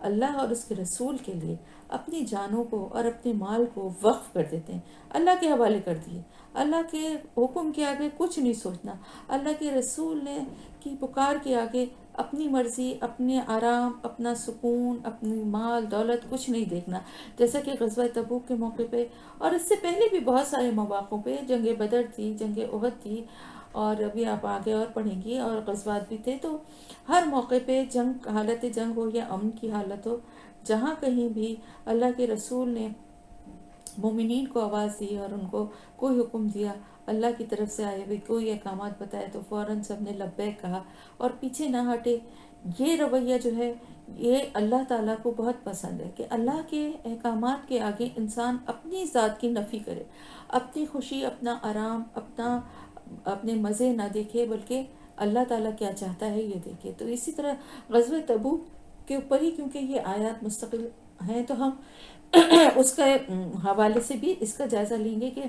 اللہ اور اس کے رسول کے لیے اپنی جانوں کو اور اپنے مال کو وقف کر دیتے ہیں، اللہ کے حوالے کر دیے، اللہ کے حکم کے آگے کچھ نہیں سوچنا، اللہ کے رسول نے کی پکار کے آگے اپنی مرضی، اپنے آرام، اپنا سکون، اپنی مال دولت کچھ نہیں دیکھنا، جیسا کہ غزوہ تبوک کے موقع پہ اور اس سے پہلے بھی بہت سارے مواقعوں پہ، جنگ بدر تھی، جنگ احد تھی، اور ابھی آپ آگے اور پڑھیں گی اور غزوات بھی تھے، تو ہر موقع پہ جنگ، حالت جنگ ہو یا امن کی حالت ہو، جہاں کہیں بھی اللہ کے رسول نے مومنین کو آواز دی اور ان کو کوئی حکم دیا، اللہ کی طرف سے آئے ہوئے کوئی احکامات بتائے، تو فوراً سب نے لبیک کہا اور پیچھے نہ ہٹے۔ یہ رویہ جو ہے یہ اللہ تعالیٰ کو بہت پسند ہے کہ اللہ کے احکامات کے آگے انسان اپنی ذات کی نفی کرے، اپنی خوشی، اپنا آرام، اپنے مزے نہ دیکھے، بلکہ اللہ تعالیٰ کیا چاہتا ہے یہ دیکھے۔ تو اسی طرح غزوہ تبوک کے اوپر ہی کیونکہ یہ آیات مستقل ہیں، تو ہم اس کا حوالے سے بھی اس کا جائزہ لیں گے کہ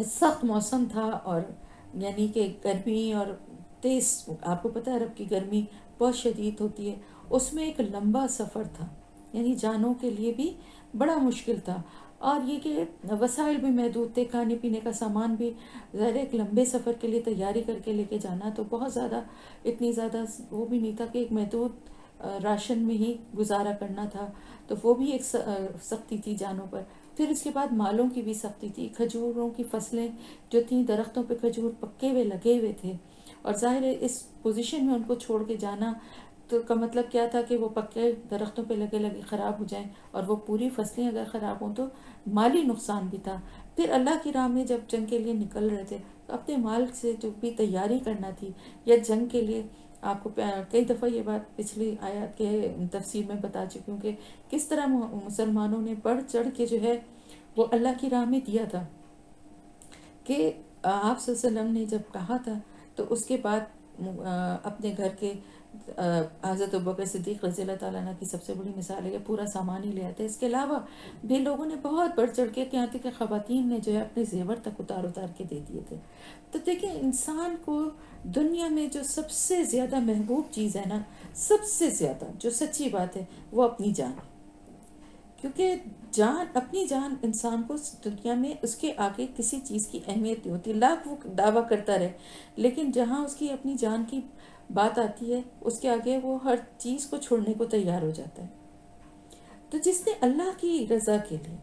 سخت موسم تھا، اور یعنی کہ گرمی اور تیز، آپ کو پتہ ہے عرب کی گرمی بہت شدید ہوتی ہے، اس میں ایک لمبا سفر تھا، یعنی جانوں کے لیے بھی بڑا مشکل تھا، اور یہ کہ وسائل بھی محدود تھے، کھانے پینے کا سامان بھی، ظاہر ایک لمبے سفر کے لیے تیاری کر کے لے کے جانا تو بہت زیادہ، اتنی زیادہ وہ بھی نہیں تھا کہ ایک محدود راشن میں ہی گزارا کرنا تھا، تو وہ بھی ایک سختی تھی جانوں پر۔ پھر اس کے بعد مالوں کی بھی سختی تھی، کھجوروں کی فصلیں جو تھیں، درختوں پہ کھجور پکے ہوئے لگے ہوئے تھے، اور ظاہر ہے اس پوزیشن میں ان کو چھوڑ کے جانا تو کا مطلب کیا تھا کہ وہ پکے درختوں پہ لگے لگے خراب ہو جائیں، اور وہ پوری فصلیں اگر خراب ہوں تو مالی نقصان بھی تھا۔ پھر اللہ کی راہ میں جب جنگ کے لیے نکل رہے تھے تو اپنے مال سے جو بھی تیاری کرنا تھی یا جنگ کے لیے، آپ کو کئی دفعہ یہ بات پچھلی آیات کے تفسیر میں بتا چکی ہوں کہ کس طرح مسلمانوں نے بڑھ چڑھ کے جو ہے وہ اللہ کی راہ میں دیا تھا، کہ آپ صلی اللہ علیہ وسلم نے جب کہا تھا تو اس کے بعد اپنے گھر کے حضرت ابوبکر صدیق رضی اللہ تعالیٰ عنہ کی سب سے بڑی مثال ہے کہ پورا سامان ہی لے آتے۔ اس کے علاوہ بھی لوگوں نے بہت بڑھ چڑھ کے، یہاں تک کہ خواتین نے جو ہے اپنے زیور تک اتار کے دے دیے تھے۔ تو دیکھیں انسان کو دنیا میں جو سب سے زیادہ محبوب چیز ہے نا، سب سے زیادہ جو سچی بات ہے وہ اپنی جان ہے، کیونکہ اپنی جان انسان کو دنیا میں اس کے آگے کسی چیز کی اہمیت نہیں ہوتی، لاکھ وہ دعویٰ کرتا رہے، لیکن جہاں اس کی اپنی جان کی بات آتی ہے اس کے آگے وہ ہر چیز کو چھوڑنے کو تیار ہو جاتا ہے۔ تو جس نے اللہ کی رضا کے لیے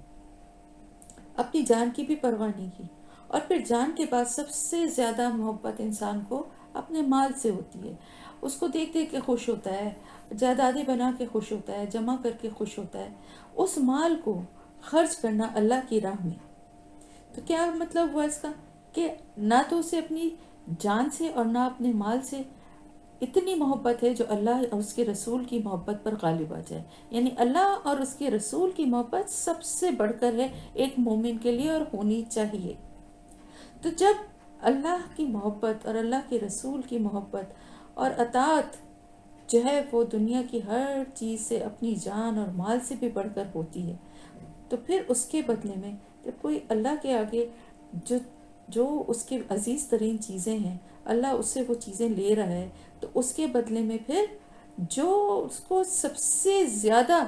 اپنی جان کی بھی پرواہ نہیں کی، اور پھر جان کے بعد سب سے زیادہ محبت انسان کو اپنے مال سے ہوتی ہے، اس کو دیکھ دیکھ کے خوش ہوتا ہے، جائیدادیں بنا کے خوش ہوتا ہے، جمع کر کے خوش ہوتا ہے، اس مال کو خرچ کرنا اللہ کی راہ میں، تو کیا مطلب ہوا اس کا کہ نہ تو اسے اپنی جان سے اور نہ اپنے مال سے اتنی محبت ہے جو اللہ اور اس کے رسول کی محبت پر غالب آ جائے، یعنی اللہ اور اس کے رسول کی محبت سب سے بڑھ کر ہے ایک مومن کے لیے، اور ہونی چاہیے۔ تو جب اللہ کی محبت اور اللہ کے رسول کی محبت اور اطاعت جو ہے وہ دنیا کی ہر چیز سے، اپنی جان اور مال سے بھی بڑھ کر ہوتی ہے، تو پھر اس کے بدلے میں جب کوئی اللہ کے آگے جو جو اس کے عزیز ترین چیزیں ہیں، اللہ اس سے وہ چیزیں لے رہا ہے، تو اس کے بدلے میں پھر جو اس کو سب سے زیادہ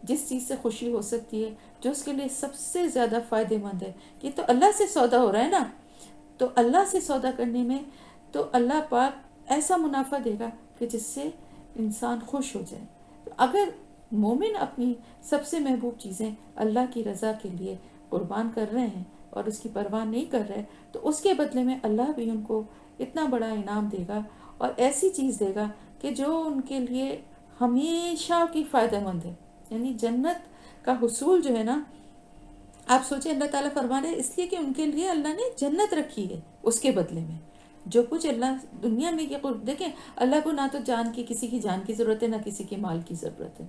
جس چیز سے خوشی ہو سکتی ہے، جو اس کے لیے سب سے زیادہ فائدہ مند ہے، یہ تو اللہ سے سودا ہو رہا ہے نا، تو اللہ سے سودا کرنے میں تو اللہ پاک ایسا منافع دے گا کہ جس سے انسان خوش ہو جائے۔ تو اگر مومن اپنی سب سے محبوب چیزیں اللہ کی رضا کے لیے قربان کر رہے ہیں اور اس کی پرواہ نہیں کر رہے، تو اس کے بدلے میں اللہ بھی ان کو اتنا بڑا انعام دے گا اور ایسی چیز دے گا کہ جو ان کے لیے ہمیشہ کی فائدہ مند ہے، یعنی جنت کا حصول جو ہے نا، آپ سوچیں اللہ تعالیٰ فرما رہے اس لیے کہ ان کے لیے اللہ نے جنت رکھی ہے، اس کے بدلے میں جو کچھ اللہ دنیا میں یہ دیکھیں، اللہ کو نہ تو کسی کی جان کی ضرورت ہے، نہ کسی کے مال کی ضرورت ہے،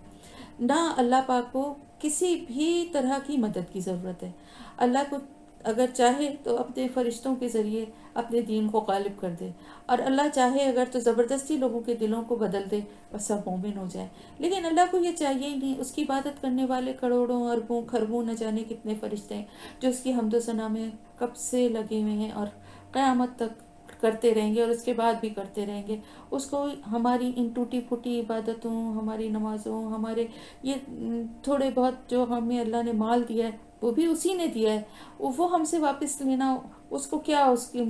نہ اللہ پاک کو کسی بھی طرح کی مدد کی ضرورت ہے۔ اللہ کو اگر چاہے تو اپنے فرشتوں کے ذریعے اپنے دین کو غالب کر دے، اور اللہ چاہے اگر تو زبردستی لوگوں کے دلوں کو بدل دے اور سب مومن ہو جائیں، لیکن اللہ کو یہ چاہیے ہی نہیں۔ اس کی عبادت کرنے والے کروڑوں اربوں خربوں نہ جانے کتنے فرشتے ہیں جو اس کی حمد و ثنا میں کب سے لگے ہوئے ہیں، اور قیامت تک کرتے رہیں گے اور اس کے بعد بھی کرتے رہیں گے. اس کو ہماری ان ٹوٹی پھوٹی عبادتوں، ہماری نمازوں، ہمارے یہ تھوڑے بہت جو ہمیں اللہ نے مال دیا ہے وہ بھی اسی نے دیا ہے، وہ ہم سے واپس لینا اس کو کیا، اس کی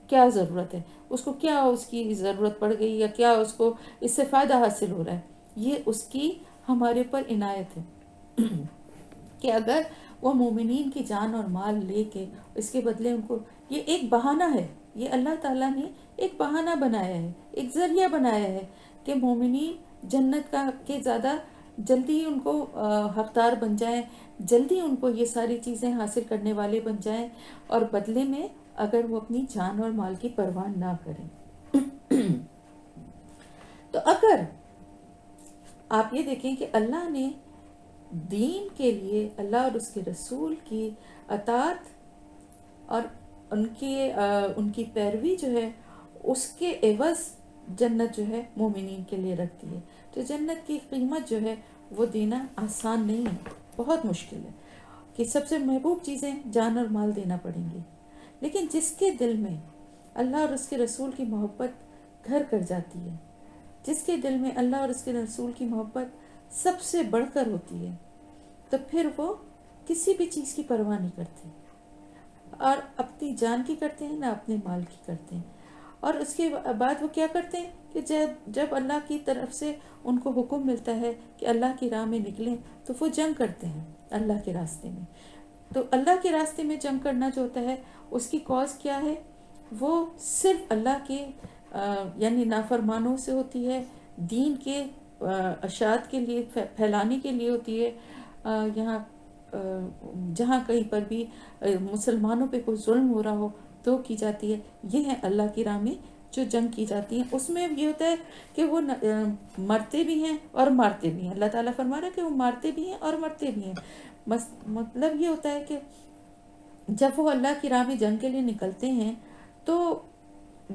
کیا ضرورت ہے، اس کو کیا اس کی ضرورت پڑ گئی یا کیا اس کو اس سے فائدہ حاصل ہو رہا ہے. یہ اس کی ہمارے پر عنایت ہے کہ اگر وہ مومنین کی جان اور مال لے کے اس کے بدلے ان کو، یہ ایک بہانہ ہے، یہ اللہ تعالیٰ نے ایک بہانہ بنایا ہے، ایک ذریعہ بنایا ہے کہ مومنین جنت کا کے زیادہ جلدی ان کو حقدار بن جائیں، جلدی ان کو یہ ساری چیزیں حاصل کرنے والے بن جائیں، اور بدلے میں اگر وہ اپنی جان اور مال کی پرواہ نہ کریں. تو اگر آپ یہ دیکھیں کہ اللہ نے دین کے لیے اللہ اور اس کے رسول کی اطاعت اور ان کی پیروی جو ہے اس کے عوض جنت جو ہے مومنین کے لیے رکھتی ہے. تو جنت کی قیمت جو ہے وہ دینا آسان نہیں ہے، بہت مشکل ہے کہ سب سے محبوب چیزیں جان اور مال دینا پڑیں گی. لیکن جس کے دل میں اللہ اور اس کے رسول کی محبت گھر کر جاتی ہے، جس کے دل میں اللہ اور اس کے رسول کی محبت سب سے بڑھ کر ہوتی ہے، تو پھر وہ کسی بھی چیز کی پرواہ نہیں کرتے، اور اپنی جان کی کرتے ہیں نہ اپنے مال کی کرتے ہیں. اور اس کے بعد وہ کیا کرتے ہیں کہ جب اللہ کی طرف سے ان کو حکم ملتا ہے کہ اللہ کی راہ میں نکلیں تو وہ جنگ کرتے ہیں اللہ کے راستے میں. تو اللہ کے راستے میں جنگ کرنا جو ہوتا ہے اس کی کاز کیا ہے؟ وہ صرف اللہ کے یعنی نافرمانوں سے ہوتی ہے، دین کے اشاعت کے لیے پھیلانے کے لیے ہوتی ہے. یہاں جہاں کہیں پر بھی مسلمانوں پہ کوئی ظلم ہو رہا ہو تو کی جاتی ہے. یہ ہے اللہ کی راہ میں جو جنگ کی جاتی ہے. اس میں یہ ہوتا ہے کہ وہ مرتے بھی ہیں اور مارتے بھی ہیں. اللہ تعالیٰ فرما رہا ہے کہ وہ مارتے بھی ہیں اور مرتے بھی ہیں. مطلب یہ ہوتا ہے کہ جب وہ اللہ کی راہ میں جنگ کے لیے نکلتے ہیں تو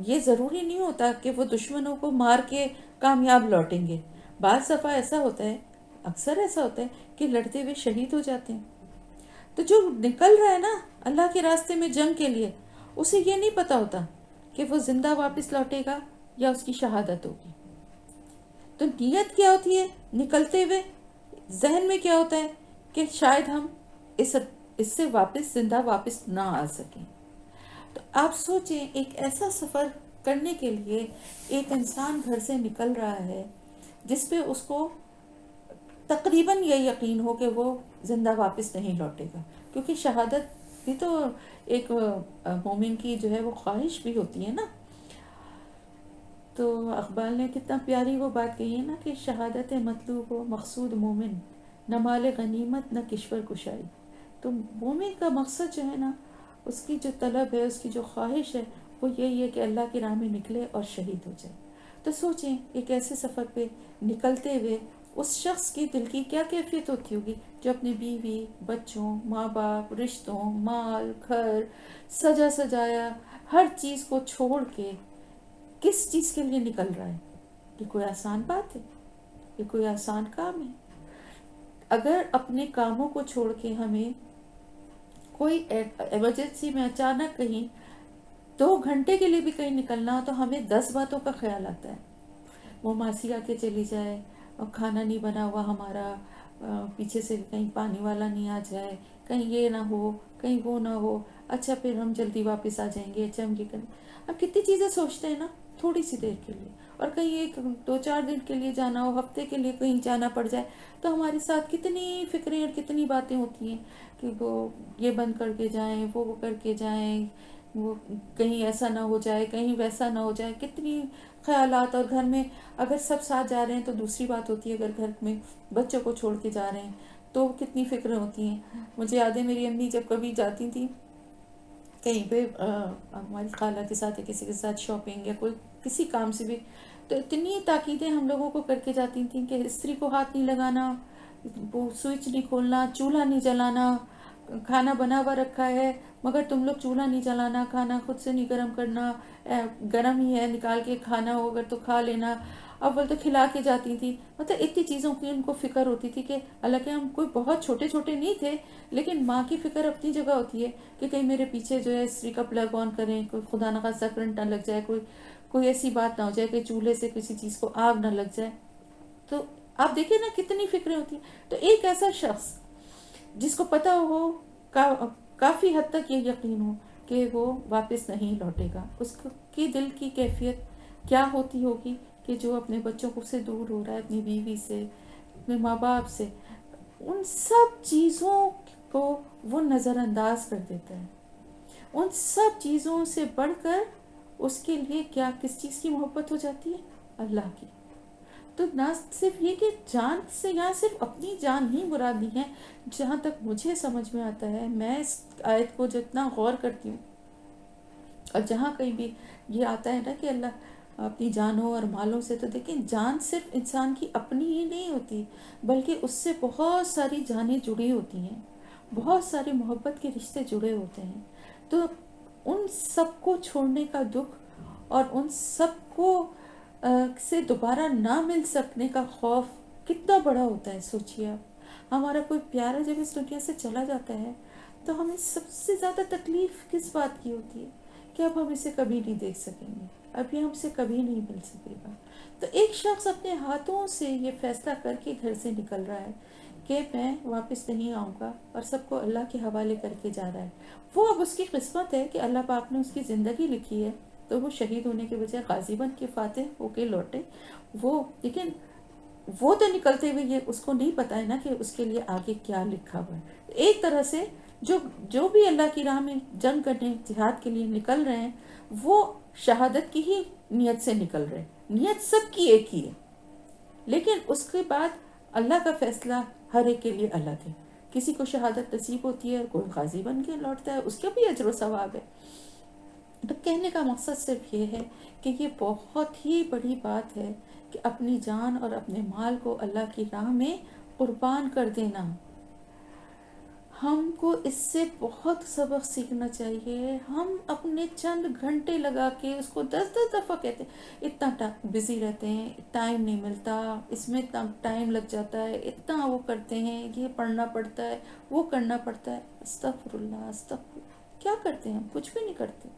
یہ ضروری نہیں ہوتا کہ وہ دشمنوں کو مار کے کامیاب لوٹیں گے. بعض دفعہ ایسا ہوتا ہے، اکثر ایسا ہوتا ہے کہ لڑتے ہوئے شہید ہو جاتے ہیں. تو جو نکل رہا ہے نا اللہ کے راستے میں جنگ کے لیے، اسے یہ نہیں پتا ہوتا کہ وہ زندہ واپس لوٹے گا یا اس کی شہادت ہوگی. تو نیت کیا ہوتی ہے نکلتے ہوئے؟ ذہن میں کیا ہوتا ہے کہ شاید ہم اس سے واپس زندہ واپس نہ آ سکیں. تو آپ سوچیں ایک ایسا سفر کرنے کے لیے ایک انسان گھر سے نکل رہا ہے جس پہ اس کو تقریباً یہ یقین ہو کہ وہ زندہ واپس نہیں لوٹے گا، کیونکہ شہادت بھی تو ایک مومن کی جو ہے وہ خواہش بھی ہوتی ہے نا. تو اقبال نے کتنا پیاری وہ بات کہی ہے نا کہ شہادت مطلوب ہو مقصود مومن، نہ مال غنیمت نہ کشور کشائی. تو مومن کا مقصد جو ہے نا، اس کی جو طلب ہے، اس کی جو خواہش ہے، وہ یہی ہے کہ اللہ کی راہ میں نکلے اور شہید ہو جائے. تو سوچیں ایک ایسے سفر پہ نکلتے ہوئے اس شخص کی دل کی کیا کیفیت ہوتی ہوگی جو اپنی بیوی، بچوں، ماں باپ، رشتوں، مال، گھر سجا سجایا ہر چیز کو چھوڑ کے کس چیز کے لیے نکل رہا ہے. یہ کوئی آسان بات ہے؟ یہ کوئی آسان کام ہے؟ اگر اپنے کاموں کو چھوڑ کے ہمیں کوئی ایمرجنسی میں اچانک کہیں 2 گھنٹے کے لیے بھی کہیں نکلنا ہو تو ہمیں 10 باتوں کا خیال آتا ہے. وہ ماسی آ کے چلی جائے اور کھانا نہیں بنا ہوا ہمارا، پیچھے سے کہیں پانی والا نہیں آ جائے، کہیں یہ نہ ہو، کہیں وہ نہ ہو، اچھا پھر ہم جلدی واپس آ جائیں گے، اچھا ہم یہ کریں. اب کتنی چیزیں سوچتے ہیں نا تھوڑی سی دیر کے لیے. اور کہیں ایک 2-4 دن کے لیے جانا ہو، ہفتے کے لیے کہیں جانا پڑ جائے تو ہمارے ساتھ کتنی فکریں اور کتنی باتیں ہوتی ہیں کہ وہ یہ بند کر کے جائیں، وہ کر کے جائیں، وہ کہیں ایسا نہ ہو جائے، کہیں ویسا نہ ہو جائے. کتنی خیالات. اور گھر میں اگر سب ساتھ جا رہے ہیں تو دوسری بات ہوتی ہے، اگر گھر میں بچوں کو چھوڑ کے جا رہے ہیں تو کتنی فکریں ہوتی ہیں. مجھے یاد ہے میری امی جب کبھی جاتی تھی کہیں پہ ہماری خالہ کے ساتھ یا کسی کے ساتھ شاپنگ یا کوئی کسی کام سے بھی، تو اتنی تاکیدیں ہم لوگوں کو کر کے جاتی تھیں کہ استری کو ہاتھ نہیں لگانا، وہ سوئچ نہیں کھولنا، چولہا نہیں جلانا. کھانا بنا ہوا رکھا ہے مگر تم لوگ چولہا نہیں جلانا، کھانا خود سے نہیں گرم کرنا، گرم ہی ہے نکال کے کھانا ہو اگر تو کھا لینا. اول تو کھلا کے جاتی تھی، مطلب اتنی چیزوں کی ان کو فکر ہوتی تھی کہ حالانکہ ہم کوئی بہت چھوٹے چھوٹے نہیں تھے، لیکن ماں کی فکر اپنی جگہ ہوتی ہے کہ کہیں میرے پیچھے جو ہے استری کا پلگ آن کریں، کوئی خدا نخواستہ کرنٹ نہ لگ جائے، کوئی ایسی بات نہ ہو جائے کہ چولہے سے کسی چیز کو آگ نہ لگ جائے. تو آپ دیکھیں نا کتنی فکریں ہوتی ہیں. تو ایک ایسا شخص جس کو پتہ ہو، کافی حد تک یہ یقین ہو کہ وہ واپس نہیں لوٹے گا، اس کی دل کی کیفیت کیا ہوتی ہوگی کہ جو اپنے بچوں کو سے دور ہو رہا ہے، اپنی بیوی سے، اپنے ماں باپ سے، ان سب چیزوں کو وہ نظر انداز کر دیتا ہے. ان سب چیزوں سے بڑھ کر اس کے لیے کیا کس چیز کی محبت ہو جاتی ہے؟ اللہ کی. تو نہ صرف یہ کہ جان سے یہاں صرف اپنی جان ہی مراد نہیں ہے. جہاں تک مجھے سمجھ میں آتا ہے، میں اس آیت کو جتنا غور کرتی ہوں، اور جہاں کہیں بھی یہ آتا ہے نا کہ اللہ اپنی جانوں اور مالوں سے، تو دیکھیں جان صرف انسان کی اپنی ہی نہیں ہوتی، بلکہ اس سے بہت ساری جانیں جڑی ہوتی ہیں، بہت سارے محبت کے رشتے جڑے ہوتے ہیں. تو ان سب کو چھوڑنے کا دکھ اور ان سب کو سے دوبارہ نہ مل سکنے کا خوف کتنا بڑا ہوتا ہے. سوچیے آپ، ہمارا کوئی پیارا جب اس دنیا سے چلا جاتا ہے تو ہمیں سب سے زیادہ تکلیف کس بات کی ہوتی ہے کہ اب ہم اسے کبھی نہیں دیکھ سکیں گے، اب یہ ہم سے کبھی نہیں مل سکے گا. تو ایک شخص اپنے ہاتھوں سے یہ فیصلہ کر کے گھر سے نکل رہا ہے کہ میں واپس نہیں آؤں گا، اور سب کو اللہ کے حوالے کر کے جا رہا ہے. وہ اب اس کی قسمت ہے کہ اللہ پاک نے اس کی زندگی لکھی ہے تو وہ شہید ہونے کے بجائے غازی بن کے فاتح ہو کے لوٹے. وہ لیکن وہ تو نکلتے ہوئے یہ اس کو نہیں پتا ہے نا کہ اس کے لیے آگے کیا لکھا ہوا ہے. ایک طرح سے جو بھی اللہ کی راہ میں جنگ کرنے، جہاد کے لیے نکل رہے ہیں، وہ شہادت کی ہی نیت سے نکل رہے ہیں. نیت سب کی ایک ہی ہے، لیکن اس کے بعد اللہ کا فیصلہ ہر ایک کے لیے الگ ہے. کسی کو شہادت نصیب ہوتی ہے، کوئی غازی بن کے لوٹتا ہے، اس کا بھی اجر و ثواب ہے. تو کہنے کا مقصد صرف یہ ہے کہ یہ بہت ہی بڑی بات ہے کہ اپنی جان اور اپنے مال کو اللہ کی راہ میں قربان کر دینا. ہم کو اس سے بہت سبق سیکھنا چاہیے. ہم اپنے چند گھنٹے لگا کے اس کو 10 دفعہ کہتے ہیں، اتنا بزی رہتے ہیں، ٹائم نہیں ملتا، اس میں اتنا ٹائم لگ جاتا ہے، اتنا وہ کرتے ہیں، یہ پڑھنا پڑتا ہے، وہ کرنا پڑتا ہے. استغفر اللہ استغفر. کیا کرتے ہیں؟ ہم کچھ بھی نہیں کرتے.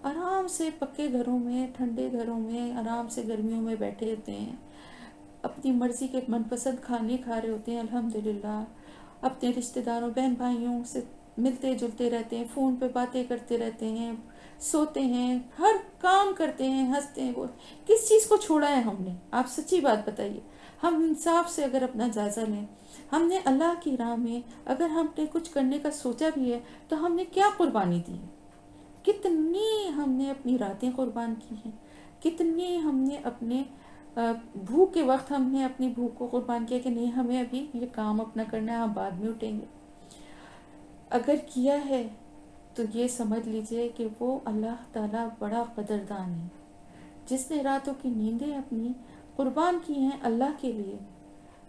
آرام سے پکے گھروں میں، ٹھنڈے گھروں میں آرام سے گرمیوں میں بیٹھے ہوتے ہیں، اپنی مرضی کے من پسند کھانے کھا رہے ہوتے ہیں الحمدللہ، اپنے رشتہ داروں بہن بھائیوں سے ملتے جلتے رہتے ہیں، فون پہ باتیں کرتے رہتے ہیں، سوتے ہیں، ہر کام کرتے ہیں، ہنستے ہیں. وہ کس چیز کو چھوڑا ہے ہم نے؟ آپ سچی بات بتائیے. ہم انصاف سے اگر اپنا جائزہ لیں، ہم نے اللہ کی راہ میں اگر ہم نے کچھ کرنے کا سوچا بھی ہے تو ہم نے کیا قربانی دی ہے؟ کتنی ہم نے اپنی راتیں قربان کی ہیں، کتنی ہم نے اپنے بھوک کے وقت ہم نے اپنی بھوک کو قربان کیا کہ نہیں ہمیں ابھی یہ کام اپنا کرنا ہے، ہم بعد میں اٹھیں گے. اگر کیا ہے تو یہ سمجھ لیجئے کہ وہ اللہ تعالیٰ بڑا قدردان ہے، جس نے راتوں کی نیندیں اپنی قربان کی ہیں اللہ کے لیے،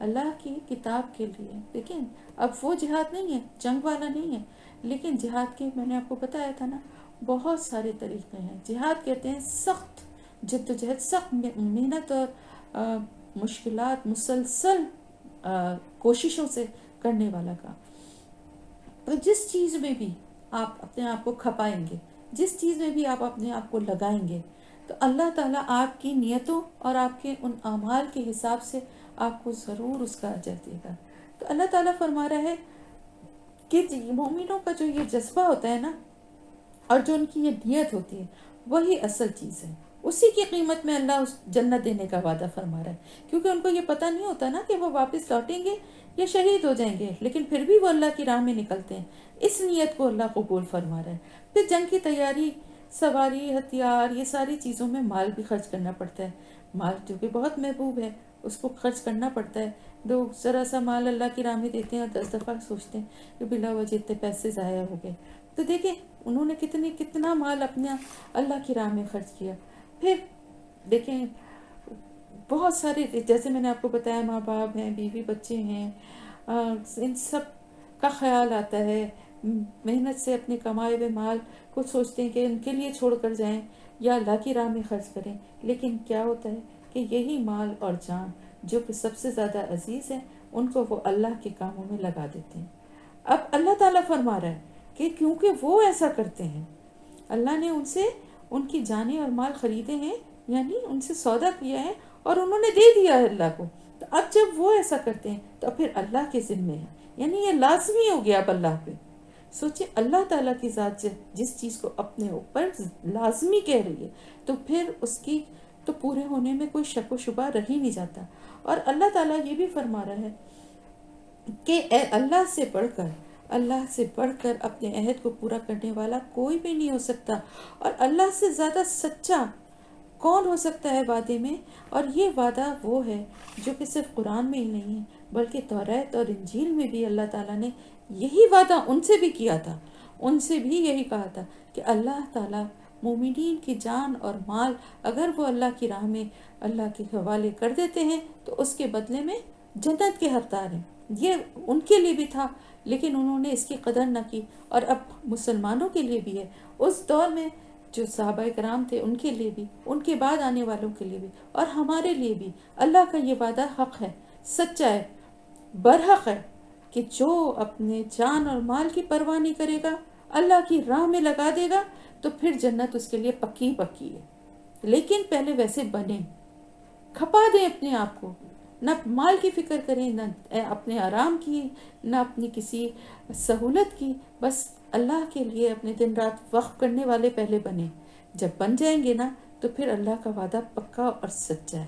اللہ کی کتاب کے لیے. دیکھیں اب وہ جہاد نہیں ہے، جنگ والا نہیں ہے، لیکن جہاد کے میں نے آپ کو بتایا تھا نا بہت سارے طریقے ہیں. جہاد کہتے ہیں سخت جدوجہد، سخت محنت اور مشکلات، مسلسل کوششوں سے کرنے والا کام. تو جس چیز میں بھی آپ اپنے آپ کو کھپائیں گے، جس چیز میں بھی آپ اپنے آپ کو لگائیں گے، تو اللہ تعالیٰ آپ کی نیتوں اور آپ کے ان اعمال کے حساب سے آپ کو ضرور اس کا اجر دے گا. تو اللہ تعالیٰ فرما رہا ہے کہ مومنوں کا جو یہ جذبہ ہوتا ہے نا، اور جو ان کی یہ نیت ہوتی ہے، وہی اصل چیز ہے. اسی کی قیمت میں اللہ اس جنت دینے کا وعدہ فرما رہا ہے. کیونکہ ان کو یہ پتہ نہیں ہوتا نا کہ وہ واپس لوٹیں گے یا شہید ہو جائیں گے، لیکن پھر بھی وہ اللہ کی راہ میں نکلتے ہیں. اس نیت کو اللہ قبول فرما رہا ہے. پھر جنگ کی تیاری، سواری، ہتھیار، یہ ساری چیزوں میں مال بھی خرچ کرنا پڑتا ہے. مال جو کہ بہت محبوب ہے، اس کو خرچ کرنا پڑتا ہے. لوگ ذرا سا مال اللہ کی راہ میں دیتے ہیں اور 10 دفعہ سوچتے ہیں کہ بلا وجہ اتنے پیسے ضائع ہو گئے. تو دیکھیں انہوں نے کتنا مال اپنا اللہ کی راہ میں خرچ کیا. پھر دیکھیں بہت سارے، جیسے میں نے آپ کو بتایا، ماں باپ ہیں، بیوی بچے ہیں، ان سب کا خیال آتا ہے. محنت سے اپنے کمائے ہوئے مال کو سوچتے ہیں کہ ان کے لیے چھوڑ کر جائیں یا اللہ کی راہ میں خرچ کریں. لیکن کیا ہوتا ہے کہ یہی مال اور جان جو کہ سب سے زیادہ عزیز ہے ان کو وہ اللہ کے کاموں میں لگا دیتے ہیں۔ اب اللہ تعالیٰ فرما رہا ہے کہ کیونکہ وہ ایسا کرتے ہیں، اللہ نے ان سے ان کی جانیں اور مال خریدے ہیں، یعنی ان سے سودا کیا ہے اور انہوں نے دے دیا ہے اللہ کو، تو اب جب وہ ایسا کرتے ہیں تو پھر اللہ کے ذمے ہے، یعنی یہ لازمی ہو گیا اب اللہ پہ۔ سوچے اللہ تعالیٰ کی ذات جس چیز کو اپنے اوپر لازمی کہہ رہی ہے تو پھر اس کی تو پورے ہونے میں کوئی شک و شبہ رہ ہی نہیں جاتا۔ اور اللہ تعالیٰ یہ بھی فرما رہا ہے کہ اے اللہ سے بڑھ کر اپنے عہد کو پورا کرنے والا کوئی بھی نہیں ہو سکتا، اور اللہ سے زیادہ سچا کون ہو سکتا ہے وعدے میں؟ اور یہ وعدہ وہ ہے جو کہ صرف قرآن میں ہی نہیں ہے بلکہ توریت اور انجیل میں بھی اللہ تعالیٰ نے یہی وعدہ ان سے بھی کیا تھا، ان سے بھی یہی کہا تھا کہ اللہ تعالیٰ مومنین کی جان اور مال اگر وہ اللہ کی راہ میں اللہ کے حوالے کر دیتے ہیں تو اس کے بدلے میں جنت کے حقدار ہیں۔ یہ ان کے لیے بھی تھا لیکن انہوں نے اس کی قدر نہ کی، اور اب مسلمانوں کے لیے بھی ہے، اس دور میں جو صحابہ کرام تھے ان کے لیے بھی، ان کے بعد آنے والوں کے لیے بھی، اور ہمارے لیے بھی اللہ کا یہ وعدہ حق ہے، سچا ہے، برحق ہے کہ جو اپنے جان اور مال کی پرواہ نہیں کرے گا، اللہ کی راہ میں لگا دے گا تو پھر جنت اس کے لیے پکی پکی ہے۔ لیکن پہلے ویسے بنے، کھپا دیں اپنے آپ کو، نہ مال کی فکر کریں، نہ اپنے آرام کی، نہ اپنی کسی سہولت کی، بس اللہ کے لیے اپنے دن رات وقف کرنے والے پہلے بنے۔ جب بن جائیں گے نا تو پھر اللہ کا وعدہ پکا اور سچا ہے،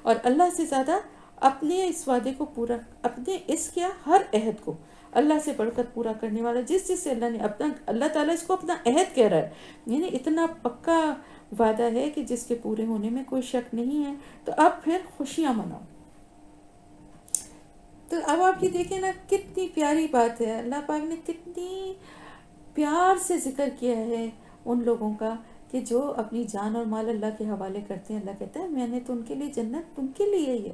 اور اللہ سے زیادہ اپنے اس وعدے کو پورا، اپنے اس کیا ہر عہد کو اللہ سے بڑھ کر پورا کرنے والا، جس سے اللہ نے اپنا، اللہ تعالیٰ اس کو اپنا عہد کہہ رہا ہے، یعنی اتنا پکا وعدہ ہے کہ جس کے پورے ہونے میں کوئی شک نہیں ہے۔ تو اب پھر خوشیاں مناؤ۔ تو اب آپ یہ دیکھیں نا کتنی پیاری بات ہے، اللہ پاک نے کتنی پیار سے ذکر کیا ہے ان لوگوں کا کہ جو اپنی جان اور مال اللہ کے حوالے کرتے ہیں۔ اللہ کہتا ہے میں نے تو ان کے لیے جنت تم کے لیے ہی ہے،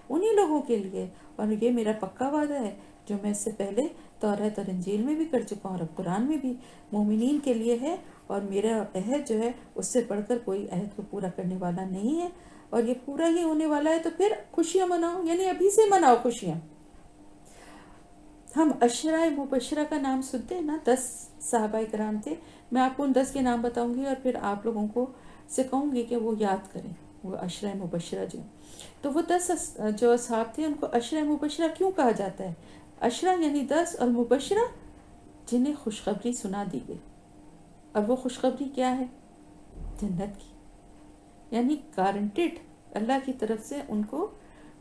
انہی لوگوں کے لیے، اور یہ میرا پکا وعدہ ہے جو میں اس سے پہلے توریت اور انجیل میں بھی کر چکا ہوں اور اب قرآن میں بھی مومنین کے لیے ہے، اور میرا عہد جو ہے اس سے بڑھ کر کوئی عہد کو پورا کرنے والا نہیں ہے، اور یہ پورا ہی ہونے والا ہے۔ تو پھر خوشیاں مناؤ، یعنی ابھی سے مناؤ خوشیاں۔ ہم عشرہ مبشرہ کا نام سنتے ہیں نا، 10 صحابہ کرام تھے، میں آپ کو ان 10 کے نام بتاؤں گی اور پھر آپ لوگوں کو سے کہوں گی کہ وہ یاد کریں وہ عشرہ مبشرہ جو۔ تو وہ 10 جو اصحاب تھے ان کو عشرہ مبشرہ کیوں کہا جاتا ہے؟ عشرہ یعنی 10 اور مبشرہ جنہیں خوشخبری سنا دی گئی، اور وہ خوشخبری کیا ہے؟ جنت کی، یعنی گارنٹیڈ، اللہ کی طرف سے ان کو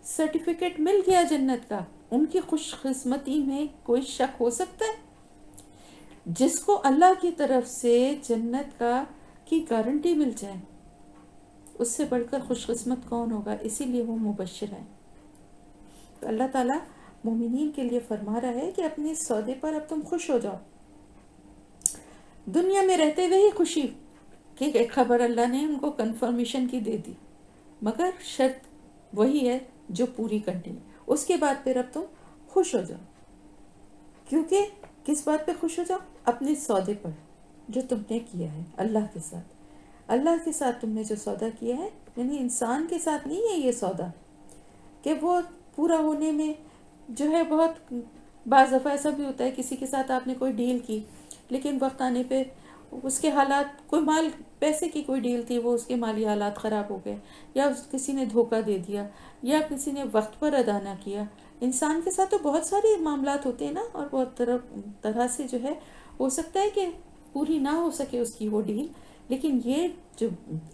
سرٹیفکیٹ مل گیا جنت کا۔ ان کی خوش قسمتی میں کوئی شک ہو سکتا ہے؟ جس کو اللہ کی طرف سے جنت کا کی گارنٹی مل جائے اس سے بڑھ کر خوش قسمت کون ہوگا؟ اسی لیے وہ مبشر ہے۔ تو اللہ تعالیٰ مومنین کے لیے فرما رہا ہے کہ اپنے سودے پر اب تم خوش ہو جاؤ، دنیا میں رہتے ہوئے ہی خوشی کہ ایک خبر اللہ نے ان کو کنفرمیشن کی دے دی، مگر شرط وہی ہے جو پوری کرنی ہے۔ اس کے بعد پھر اب تم خوش ہو جاؤ، کیونکہ کس بات پہ خوش ہو جاؤ؟ اپنے سودے پر جو تم نے کیا ہے اللہ کے ساتھ۔ اللہ کے ساتھ تم نے جو سودا کیا ہے، یعنی انسان کے ساتھ نہیں ہے یہ سودا کہ وہ پورا ہونے میں جو ہے، بہت بعض دفعہ ایسا بھی ہوتا ہے کسی کے ساتھ آپ نے کوئی ڈیل کی لیکن وقت آنے پہ اس کے حالات، کوئی مال پیسے کی کوئی ڈیل تھی، وہ اس کے مالی حالات خراب ہو گئے، یا کسی نے دھوکہ دے دیا، یا کسی نے وقت پر ادا نہ کیا۔ انسان کے ساتھ تو بہت سارے معاملات ہوتے ہیں نا، اور بہت طرح سے جو ہے ہو سکتا ہے کہ پوری نہ ہو سکے اس کی وہ ڈیل، لیکن یہ جو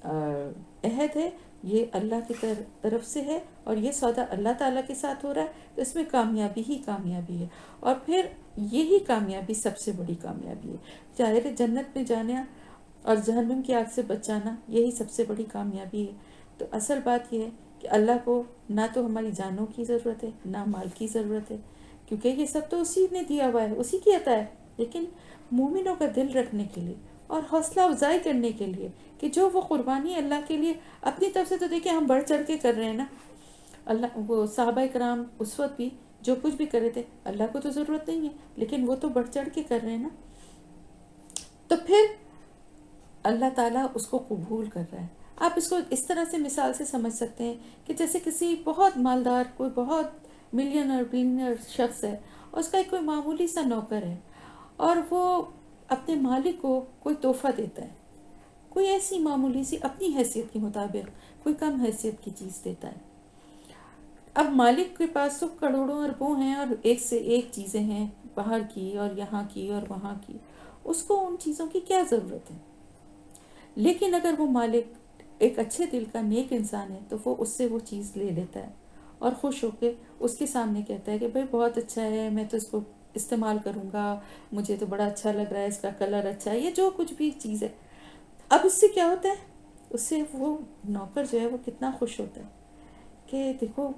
عہد ہے یہ اللہ کی طرف سے ہے، اور یہ سودا اللہ تعالیٰ کے ساتھ ہو رہا ہے، تو اس میں کامیابی ہی کامیابی ہے، اور پھر یہی کامیابی سب سے بڑی کامیابی ہے۔ ظاہر جنت میں جانا اور جہنم کی آگ سے بچانا یہی سب سے بڑی کامیابی ہے۔ تو اصل بات یہ ہے کہ اللہ کو نہ تو ہماری جانوں کی ضرورت ہے نہ مال کی ضرورت ہے، کیونکہ یہ سب تو اسی نے دیا ہوا ہے، اسی کی عطا ہے، لیکن مومنوں کا دل رکھنے کے لیے اور حوصلہ افزائی کرنے کے لیے کہ جو وہ قربانی اللہ کے لیے اپنی طرف سے، تو دیکھیں ہم بڑھ چڑھ کے کر رہے ہیں نا، اللہ وہ صحابہ کرام اس وقت بھی جو کچھ بھی کر رہے تھے، اللہ کو تو ضرورت نہیں ہے لیکن وہ تو بڑھ چڑھ کے کر رہے ہیں نا، تو پھر اللہ تعالیٰ اس کو قبول کر رہا ہے۔ آپ اس کو اس طرح سے مثال سے سمجھ سکتے ہیں کہ جیسے کسی بہت مالدار، کوئی بہت ملین اور بلینئر شخص ہے، اور اس کا ایک کوئی معمولی سا نوکر ہے، اور وہ اپنے مالک کو کوئی تحفہ دیتا ہے، کوئی ایسی معمولی سی اپنی حیثیت کے مطابق کوئی کم حیثیت کی چیز دیتا ہے۔ اب مالک کے پاس تو کروڑوں اربوں ہیں، اور ایک سے ایک چیزیں ہیں، باہر کی اور یہاں کی اور وہاں کی، اس کو ان چیزوں کی کیا ضرورت ہے؟ لیکن اگر وہ مالک ایک اچھے دل کا نیک انسان ہے تو وہ اس سے وہ چیز لے لیتا ہے، اور خوش ہو کے اس کے سامنے کہتا ہے کہ بھائی بہت اچھا ہے، میں تو اس کو استعمال کروں گا، مجھے تو بڑا اچھا لگ رہا ہے، اس کا کلر اچھا ہے، یہ جو کچھ بھی چیز ہے۔ اب اس سے کیا ہوتا ہے؟ اس سے وہ نوکر جو ہے وہ کتنا خوش ہوتا ہے کہ دیکھو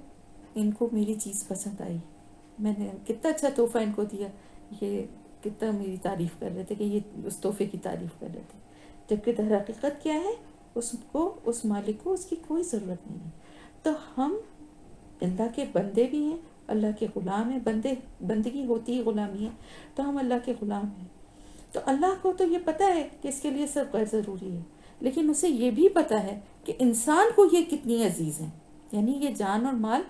ان کو میری چیز پسند آئی، میں نے کتنا اچھا تحفہ ان کو دیا، یہ کتنا میری تعریف کر رہے تھے کہ یہ اس تحفے کی تعریف کر رہے تھے، جبکہ در حقیقت کیا ہے؟ اس کو، اس مالک کو اس کی کوئی ضرورت نہیں ہے۔ تو ہم اللہ کے بندے بھی ہیں، اللہ کے غلام ہیں، بندگی ہوتی ہی غلامی ہے، تو ہم اللہ کے غلام ہیں۔ تو اللہ کو تو یہ پتہ ہے کہ اس کے لیے سب غیر ضروری ہے، لیکن اسے یہ بھی پتہ ہے کہ انسان کو یہ کتنی عزیز ہیں، یعنی یہ جان اور مال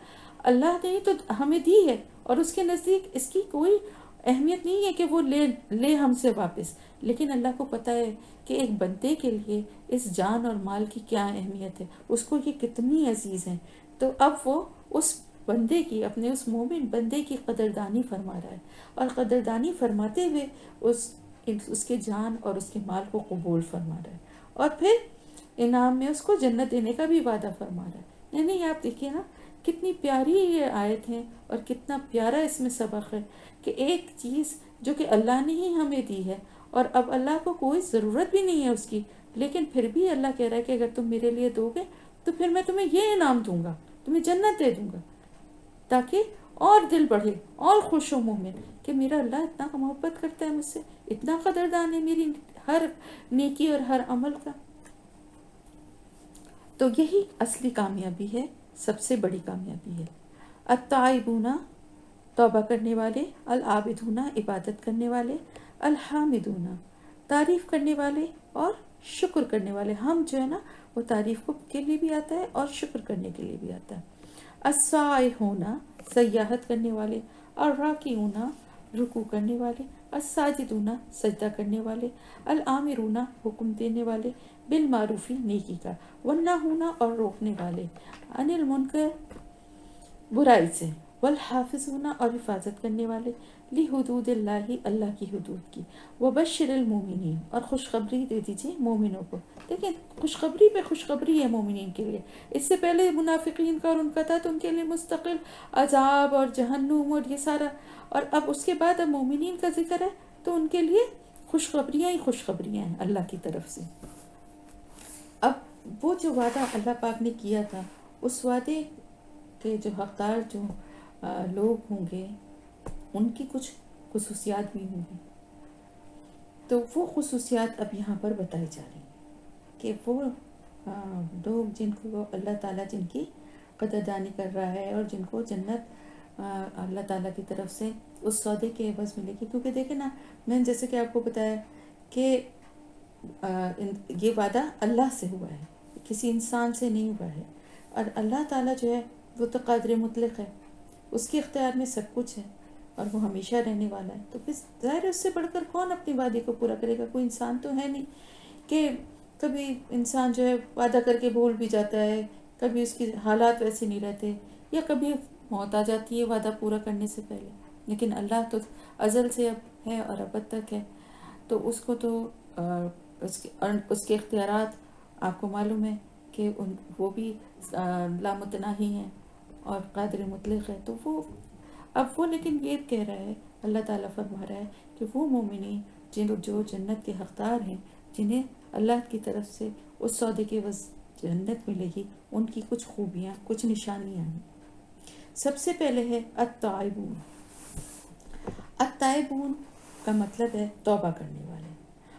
اللہ نے تو ہمیں دی ہے، اور اس کے نزدیک اس کی کوئی اہمیت نہیں ہے کہ وہ لے ہم سے واپس، لیکن اللہ کو پتہ ہے کہ ایک بندے کے لیے اس جان اور مال کی کیا اہمیت ہے، اس کو یہ کتنی عزیز ہیں۔ تو اب وہ اس بندے کی، اپنے اس مومن بندے کی قدردانی فرما رہا ہے، اور قدردانی فرماتے ہوئے اس کے جان اور اس کے مال کو قبول فرما رہا ہے، اور پھر انعام میں اس کو جنت دینے کا بھی وعدہ فرما رہا ہے۔ یعنی آپ دیکھیے نا کتنی پیاری یہ آیت ہے، اور کتنا پیارا اس میں سبق ہے کہ ایک چیز جو کہ اللہ نے ہی ہمیں دی ہے، اور اب اللہ کو کوئی ضرورت بھی نہیں ہے اس کی، لیکن پھر بھی اللہ کہہ رہا ہے کہ اگر تم میرے لیے دو گے تو پھر میں تمہیں یہ انعام دوں گا، تمہیں جنت دے دوں گا، تاکہ اور دل بڑھے اور خوش ہو مومن کہ میرا اللہ اتنا محبت کرتا ہے مجھ سے، اتنا قدردان ہے میری ہر نیکی اور ہر عمل کا۔ تو یہی اصلی کامیابی ہے، سب سے بڑی کامیابی ہے۔ التائبون، توبہ کرنے والے، العابدون، عبادت کرنے والے، الحامدون، تعریف کرنے والے اور شکر کرنے والے۔ ہم جو ہے نا وہ تعریف کے لیے بھی آتا ہے اور شکر کرنے کے لیے بھی آتا ہے۔ السائحون، سیاحت کرنے والے، الراکعون، رکوع کرنے والے، الساجدون، سجدہ کرنے والے، الآمرون، حکم دینے والے، بالمعروفی، نیکی کا، والناہون، اور روکنے والے، عن المنکر، برائی سے، والحافظون، اور حفاظت کرنے والے، لحدود اللہ، اللہ کی حدود کی، وبشر المومنین، اور خوشخبری دے دیجیے مومنوں کو۔ دیکھیں خوشخبری پہ خوشخبری ہے مومنین کے لیے۔ اس سے پہلے منافقین کا اور ان کا تھا تو ان کے لیے مستقل عذاب اور جہنم اور یہ سارا، اور اب اس کے بعد اب مومنین کا ذکر ہے تو ان کے لیے خوشخبریاں ہی خوشخبریاں ہیں اللہ کی طرف سے۔ اب وہ جو وعدہ اللہ پاک نے کیا تھا، اس وعدے کے جو حقدار جو لوگ ہوں گے ان کی کچھ خصوصیات بھی ہوں گی، تو وہ خصوصیات اب یہاں پر بتائی جا رہی ہیں کہ وہ لوگ جن کو اللہ تعالیٰ جن کی قدردانی کر رہا ہے اور جن کو جنت اللہ تعالیٰ کی طرف سے اس سودے کے عوض ملے گی۔ کیونکہ دیکھیں نا، میں نے جیسے کہ آپ کو بتایا کہ یہ وعدہ اللہ سے ہوا ہے، کسی انسان سے نہیں ہوا ہے، اور اللہ تعالیٰ جو ہے وہ تو قادر مطلق ہے، اس کے اختیار میں سب کچھ ہے، اور وہ ہمیشہ رہنے والا ہے۔ تو پھر ظاہر ہے اس سے بڑھ کر کون اپنے وعدے کو پورا کرے گا؟ کوئی انسان تو ہے نہیں کہ کبھی انسان جو ہے وعدہ کر کے بھول بھی جاتا ہے، کبھی اس کی حالات ویسے نہیں رہتے، یا کبھی موت آ جاتی ہے وعدہ پورا کرنے سے پہلے۔ لیکن اللہ تو ازل سے اب ہے اور ابد تک ہے، تو اس کو تو اس کے اختیارات آپ کو معلوم ہے کہ وہ بھی لامتناہی ہیں اور قادر مطلق ہے۔ تو وہ اب وہ لیکن یہ کہہ رہا ہے، اللہ تعالیٰ فرما رہا ہے کہ وہ مومنین جو جنت کے حقدار ہیں، جنہیں اللہ کی طرف سے اس سودے کے عوض جنت ملے گی، ان کی کچھ خوبیاں، کچھ نشانیاں ہیں۔ سب سے پہلے ہے التائبون۔ التائبون کا مطلب ہے توبہ کرنے والے،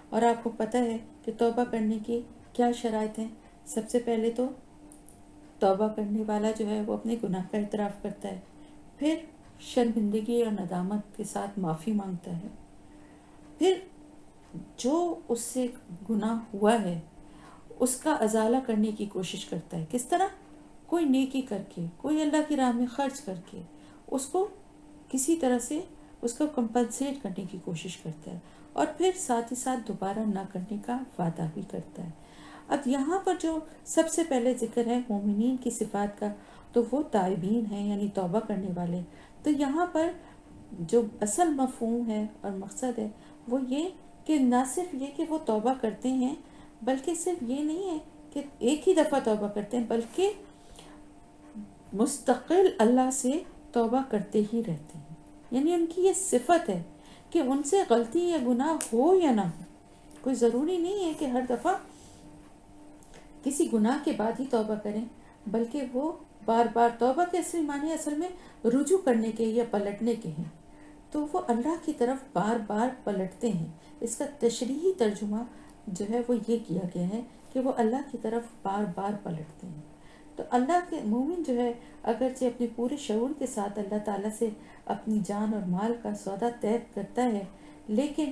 اور آپ کو پتہ ہے کہ توبہ کرنے کی کیا شرائط ہیں۔ سب سے پہلے تو توبہ کرنے والا جو ہے وہ اپنے گناہ کا اعتراف کرتا ہے، پھر شرمندگی اور ندامت کے ساتھ معافی مانگتا ہے، پھر جو اس سے گناہ ہوا ہے اس کا ازالہ کرنے کی کوشش کرتا ہے. کس طرح؟ کوئی نیکی کر کے، کوئی اللہ کی راہ میں خرچ کر کے اس کو کسی طرح سے اس کو کمپنسیٹ کرنے کی کوشش کرتا ہے، اور پھر ساتھ ہی ساتھ دوبارہ نہ کرنے کا وعدہ بھی کرتا ہے. اب یہاں پر جو سب سے پہلے ذکر ہے مومنین کی صفات کا، تو وہ تائبین ہیں، یعنی توبہ کرنے والے. تو یہاں پر جو اصل مفہوم ہے اور مقصد ہے وہ یہ کہ نہ صرف یہ کہ وہ توبہ کرتے ہیں، بلکہ صرف یہ نہیں ہے کہ ایک ہی دفعہ توبہ کرتے ہیں، بلکہ مستقل اللہ سے توبہ کرتے ہی رہتے ہیں. یعنی ان کی یہ صفت ہے کہ ان سے غلطی یا گناہ ہو یا نہ ہو، کوئی ضروری نہیں ہے کہ ہر دفعہ کسی گناہ کے بعد ہی توبہ کریں، بلکہ وہ بار بار توبہ کے اصلی معنی اصل میں رجوع کرنے کے یا پلٹنے کے ہیں. تو وہ اللہ کی طرف بار بار پلٹتے ہیں. اس کا تشریحی ترجمہ جو ہے وہ یہ کیا گیا ہے کہ وہ اللہ کی طرف بار بار پلٹتے ہیں. تو اللہ کے مومن جو ہے اگرچہ اپنے پورے شعور کے ساتھ اللہ تعالیٰ سے اپنی جان اور مال کا سودا طے کرتا ہے، لیکن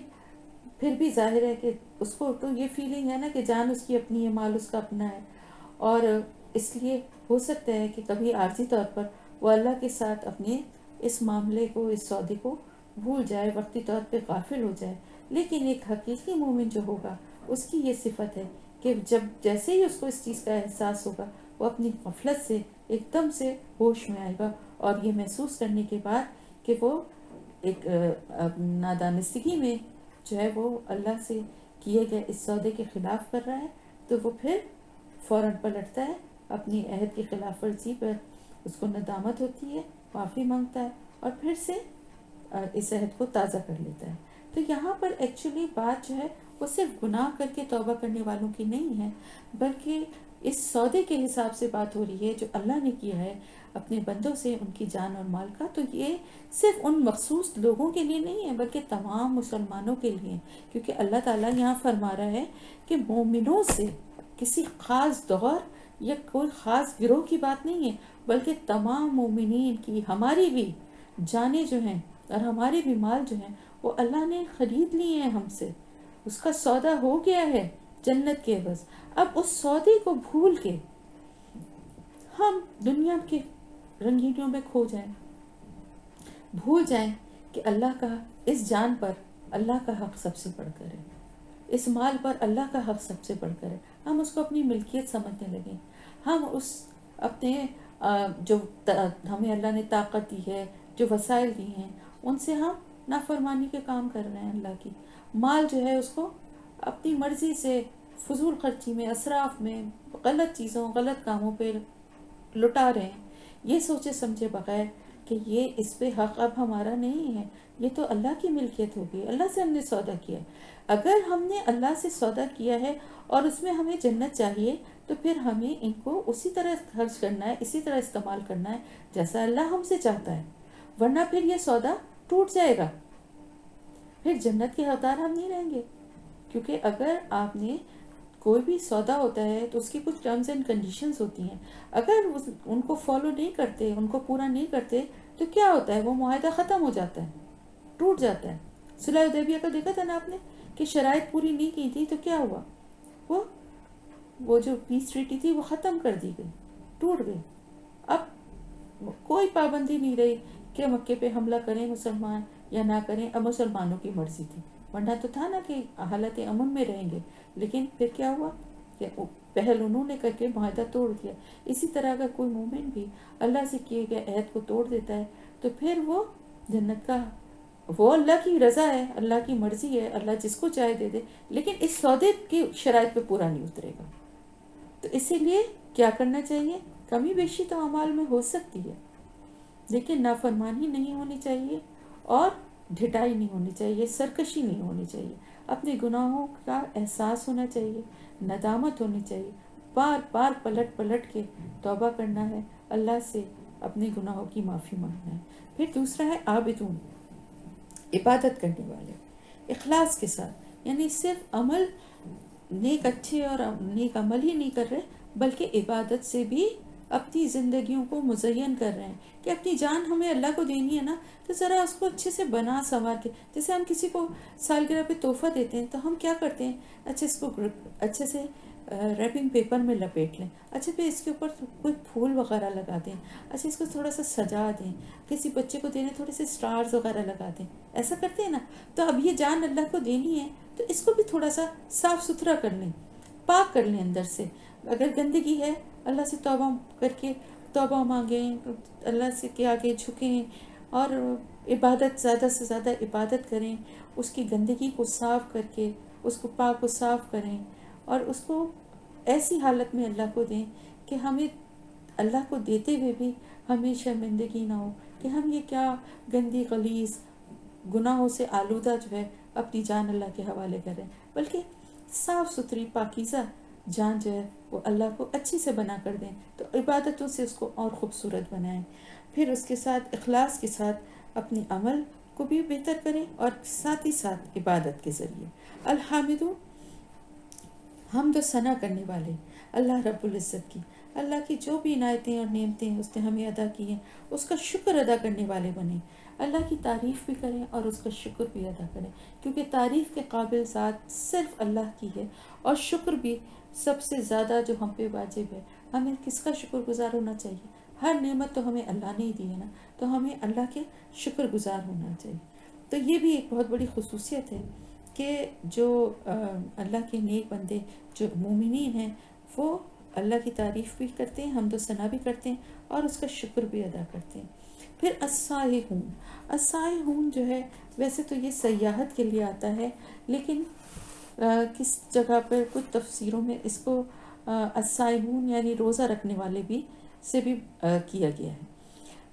پھر بھی ظاہر ہے کہ اس کو تو یہ فیلنگ ہے نا کہ جان اس کی اپنی ہے، مال اس کا اپنا ہے، اور اس لیے ہو سکتا ہے کہ کبھی عارضی طور پر وہ اللہ کے ساتھ اپنے اس معاملے کو، اس سودے کو بھول جائے، وقتی طور پہ غافل ہو جائے. لیکن ایک حقیقی مومن جو ہوگا اس کی یہ صفت ہے کہ جب جیسے ہی اس کو اس چیز کا احساس ہوگا وہ اپنی غفلت سے ایک دم سے ہوش میں آئے گا، اور یہ محسوس کرنے کے بعد کہ وہ ایک نادانستگی میں جو ہے وہ اللہ سے کیے گئے اس سودے کے خلاف کر رہا ہے، تو وہ پھر فوراً پلٹتا ہے، اپنی عہد کی خلاف ورزی پر اس کو ندامت ہوتی ہے، معافی مانگتا ہے، اور پھر سے اس عہد کو تازہ کر لیتا ہے. تو یہاں پر ایکچولی بات جو ہے وہ صرف گناہ کر کے توبہ کرنے والوں کی نہیں ہے، بلکہ اس سودے کے حساب سے بات ہو رہی ہے جو اللہ نے کیا ہے اپنے بندوں سے، ان کی جان اور مال کا. تو یہ صرف ان مخصوص لوگوں کے لیے نہیں ہے بلکہ تمام مسلمانوں کے لیے، کیونکہ اللہ تعالیٰ یہاں فرما رہا ہے کہ مومنوں سے کسی خاص دور یا کوئی خاص گروہ کی بات نہیں ہے، بلکہ تمام مومنین کی، ہماری بھی جانیں جو ہیں اور ہمارے بھی مال جو ہیں وہ اللہ نے خرید لیے ہیں ہم سے، اس کا سودا ہو گیا ہے جنت کے عوض. اب اس سودے کو بھول کے ہم دنیا کے رنگینیوں میں کھو جائیں، بھول جائیں کہ اللہ کا اس جان پر اللہ کا حق سب سے بڑھ کر ہے، اس مال پر اللہ کا حق سب سے بڑھ کر ہے. ہم اس کو اپنی ملکیت سمجھنے لگیں، ہم اس اپنے جو ہمیں اللہ نے طاقت دی ہے، جو وسائل دی ہیں، ان سے ہم نافرمانی کے کام کر رہے ہیں. اللہ کی مال جو ہے اس کو اپنی مرضی سے فضول خرچی میں، اسراف میں، غلط چیزوں، غلط کاموں پہ لٹا رہے ہیں، یہ سوچے سمجھے بغیر کہ یہ اس پہ حق اب ہمارا نہیں ہے، یہ تو اللہ کی ملکیت ہوگی، اللہ سے ہم نے سودا کیا. اگر ہم نے اللہ سے سودا کیا ہے اور اس میں ہمیں جنت چاہیے، تو پھر ہمیں ان کو اسی طرح خرچ کرنا ہے، اسی طرح استعمال کرنا ہے جیسا اللہ ہم سے چاہتا ہے، ورنہ پھر یہ سودا ٹوٹ جائے گا، پھر جنت کے حقدار ہم نہیں رہیں گے. کیونکہ اگر آپ نے کوئی بھی سودا ہوتا ہے تو اس کی کچھ ٹرمز اینڈ کنڈیشنز ہوتی ہیں، اگر ان کو فالو نہیں کرتے، ان کو پورا نہیں کرتے، تو کیا ہوتا ہے، وہ معاہدہ ختم ہو جاتا ہے، ٹوٹ جاتا ہے. صلح حدیبیہ کا دیکھا تھا نا آپ نے کہ شرائط پوری نہیں کی تھی تو کیا ہوا، وہ جو پیس ٹریٹی تھی وہ ختم کر دی گئی، ٹوٹ گئی. اب کوئی پابندی نہیں رہی کہ مکے پہ حملہ کریں مسلمان یا نہ کریں، اب مسلمانوں کی مرضی تھی، ورنہ تو تھا نا کہ حالت امن میں رہیں گے. لیکن پھر کیا ہوا کہ پہل انہوں نے کر کے معاہدہ توڑ دیا. اسی طرح اگر کوئی مومن بھی اللہ سے کیے گئے عہد کو توڑ دیتا ہے تو پھر وہ جنت کا، وہ اللہ کی رضا ہے، اللہ کی مرضی ہے، اللہ جس کو چاہے دے دے، لیکن اس سودے کی شرائط پہ پورا نہیں اترے گا. تو اسی لیے کیا کرنا چاہیے، کمی بیشی تو اعمال میں ہو سکتی ہے، لیکن نافرمانی نہیں ہونی چاہیے، اور ڈھٹائی نہیں ہونی چاہیے، سرکشی نہیں ہونی چاہیے. اپنے گناہوں کا احساس ہونا چاہیے، ندامت ہونی چاہیے، بار بار پلٹ پلٹ کے توبہ کرنا ہے، اللہ سے اپنے گناہوں کی معافی مانگنا ہے. پھر دوسرا ہے عابدون، عبادت کرنے والے، اخلاص کے ساتھ، یعنی صرف عمل نیک اچھے اور نیک عمل ہی نہیں کر رہے، بلکہ عبادت سے بھی اپنی زندگیوں کو مزین کر رہے ہیں کہ اپنی جان ہمیں اللہ کو دینی ہے نا، تو ذرا اس کو اچھے سے بنا سنوار کے، جیسے ہم کسی کو سالگرہ پہ تحفہ دیتے ہیں تو ہم کیا کرتے ہیں، اچھے اس کو اچھے سے ریپنگ پیپر میں لپیٹ لیں. اچھا پھر اس کے اوپر کوئی پھول وغیرہ لگا دیں. اچھا اس کو تھوڑا سا سجا دیں. کسی بچے کو دینے تھوڑے سے اسٹارز وغیرہ لگا دیں. ایسا کرتے ہیں نا. تو اب یہ جان اللہ کو دینی ہے تو اس کو بھی تھوڑا سا صاف ستھرا کر لیں, پاک کر لیں اندر سے. اگر گندگی ہے اللہ سے توبہ کر کے توبہ مانگیں, اللہ سے کے آگے جھکیں اور عبادت زیادہ سے زیادہ عبادت کریں. اس کی گندگی کو صاف کر کے اس کو پاک و صاف کریں اور اس کو ایسی حالت میں اللہ کو دیں کہ ہمیں اللہ کو دیتے ہوئے بھی ہمیں شرمندگی نہ ہو کہ ہم یہ کیا گندی غلیظ گناہوں سے آلودہ جو ہے اپنی جان اللہ کے حوالے کریں, بلکہ صاف ستھری پاکیزہ جان جو ہے وہ اللہ کو اچھی سے بنا کر دیں. تو عبادتوں سے اس کو اور خوبصورت بنائیں. پھر اس کے ساتھ اخلاص کے ساتھ اپنی عمل کو بھی بہتر کریں اور ساتھ ہی ساتھ عبادت کے ذریعے. الحامد حمد و ثنا کرنے والے اللہ رب العزت کی, اللہ کی جو بھی عنایتیں اور نعمتیں اس نے ہمیں ادا کی ہیں اس کا شکر ادا کرنے والے بنیں. اللہ کی تعریف بھی کریں اور اس کا شکر بھی ادا کریں, کیونکہ تعریف کے قابل ذات صرف اللہ کی ہے اور شکر بھی سب سے زیادہ جو ہم پہ واجب ہے. ہمیں کس کا شکر گزار ہونا چاہیے؟ ہر نعمت تو ہمیں اللہ نے ہی دی ہے نا, تو ہمیں اللہ کے شکر گزار ہونا چاہیے. تو یہ بھی ایک بہت بڑی خصوصیت ہے کہ جو اللہ کے نیک بندے جو مومنین ہیں وہ اللہ کی تعریف بھی کرتے ہیں, حمد و ثنا بھی کرتے ہیں اور اس کا شکر بھی ادا کرتے ہیں. پھر السائحون, السائحون جو ہے ویسے تو یہ سیاحت کے لیے آتا ہے, لیکن کس جگہ پر کچھ تفسیروں میں اس کو السائحون یعنی روزہ رکھنے والے بھی سے بھی کیا گیا ہے.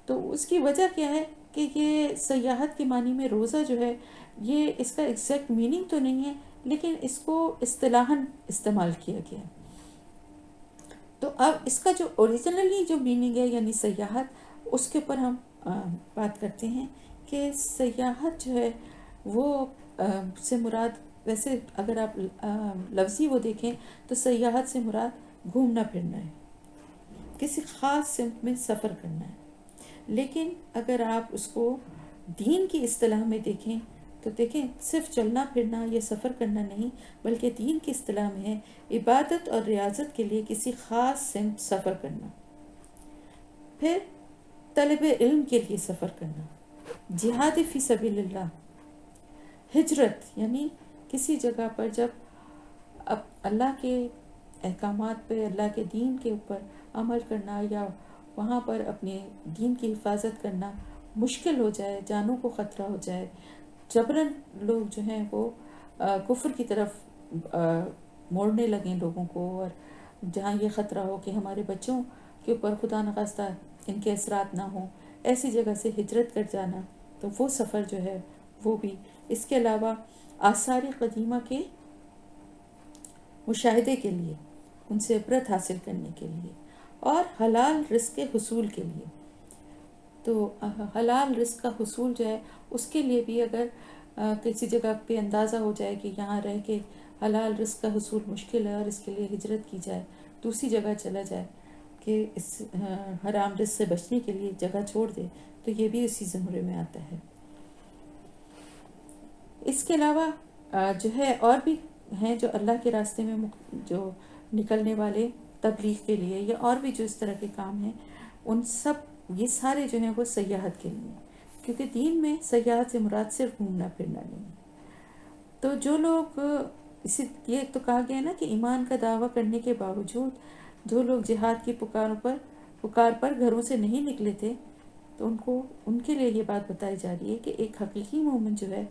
تو اس کی وجہ کیا ہے کہ یہ سیاحت کے معنی میں روزہ جو ہے یہ اس کا ایگزیکٹ میننگ تو نہیں ہے, لیکن اس کو اصطلاحاً استعمال کیا گیا ہے. تو اب اس کا جو اوریجنلی جو میننگ ہے یعنی سیاحت, اس کے اوپر ہم بات کرتے ہیں کہ سیاحت جو ہے وہ سے مراد, ویسے اگر آپ لفظی وہ دیکھیں تو سیاحت سے مراد گھومنا پھرنا ہے, کسی خاص سمت میں سفر کرنا ہے. لیکن اگر آپ اس کو دین کی اصطلاح میں دیکھیں تو دیکھیں صرف چلنا پھرنا یا سفر کرنا نہیں, بلکہ دین کی اصطلاح میں ہے عبادت اور ریاضت کے لیے کسی خاص سمت سفر کرنا. پھر طلب علم کے لیے سفر کرنا, جہاد فی سبیل اللہ, ہجرت یعنی کسی جگہ پر جب اب اللہ کے احکامات پہ اللہ کے دین کے اوپر عمل کرنا یا وہاں پر اپنے دین کی حفاظت کرنا مشکل ہو جائے, جانوں کو خطرہ ہو جائے, جبراً لوگ جو ہیں وہ کفر کی طرف موڑنے لگیں لوگوں کو, اور جہاں یہ خطرہ ہو کہ ہمارے بچوں کے اوپر خدا نخواستہ ان کے اثرات نہ ہوں, ایسی جگہ سے ہجرت کر جانا, تو وہ سفر جو ہے وہ بھی. اس کے علاوہ آثار قدیمہ کے مشاہدے کے لیے, ان سے عبرت حاصل کرنے کے لیے, اور حلال رزق کے حصول کے لیے. تو حلال رزق کا حصول جو ہے اس کے لیے بھی اگر کسی جگہ پہ اندازہ ہو جائے کہ یہاں رہ کے حلال رزق کا حصول مشکل ہے اور اس کے لیے ہجرت کی جائے, دوسری جگہ چلا جائے کہ اس حرام رزق سے بچنے کے لیے جگہ چھوڑ دے, تو یہ بھی اسی زمرے میں آتا ہے. اس کے علاوہ جو ہے اور بھی ہیں جو اللہ کے راستے میں جو نکلنے والے تبلیغ کے لیے یا اور بھی جو اس طرح کے کام ہیں, ان سب یہ سارے جو ہیں وہ سیاحت کے لیے, کیونکہ دین میں سیاحت سے مراد صرف گھومنا پھرنا نہیں. تو جو لوگ اسی یہ تو کہا گیا نا کہ ایمان کا دعویٰ کرنے کے باوجود جو لوگ جہاد کی پکار پر گھروں سے نہیں نکلے تھے, تو ان کے لیے یہ بات بتائی جا رہی ہے کہ ایک حقیقی مومن جو ہے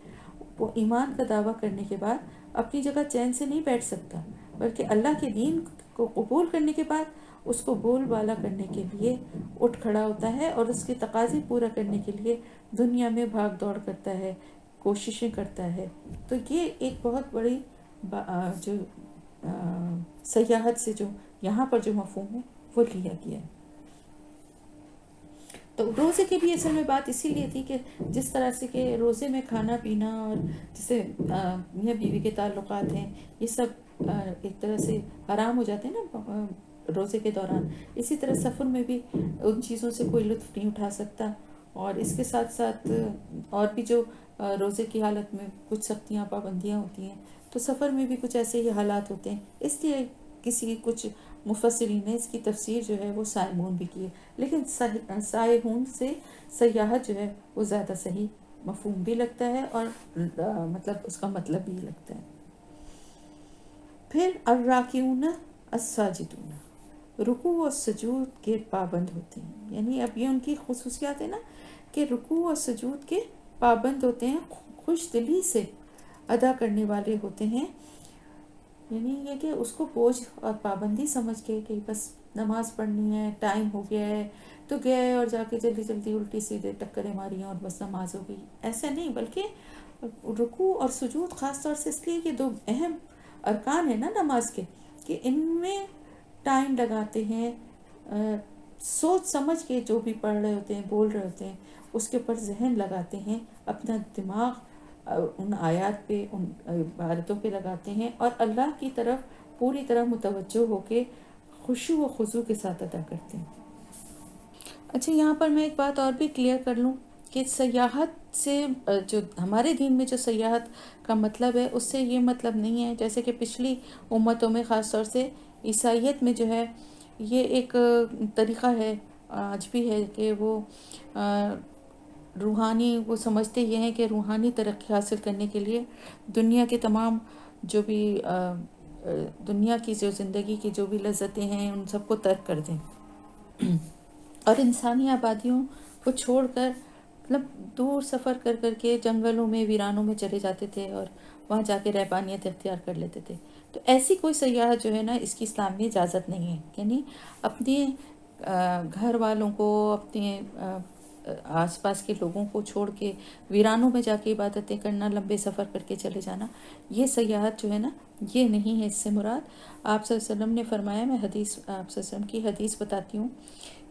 وہ ایمان کا دعویٰ کرنے کے بعد اپنی جگہ چین سے نہیں بیٹھ سکتا, بلکہ اللہ کے دین کو قبول کرنے کے بعد اس کو بول بالا کرنے کے لیے اٹھ کھڑا ہوتا ہے اور اس کے تقاضے پورا کرنے کے لیے دنیا میں بھاگ دوڑ کرتا ہے, کوششیں کرتا ہے. تو یہ ایک بہت بڑی جو سیاحت سے جو یہاں پر جو مفہوم ہے وہ لیا گیا ہے. تو روزے کی بھی اصل میں بات اسی لیے تھی کہ جس طرح سے کہ روزے میں کھانا پینا اور جیسے میاں بیوی کے تعلقات ہیں یہ سب ایک طرح سے حرام ہو جاتے ہیں نا روزے کے دوران, اسی طرح سفر میں بھی ان چیزوں سے کوئی لطف نہیں اٹھا سکتا. اور اس کے ساتھ ساتھ اور بھی جو روزے کی حالت میں کچھ سختیاں پابندیاں ہوتی ہیں, تو سفر میں بھی کچھ ایسے ہی حالات ہوتے ہیں. اس لیے کسی کچھ مفسرین نے اس کی تفسیر جو ہے وہ سائمون بھی کی ہے، لیکن سائہون سے سیاحت جو ہے وہ زیادہ صحیح مفہوم بھی لگتا ہے اور مطلب اس کا مطلب بھی لگتا ہے۔ پھر الراکعون الساجدون، رکوع و سجود کے پابند ہوتے ہیں، یعنی اب یہ ان کی خصوصیات ہے نا کہ رکوع و سجود کے پابند ہوتے ہیں، خوش دلی سے ادا کرنے والے ہوتے ہیں، یعنی یہ کہ اس کو بوجھ اور پابندی سمجھ کے کہ بس نماز پڑھنی ہے، ٹائم ہو گیا ہے تو گئے اور جا کے جلدی جلدی الٹی سیدھے ٹکریں ماری اور بس نماز ہو گئی، ایسا نہیں، بلکہ رکوع اور سجود خاص طور سے اس لیے کہ دو اہم ارکان ہیں نا نماز کے، کہ ان میں ٹائم لگاتے ہیں، سوچ سمجھ کے جو بھی پڑھ رہے ہوتے ہیں بول رہے ہوتے ہیں اس کے اوپر ذہن لگاتے ہیں، اپنا دماغ ان آیات پہ ان عبارتوں پہ لگاتے ہیں اور اللہ کی طرف پوری طرح متوجہ ہو کے خشوع و خضوع کے ساتھ ادا کرتے ہیں۔ اچھا، یہاں پر میں ایک بات اور بھی کلیئر کر لوں کہ سیاحت سے جو ہمارے دین میں جو سیاحت کا مطلب ہے اس سے یہ مطلب نہیں ہے جیسے کہ پچھلی امتوں میں خاص طور سے عیسائیت میں جو ہے یہ ایک طریقہ ہے، آج بھی ہے، کہ وہ روحانی، وہ سمجھتے یہ ہیں کہ روحانی ترقی حاصل کرنے کے لیے دنیا کے تمام جو بھی دنیا کی جو زندگی کی جو بھی لذتیں ہیں ان سب کو ترک کر دیں اور انسانی آبادیوں کو چھوڑ کر مطلب دور سفر کر کر کے جنگلوں میں ویرانوں میں چلے جاتے تھے اور وہاں جا کے رہبانیت اختیار کر لیتے تھے۔ تو ایسی کوئی سیاحت جو ہے نا اس کی اسلام میں اجازت نہیں ہے، یعنی اپنے گھر والوں کو، اپنے آس پاس کے لوگوں کو چھوڑ کے ویرانوں میں جا کے عبادتیں کرنا، لمبے سفر کر کے چلے جانا، یہ سیاحت جو ہے نا یہ نہیں ہے۔ اس سے مراد آپ صلی اللہ علیہ وسلم نے فرمایا، میں حدیث آپ صلی اللہ علیہ وسلم کی حدیث بتاتی ہوں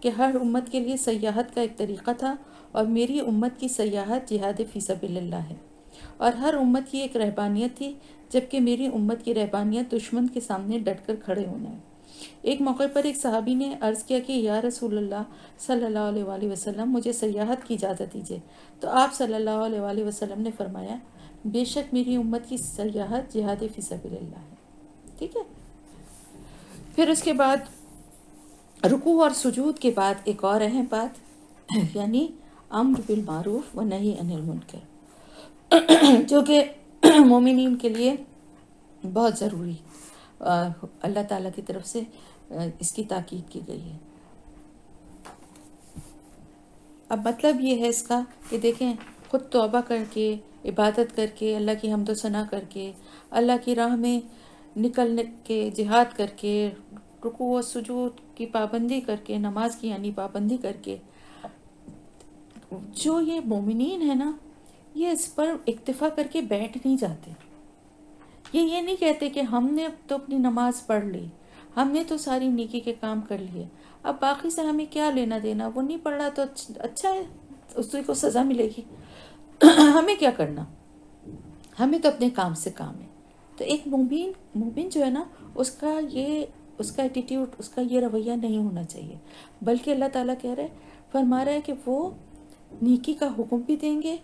کہ ہر امت کے لیے سیاحت کا ایک طریقہ تھا اور میری امت کی سیاحت جہاد فی سبیل اللہ ہے، اور ہر امت کی ایک رہبانیت تھی جبکہ میری امت کی رہبانیت دشمن کے سامنے ڈٹ کر کھڑے ہونا ہے۔ ایک موقع پر ایک صحابی نے عرض کیا کہ یا رسول اللہ صلی اللہ علیہ وآلہ وسلم، مجھے سیاحت کی اجازت دیجیے، تو آپ صلی اللہ علیہ وآلہ وسلم نے فرمایا بے شک میری امت کی سیاحت جہاد فی سبیل اللہ ہے۔ ٹھیک ہے، پھر اس کے بعد رکوع اور سجود کے بعد ایک اور اہم بات یعنی امر بالمعروف و نہی عن المنکر، جو کہ مومنین کے لیے بہت ضروری اللہ تعالیٰ کی طرف سے اس کی تاکید کی گئی ہے۔ اب مطلب یہ ہے اس کا کہ دیکھیں، خود توبہ کر کے، عبادت کر کے، اللہ کی حمد و ثنا کر کے، اللہ کی راہ میں نکلنے کے، جہاد کر کے، رکوع و سجود کی پابندی کر کے، نماز کی یعنی پابندی کر کے، جو یہ مومنین ہیں نا یہ اس پر اکتفا کر کے بیٹھ نہیں جاتے، یہ نہیں کہتے کہ ہم نے تو اپنی نماز پڑھ لی، ہم نے تو ساری نیکی کے کام کر لیے، اب باقی سے ہمیں کیا لینا دینا، وہ نہیں پڑھ رہا تو اچھا ہے، اس کو سزا ملے گی، ہمیں کیا کرنا، ہمیں تو اپنے کام سے کام ہے۔ تو ایک مومن جو ہے نا اس کا ایٹیٹیوڈ، اس کا یہ رویہ نہیں ہونا چاہیے، بلکہ اللہ تعالیٰ کہہ رہے، فرما رہا ہے کہ وہ نیکی کا حکم بھی دیں گے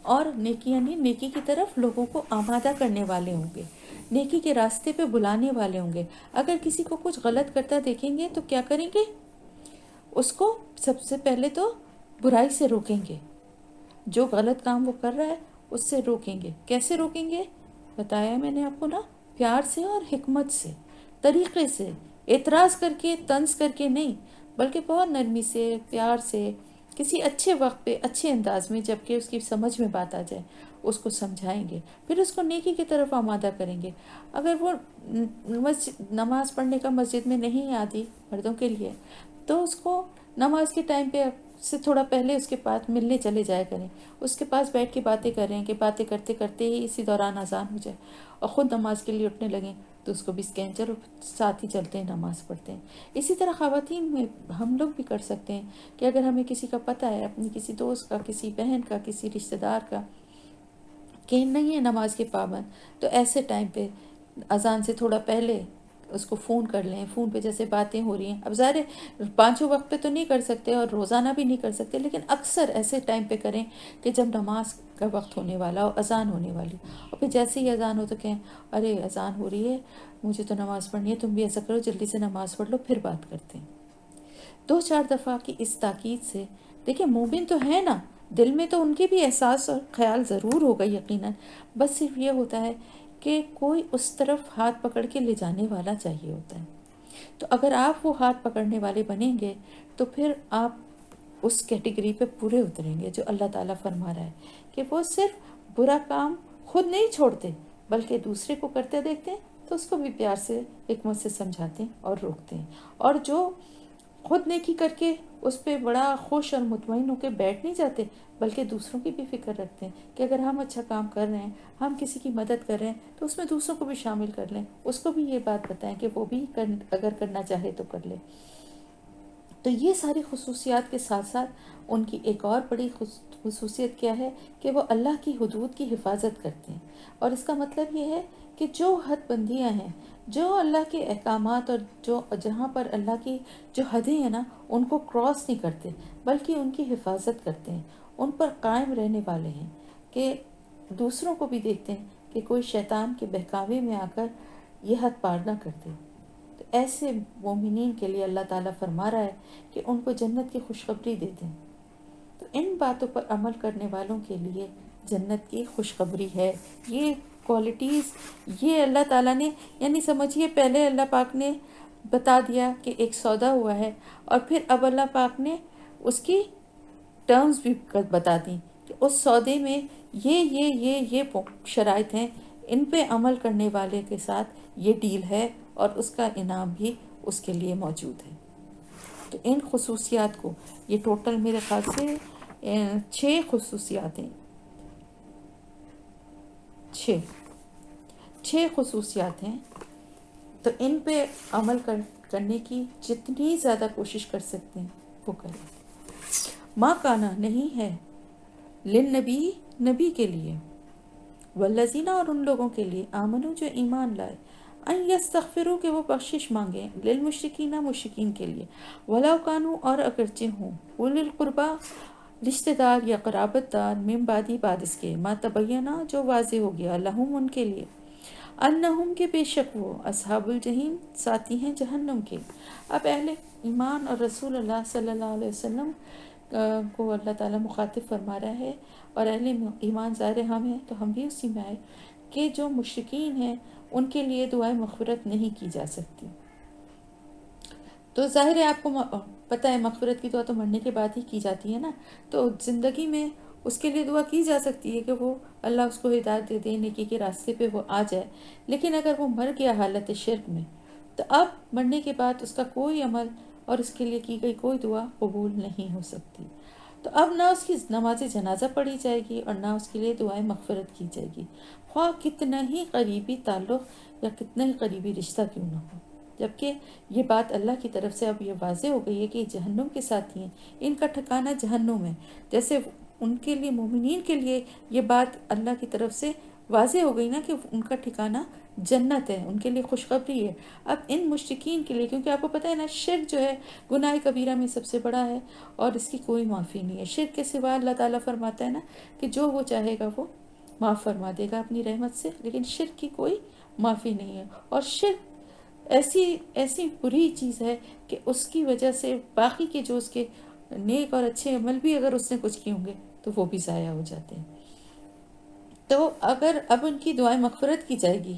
اور نیکی یعنی نیکی کی طرف لوگوں کو آمادہ کرنے والے ہوں گے، نیکی کے راستے پہ بلانے والے ہوں گے۔ اگر کسی کو کچھ غلط کرتا دیکھیں گے تو کیا کریں گے؟ اس کو سب سے پہلے تو برائی سے روکیں گے، جو غلط کام وہ کر رہا ہے اس سے روکیں گے۔ کیسے روکیں گے؟ بتایا میں نے آپ کو نا، پیار سے اور حکمت سے، طریقے سے، اعتراض کر کے، طنز کر کے نہیں، بلکہ بہت نرمی سے، پیار سے، کسی اچھے وقت پہ، اچھے انداز میں، جب کہ اس کی سمجھ میں بات آ جائے اس کو سمجھائیں گے، پھر اس کو نیکی کی طرف آمادہ کریں گے۔ اگر وہ نماز پڑھنے کا مسجد میں نہیں آتی مردوں کے لیے تو اس کو نماز کے ٹائم پہ سے تھوڑا پہلے اس کے پاس ملنے چلے جایا کریں، اس کے پاس بیٹھ کے باتیں کریں کہ باتیں کرتے کرتے ہی اسی دوران اذان ہو جائے اور خود نماز کے لیے اٹھنے لگیں تو اس کو بھی سکین، چلو ساتھ ہی چلتے ہیں نماز پڑھتے ہیں۔ اسی طرح خواتین میں ہم لوگ بھی کر سکتے ہیں کہ اگر ہمیں کسی کا پتہ ہے، اپنی کسی دوست کا، کسی بہن کا، کسی رشتہ دار کا کہ نہیں ہے نماز کے پابند، تو ایسے ٹائم پہ اذان سے تھوڑا پہلے اس کو فون کر لیں، فون پہ جیسے باتیں ہو رہی ہیں. اب ظاہر ہے پانچوں وقت پہ تو نہیں کر سکتے اور روزانہ بھی نہیں کر سکتے، لیکن اکثر ایسے ٹائم پہ کریں کہ جب نماز کا وقت ہونے والا ہو، اذان ہونے والی، اور پھر جیسے ہی اذان ہو تو کہیں ارے اذان ہو رہی ہے، مجھے تو نماز پڑھنی ہے، تم بھی ایسا کرو جلدی سے نماز پڑھ لو، پھر بات کرتے ہیں. 2-4 دفعہ کی اس تاکید سے دیکھیں مومن تو ہے نا، دل میں تو ان کے بھی احساس اور خیال ضرور ہوگا یقیناً، بس صرف یہ ہوتا ہے کہ کوئی اس طرف ہاتھ پکڑ کے لے جانے والا چاہیے ہوتا ہے. تو اگر آپ وہ ہاتھ پکڑنے والے بنیں گے تو پھر آپ اس کیٹیگری پہ پورے اتریں گے جو اللہ تعالیٰ فرما رہا ہے کہ وہ صرف برا کام خود نہیں چھوڑتے بلکہ دوسرے کو کرتے دیکھتے ہیں تو اس کو بھی پیار سے حکمت سے سمجھاتے ہیں اور روکتے ہیں. اور جو خود نیکی کر کے اس پہ بڑا خوش اور مطمئن ہو کے بیٹھ نہیں جاتے بلکہ دوسروں کی بھی فکر رکھتے ہیں کہ اگر ہم اچھا کام کر رہے ہیں، ہم کسی کی مدد کر رہے ہیں تو اس میں دوسروں کو بھی شامل کر لیں، اس کو بھی یہ بات بتائیں کہ وہ بھی اگر کرنا چاہے تو کر لے. تو یہ ساری خصوصیات کے ساتھ ساتھ ان کی ایک اور بڑی خصوصیت کیا ہے کہ وہ اللہ کی حدود کی حفاظت کرتے ہیں. اور اس کا مطلب یہ ہے کہ جو حد بندیاں ہیں، جو اللہ کے احکامات اور جو جہاں پر اللہ کی جو حدیں ہیں نا ان کو کراس نہیں کرتے بلکہ ان کی حفاظت کرتے ہیں، ان پر قائم رہنے والے ہیں کہ دوسروں کو بھی دیکھتے ہیں کہ کوئی شیطان کے بہکاوے میں آ کر یہ حد پار نہ کرتے. تو ایسے مومنین کے لیے اللہ تعالیٰ فرما رہا ہے کہ ان کو جنت کی خوشخبری دے دیں. تو ان باتوں پر عمل کرنے والوں کے لیے جنت کی خوشخبری ہے. یہ کوالٹیز یہ اللہ تعالیٰ نے، یعنی سمجھیے پہلے اللہ پاک نے بتا دیا کہ ایک سودا ہوا ہے اور پھر اب اللہ پاک نے اس کی ٹرمز بھی بتا دیں کہ اس سودے میں یہ شرائط ہیں، ان پہ عمل کرنے والے کے ساتھ یہ ڈیل ہے اور اس کا انعام بھی اس کے لیے موجود ہے. تو ان خصوصیات کو، یہ ٹوٹل میرے خیال سے 6 خصوصیات ہیں، 6 خصوصیات ہیں. تو ان پہ عمل کرنے کی جتنی زیادہ کوشش کر سکتے ہیں وہ کریں. ماں کانا نہیں ہے نبی کے لیے، والذین اور ان لوگوں کے لیے آمنو جو ایمان لائے، ان یستغفروا کہ وہ بخشش مانگیں، للمشرکین مشرکین کے لیے، ولو کانوا اور اگرچہ ہوں، اولی القربا رشتہ دار یا قرابت دار، من بعد اس کے، ما تبینہ جو واضح ہو گیا، لہم ان کے لیے، انہم کے بے شک وہ اصحاب الجحیم ساتھی ہیں جہنم کے. اب اہل ایمان اور رسول اللہ صلی اللہ علیہ وسلم کو اللہ تعالیٰ مخاطب فرما رہا ہے، اور اہل ایمان ظاہر ہم ہیں تو ہم بھی اسی میں آئے کہ جو مشرکین ہیں ان کے لیے دعائیں مغفرت نہیں کی جا سکتی. تو ظاہر ہے آپ کو پتہ ہے مغفرت کی دعا تو مرنے کے بعد ہی کی جاتی ہے نا، تو زندگی میں اس کے لیے دعا کی جا سکتی ہے کہ وہ اللہ اس کو ہدایت دے دے، نیکی کے راستے پہ وہ آ جائے. لیکن اگر وہ مر گیا حالت شرک میں تو اب مرنے کے بعد اس کا کوئی عمل اور اس کے لیے کی گئی کوئی دعا قبول نہیں ہو سکتی. تو اب نہ اس کی نماز جنازہ پڑھی جائے گی اور نہ اس کے لیے دعائیں مغفرت کی جائے گی، خواہ کتنا ہی قریبی تعلق یا کتنا ہی قریبی رشتہ کیوں نہ ہو. جبکہ یہ بات اللہ کی طرف سے اب یہ واضح ہو گئی ہے کہ جہنم کے ساتھی ہیں، ان کا ٹھکانہ جہنم ہے. جیسے ان کے لیے مومنین کے لیے یہ بات اللہ کی طرف سے واضح ہو گئی نا کہ ان کا ٹھکانہ جنت ہے، ان کے لیے خوشخبری ہے. اب ان مشرکین کے لیے، کیونکہ آپ کو پتہ ہے نا شرک جو ہے گناہ کبیرہ میں سب سے بڑا ہے اور اس کی کوئی معافی نہیں ہے. شرک کے سوا اللہ تعالیٰ فرماتا ہے نا کہ جو وہ چاہے گا وہ معاف فرما دے گا اپنی رحمت سے، لیکن شرک کی کوئی معافی نہیں ہے. اور شرک ایسی بری چیز ہے کہ اس کی وجہ سے باقی کے جو اس کے نیک اور اچھے عمل بھی اگر اس نے کچھ کیے ہوں گے تو وہ بھی ضائع ہو جاتے ہیں. تو اگر اب ان کی دعائیں مغفرت کی جائے گی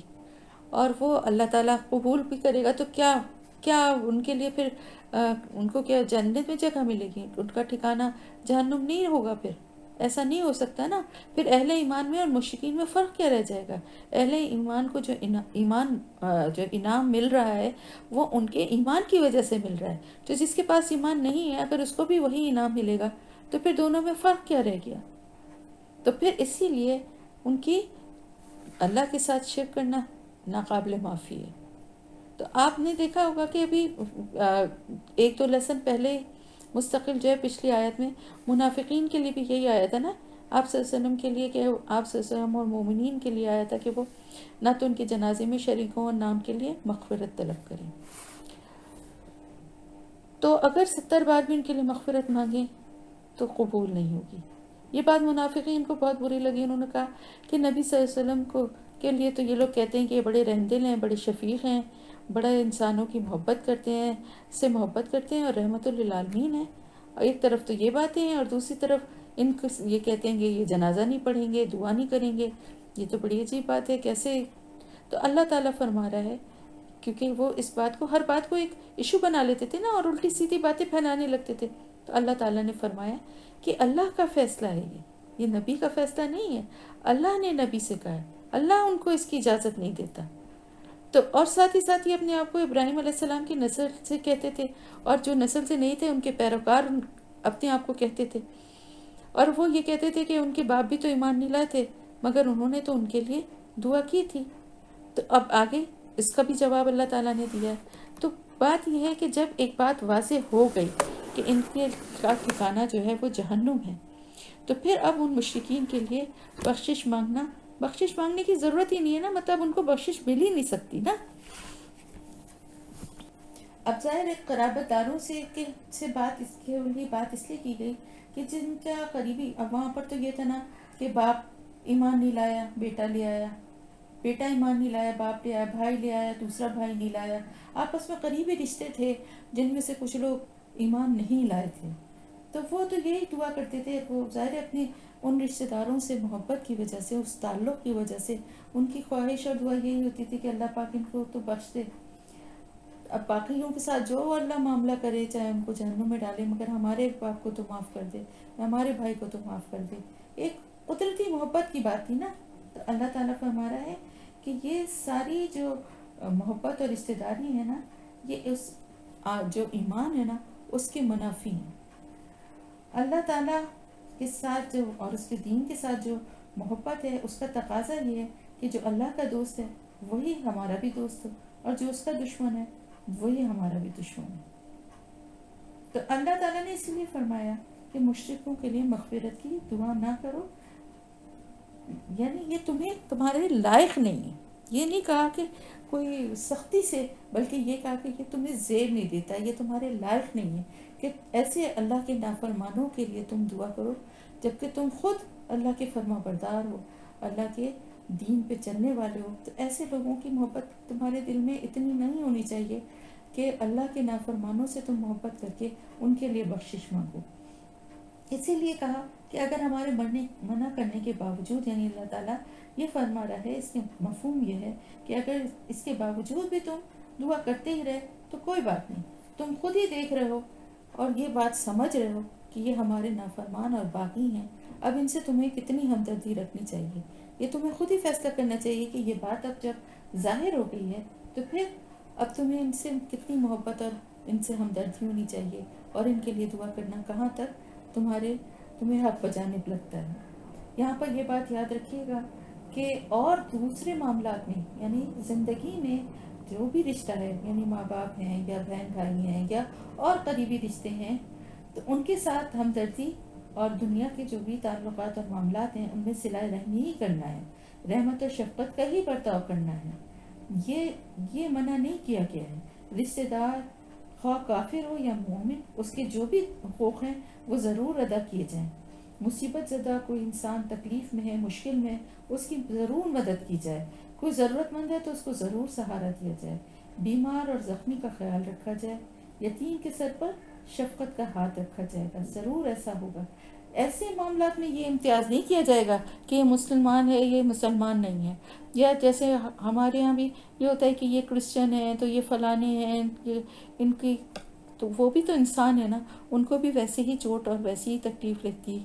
اور وہ اللہ تعالیٰ قبول بھی کرے گا تو کیا ان کے لیے پھر ان کو کیا جنت میں جگہ ملے گی؟ ان کا ٹھکانہ جہنم نہیں ہوگا؟ پھر ایسا نہیں ہو سکتا نا. پھر اہل ایمان میں اور مشرکین میں فرق کیا رہ جائے گا؟ اہل ایمان کو جو انعام مل رہا ہے وہ ان کے ایمان کی وجہ سے مل رہا ہے. تو جس کے پاس ایمان نہیں ہے اگر اس کو بھی وہی انعام ملے گا تو پھر دونوں میں فرق کیا رہ گیا؟ تو پھر اسی لیے ان کی اللہ کے ساتھ شرک کرنا ناقابل معافی ہے. تو آپ نے دیکھا ہوگا کہ ابھی 1-2 لیسن پہلے مستقل جو ہے پچھلی آیت میں منافقین کے لیے بھی یہی آیت ہے نا، آپ صلی اللہ علیہ وسلم کے لیے کہ آپ صلی اللہ علیہ وسلم اور مومنین کے لیے آیا تھا کہ وہ نہ تو ان کے جنازے میں شریک ہوں اور نہ ان کے لیے مغفرت طلب کریں. تو اگر 70 بار بھی ان کے لیے مغفرت مانگیں تو قبول نہیں ہوگی. یہ بات منافقین کو بہت بری لگی. انہوں نے کہا کہ نبی صلی اللہ علیہ وسلم کو کے لیے تو یہ لوگ کہتے ہیں کہ یہ بڑے رحمدل ہیں، بڑے شفیق ہیں، بڑا انسانوں کی محبت کرتے ہیں، سے محبت کرتے ہیں اور رحمت للعالمین ہیں. اور ایک طرف تو یہ باتیں ہیں اور دوسری طرف ان کو یہ کہتے ہیں کہ یہ جنازہ نہیں پڑھیں گے، دعا نہیں کریں گے. یہ تو بڑی عجیب بات ہے. کیسے؟ تو اللہ تعالیٰ فرما رہا ہے، کیونکہ وہ اس بات کو، ہر بات کو ایک ایشو بنا لیتے تھے نا اور الٹی سیدھی باتیں پھیلانے لگتے تھے. تو اللہ تعالیٰ نے فرمایا کہ اللہ کا فیصلہ ہے، یہ نبی کا فیصلہ نہیں ہے. اللہ نے نبی سے کہا ہے، اللہ ان کو اس کی اجازت نہیں دیتا. تو اور ساتھ ہی ساتھ یہ اپنے آپ کو ابراہیم علیہ السلام کی نسل سے کہتے تھے، اور جو نسل سے نہیں تھے ان کے پیروکار اپنے آپ کو کہتے تھے. اور وہ یہ کہتے تھے کہ ان کے باپ بھی تو ایمان نہیں لائے تھے، مگر انہوں نے تو ان کے لیے دعا کی تھی. تو اب آگے اس کا بھی جواب اللہ تعالیٰ نے دیا ہے. تو بات یہ ہے کہ جب ایک بات واضح ہو گئی کہ ان کے کا ٹھکانہ جو ہے وہ جہنم ہے، تو پھر اب ان مشرکین کے لیے بخشش مانگنے کی ضرورت ہی نہیں ہے نا. مطلب ان کو بخشش مل ہی نہیں سکتی نا. اب ظاہر ہے قرابت داروں سے بات اس لیے کی گئی کہ جن کا قریبی، اب وہاں پر تو یہ تھا نا کہ باپ ایمان نہیں لایا بیٹا لے آیا، بیٹا ایمان نہیں لایا باپ لے آیا، بھائی لے آیا دوسرا بھائی نہیں لایا. آپس میں قریبی رشتے تھے جن میں سے کچھ لوگ ایمان نہیں لائے تھے. تو وہ تو یہی دعا کرتے تھے. وہ ظاہر اپنے ان رشتہ داروں سے محبت کی وجہ سے، اس تعلق کی وجہ سے ان کی خواہش اور دعا یہی ہوتی تھی کہ اللہ پاک ان کو تو بخش دے. اب باقیوں کے ساتھ جو اللہ معاملہ کرے، چاہے ان کو جہنم میں ڈالے، مگر ہمارے باپ کو تو معاف کر دے، ہمارے بھائی کو تو معاف کر دے. ایک قدرتی محبت کی بات تھی نا. تو اللہ تعالیٰ فرما رہا ہے کہ یہ ساری جو محبت اور رشتہ داری ہے نا، یہ اس جو ایمان ہے نا اس کے منافی ہیں. اللہ تعالیٰ کے ساتھ جو اور اس کے دین کے ساتھ جو محبت ہے، اس کا تقاضا یہ ہے کہ جو اللہ کا دوست ہے وہی ہمارا بھی دوست ہو، اور جو اس کا دشمن ہے وہی ہمارا بھی دشمن ہے. تو اللہ تعالیٰ نے اس لیے فرمایا کہ مشرکوں کے لیے مغفرت کی دعا نہ کرو، یعنی یہ تمہارے لائق نہیں ہے. یہ نہیں کہا کہ کوئی سختی سے، بلکہ یہ کہا کہ یہ تمہیں زیب نہیں دیتا، یہ تمہارے لائق نہیں ہے کہ ایسے اللہ کے نافرمانوں کے لیے تم دعا کرو، جبکہ تم خود اللہ کے فرما بردار ہو، اللہ کے دین پہ چلنے والے ہو. تو ایسے لوگوں کی محبت تمہارے دل میں اتنی نہیں ہونی چاہیے کہ اللہ کے نافرمانوں سے تم محبت کر کے ان کے لیے بخشش مانگو. اسی لیے کہا کہ اگر ہمارے منع کرنے کے باوجود، یعنی اللہ تعالیٰ یہ فرما رہا ہے، اس کے مفہوم یہ ہے کہ اگر اس کے باوجود بھی تم دعا کرتے ہی رہے تو کوئی بات نہیں، تم خود ہی دیکھ رہے ہو اور یہ بات سمجھ رہے ہو کہ یہ ہمارے نافرمان اور باغی ہیں. اب ان سے تمہیں کتنی ہمدردی رکھنی چاہیے، یہ تمہیں خود ہی فیصلہ کرنا چاہیے کہ یہ بات اب جب ظاہر ہو گئی ہے تو پھر اب تمہیں ان سے کتنی محبت اور ان سے ہمدردی ہونی چاہیے، اور ان کے لیے دعا کرنا کہاں تک تمہیں حق بجانب لگتا ہے. یہاں پر یہ بات یاد رکھیے گا کہ اور دوسرے معاملات میں، یعنی زندگی میں جو بھی رشتہ ہے، یعنی ماں باپ ہیں یا بہن بھائی ہیں یا اور قریبی رشتے ہیں، تو ان کے ساتھ ہمدردی اور دنیا کے جو بھی تعلقات اور معاملات ہیں ان میں صلہ رحمی ہی کرنا ہے، رحمت اور شفقت کا ہی برتاؤ کرنا ہے. یہ منع نہیں کیا گیا ہے. رشتہ دار خواہ کافر ہو یا مومن، اس کے جو بھی حقوق ہیں وہ ضرور ادا کیے جائیں. مصیبت زدہ کوئی انسان تکلیف میں ہے، مشکل میں ہے، اس کی ضرور مدد کی جائے. کوئی ضرورت مند ہے تو اس کو ضرور سہارا دیا جائے. بیمار اور زخمی کا خیال رکھا جائے. یتیم کے سر پر شفقت کا ہاتھ رکھا جائے گا، ضرور ایسا ہوگا. ایسے معاملات میں یہ امتیاز نہیں کیا جائے گا کہ یہ مسلمان ہے یہ مسلمان نہیں ہے، یا جیسے ہمارے ہاں بھی یہ ہوتا ہے کہ یہ کرسچن ہیں تو یہ فلانے ہیں، یہ ان کی، تو وہ بھی تو انسان ہے نا، ان کو بھی ویسے ہی چوٹ اور ویسے ہی تکلیف لگتی ہے،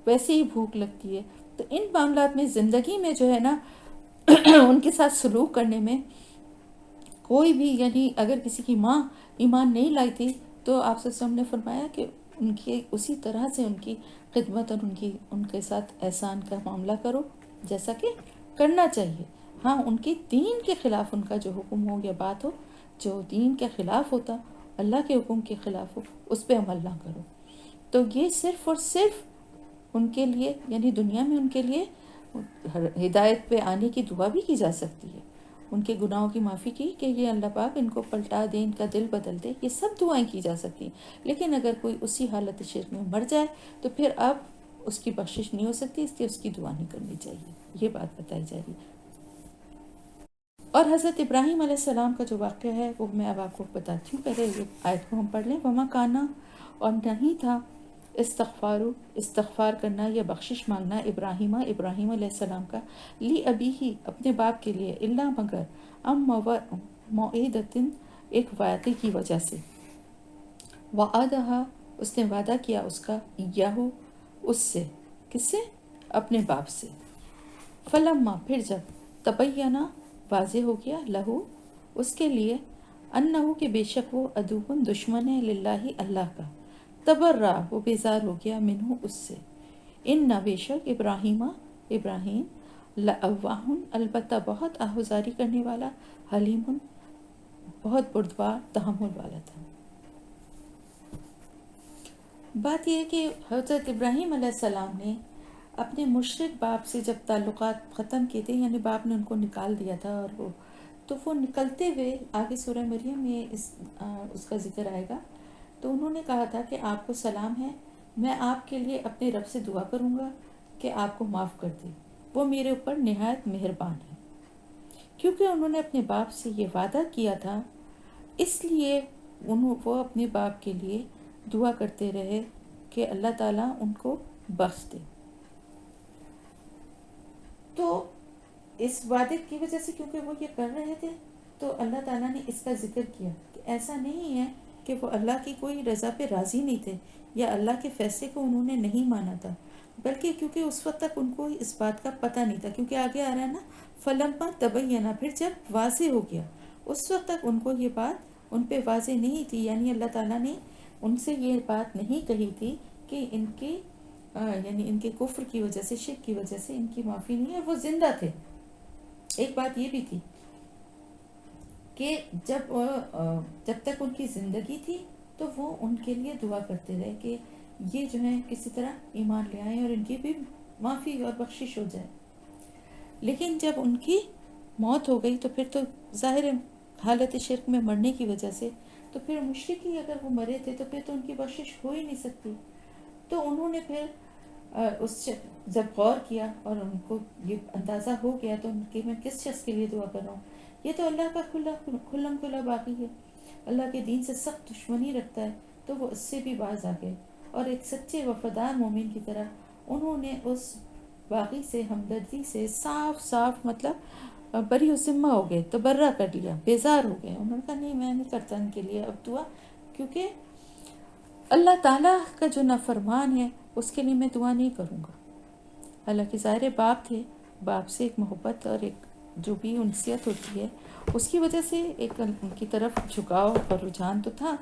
ویسے ہی بھوک لگتی ہے. تو ان معاملات میں زندگی میں جو ہے نا ان کے ساتھ سلوک کرنے میں کوئی بھی، یعنی اگر کسی کی ماں ایمان نہیں لائی تھی تو آپ صلی اللہ علیہ وسلم نے فرمایا کہ ان کی اسی طرح سے ان کی خدمت اور ان کے ساتھ احسان کا معاملہ کرو جیسا کہ کرنا چاہیے. ہاں ان کی دین کے خلاف ان کا جو حکم ہو یا بات ہو، جو دین کے خلاف ہوتا، اللہ کے حکم کے خلاف ہو، اس پہ عمل نہ کرو. تو یہ صرف اور صرف ان کے لیے یعنی دنیا میں ان کے لیے ہدایت پہ آنے کی دعا بھی کی جا سکتی ہے، ان کے گناہوں کی معافی کی کہ یہ اللہ پاک ان کو پلٹا دے، ان کا دل بدل دے، یہ سب دعائیں کی جا سکتی ہیں۔ لیکن اگر کوئی اسی حالت شرک میں مر جائے تو پھر اب اس کی بخشش نہیں ہو سکتی، اس لیے اس کی دعا نہیں کرنی چاہیے، یہ بات بتائی جا رہی ہے۔ اور حضرت ابراہیم علیہ السلام کا جو واقعہ ہے وہ میں اب آپ کو بتاتی ہوں، پہلے یہ آیت کو ہم پڑھ لیں۔ وما کانا، اور نہیں تھا، استغفار کرنا یا بخشش مانگنا، ابراہیم علیہ السلام کا، لی ابی ہی اپنے باپ کے لیے، اللہ مگر موعدۃ ایک وعدے کی وجہ سے، وعدہا اس نے وعدہ کیا اس کا، یاہو اس سے، کس سے؟ اپنے باپ سے۔ فلما پھر جب تبینہ واضح ہو گیا، لہو اس کے لیے، انہو کہ بے شک وہ عدوٌ دشمن ہے، للہ اللہ کا، تبرہ وہ بیزار ہو گیا، منہ اس سے، ان نہ بے شک ابراہیم لأواہ البتہ بہت آہوزاری کرنے والا، حلیم بہت بردبار تحمل والا تھا۔ بات یہ ہے کہ حضرت ابراہیم علیہ السلام نے اپنے مشرک باپ سے جب تعلقات ختم کیے تھے، یعنی باپ نے ان کو نکال دیا تھا، اور وہ نکلتے ہوئے آگے سورہ مریم میں اس کا ذکر آئے گا، تو انہوں نے کہا تھا کہ آپ کو سلام ہے، میں آپ کے لیے اپنے رب سے دعا کروں گا کہ آپ کو معاف کر دے، وہ میرے اوپر نہایت مہربان ہے۔ کیونکہ انہوں نے اپنے باپ سے یہ وعدہ کیا تھا، اس لیے وہ اپنے باپ کے لیے دعا کرتے رہے کہ اللہ تعالیٰ ان کو بخش دے۔ تو اس وعدے کی وجہ سے کیونکہ وہ یہ کر رہے تھے، تو اللہ تعالیٰ نے اس کا ذکر کیا کہ ایسا نہیں ہے کہ وہ اللہ کی کوئی رضا پہ راضی نہیں تھے یا اللہ کے فیصلے کو انہوں نے نہیں مانا تھا، بلکہ کیونکہ اس وقت تک ان کو اس بات کا پتہ نہیں تھا، کیونکہ آگے آ رہا ہے نا، فلما تبینہ پھر جب واضح ہو گیا، اس وقت تک ان کو یہ بات ان پہ واضح نہیں تھی، یعنی اللہ تعالیٰ نے ان سے یہ بات نہیں کہی تھی کہ ان کی یعنی ان کے کفر کی وجہ سے، شرک کی وجہ سے ان کی معافی نہیں ہے، وہ زندہ تھے۔ ایک بات یہ بھی تھی کہ جب تک ان کی زندگی تھی تو وہ ان کے لیے دعا کرتے رہے کہ یہ جو ہے کسی طرح ایمان لے آئیں اور ان کی بھی معافی اور بخشش ہو جائے۔ لیکن جب ان کی موت ہو گئی تو پھر تو ظاہر حالت شرک میں مرنے کی وجہ سے، تو پھر مشرکی اگر وہ مرے تھے تو پھر تو ان کی بخشش ہو ہی نہیں سکتی۔ تو انہوں نے پھر جب غور کیا اور ان کو یہ اندازہ ہو گیا تو کہ میں کس شخص کے لیے دعا کر رہا ہوں، یہ تو اللہ کا کھلم کھلا باقی ہے، اللہ کے دین سے سخت دشمنی رکھتا ہے، تو وہ اس سے بھی باز آ گئے، اور ایک سچے وفادار مومن کی طرح انہوں نے اس باغی سے ہمدردی سے صاف مطلب بری و ذمہ ہو گئے، تبرہ کر لیا، بیزار ہو گئے، انہوں نے کہا نہیں میں نہیں کرتا ان کے لیے اب دعا، کیونکہ اللہ تعالیٰ کا جو نافرمان ہے اس کے لیے میں دعا نہیں کروں گا۔ حالانکہ ظاہر باپ تھے، باپ سے ایک محبت اور ایک جو بھی انسیت ہوتی ہے اس کی وجہ سے ایک ان کی طرف جھکاؤ اور رجحان تو تھا،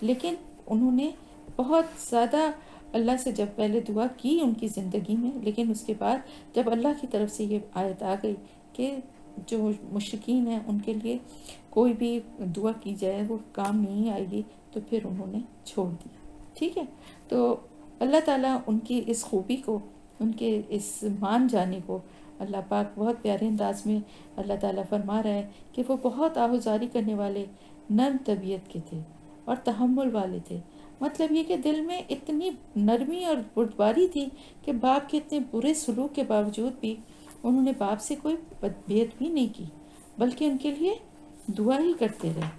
لیکن انہوں نے بہت زیادہ اللہ سے جب پہلے دعا کی ان کی زندگی میں، لیکن اس کے بعد جب اللہ کی طرف سے یہ آیت آ گئی کہ جو مشرکین ہیں ان کے لیے کوئی بھی دعا کی جائے وہ کام نہیں آئے گی، تو پھر انہوں نے چھوڑ دیا۔ ٹھیک ہے، تو اللہ تعالیٰ ان کی اس خوبی کو، ان کے اس مان جانے کو، اللہ پاک بہت پیارے انداز میں اللہ تعالیٰ فرما رہا ہے کہ وہ بہت آہوزاری کرنے والے نرم طبیعت کے تھے اور تحمل والے تھے۔ مطلب یہ کہ دل میں اتنی نرمی اور بردباری تھی کہ باپ کے اتنے برے سلوک کے باوجود بھی انہوں نے باپ سے کوئی بدبیت بھی نہیں کی، بلکہ ان کے لیے دعا ہی کرتے رہے۔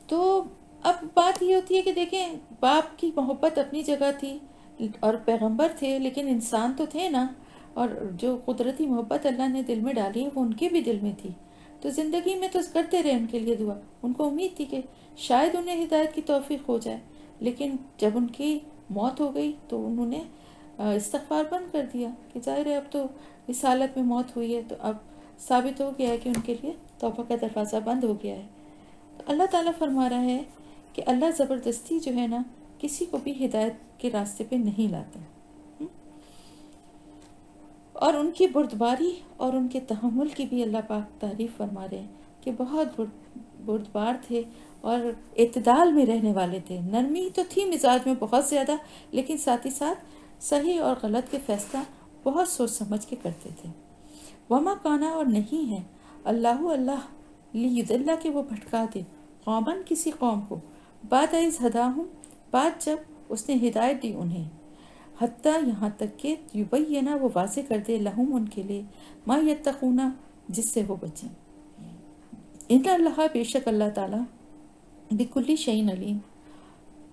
تو اب بات یہ ہوتی ہے کہ دیکھیں باپ کی محبت اپنی جگہ تھی اور پیغمبر تھے، لیکن انسان تو تھے نا، اور جو قدرتی محبت اللہ نے دل میں ڈالی ہے وہ ان کے بھی دل میں تھی، تو زندگی میں تو کرتے رہے ان کے لیے دعا، ان کو امید تھی کہ شاید انہیں ہدایت کی توفیق ہو جائے، لیکن جب ان کی موت ہو گئی تو انہوں نے استغفار بند کر دیا کہ ظاہر ہے اب تو اس حالت میں موت ہوئی ہے تو اب ثابت ہو گیا ہے کہ ان کے لیے توبہ کا دروازہ بند ہو گیا ہے۔ تو اللہ تعالیٰ فرما رہا ہے کہ اللہ زبردستی جو ہے نا کسی کو بھی ہدایت کے راستے پہ نہیں لاتا، اور ان کی بردباری اور ان کے تحمل کی بھی اللہ پاک تعریف فرما رہے ہیں کہ بہت بردبار تھے اور اعتدال میں رہنے والے تھے. نرمی تو تھی مزاج میں بہت زیادہ، لیکن ساتھ ہی ساتھ صحیح اور غلط کے فیصلہ بہت سوچ سمجھ کے کرتے تھے. وما کانا، اور نہیں ہے، اللہ لیضل، کہ وہ بھٹکا دے، قومن، کسی قوم کو، بعد از ہداہم، بعد جب اس نے ہدایت دی انہیں، حتیٰ، یہاں تک کہ یبینہ، وہ واضح کر دے، لہم، ان کے لیے، ما یتقون، جس سے وہ بچیں. ان اللہ، بے شک اللہ تعالیٰ، بکل شیء علیم،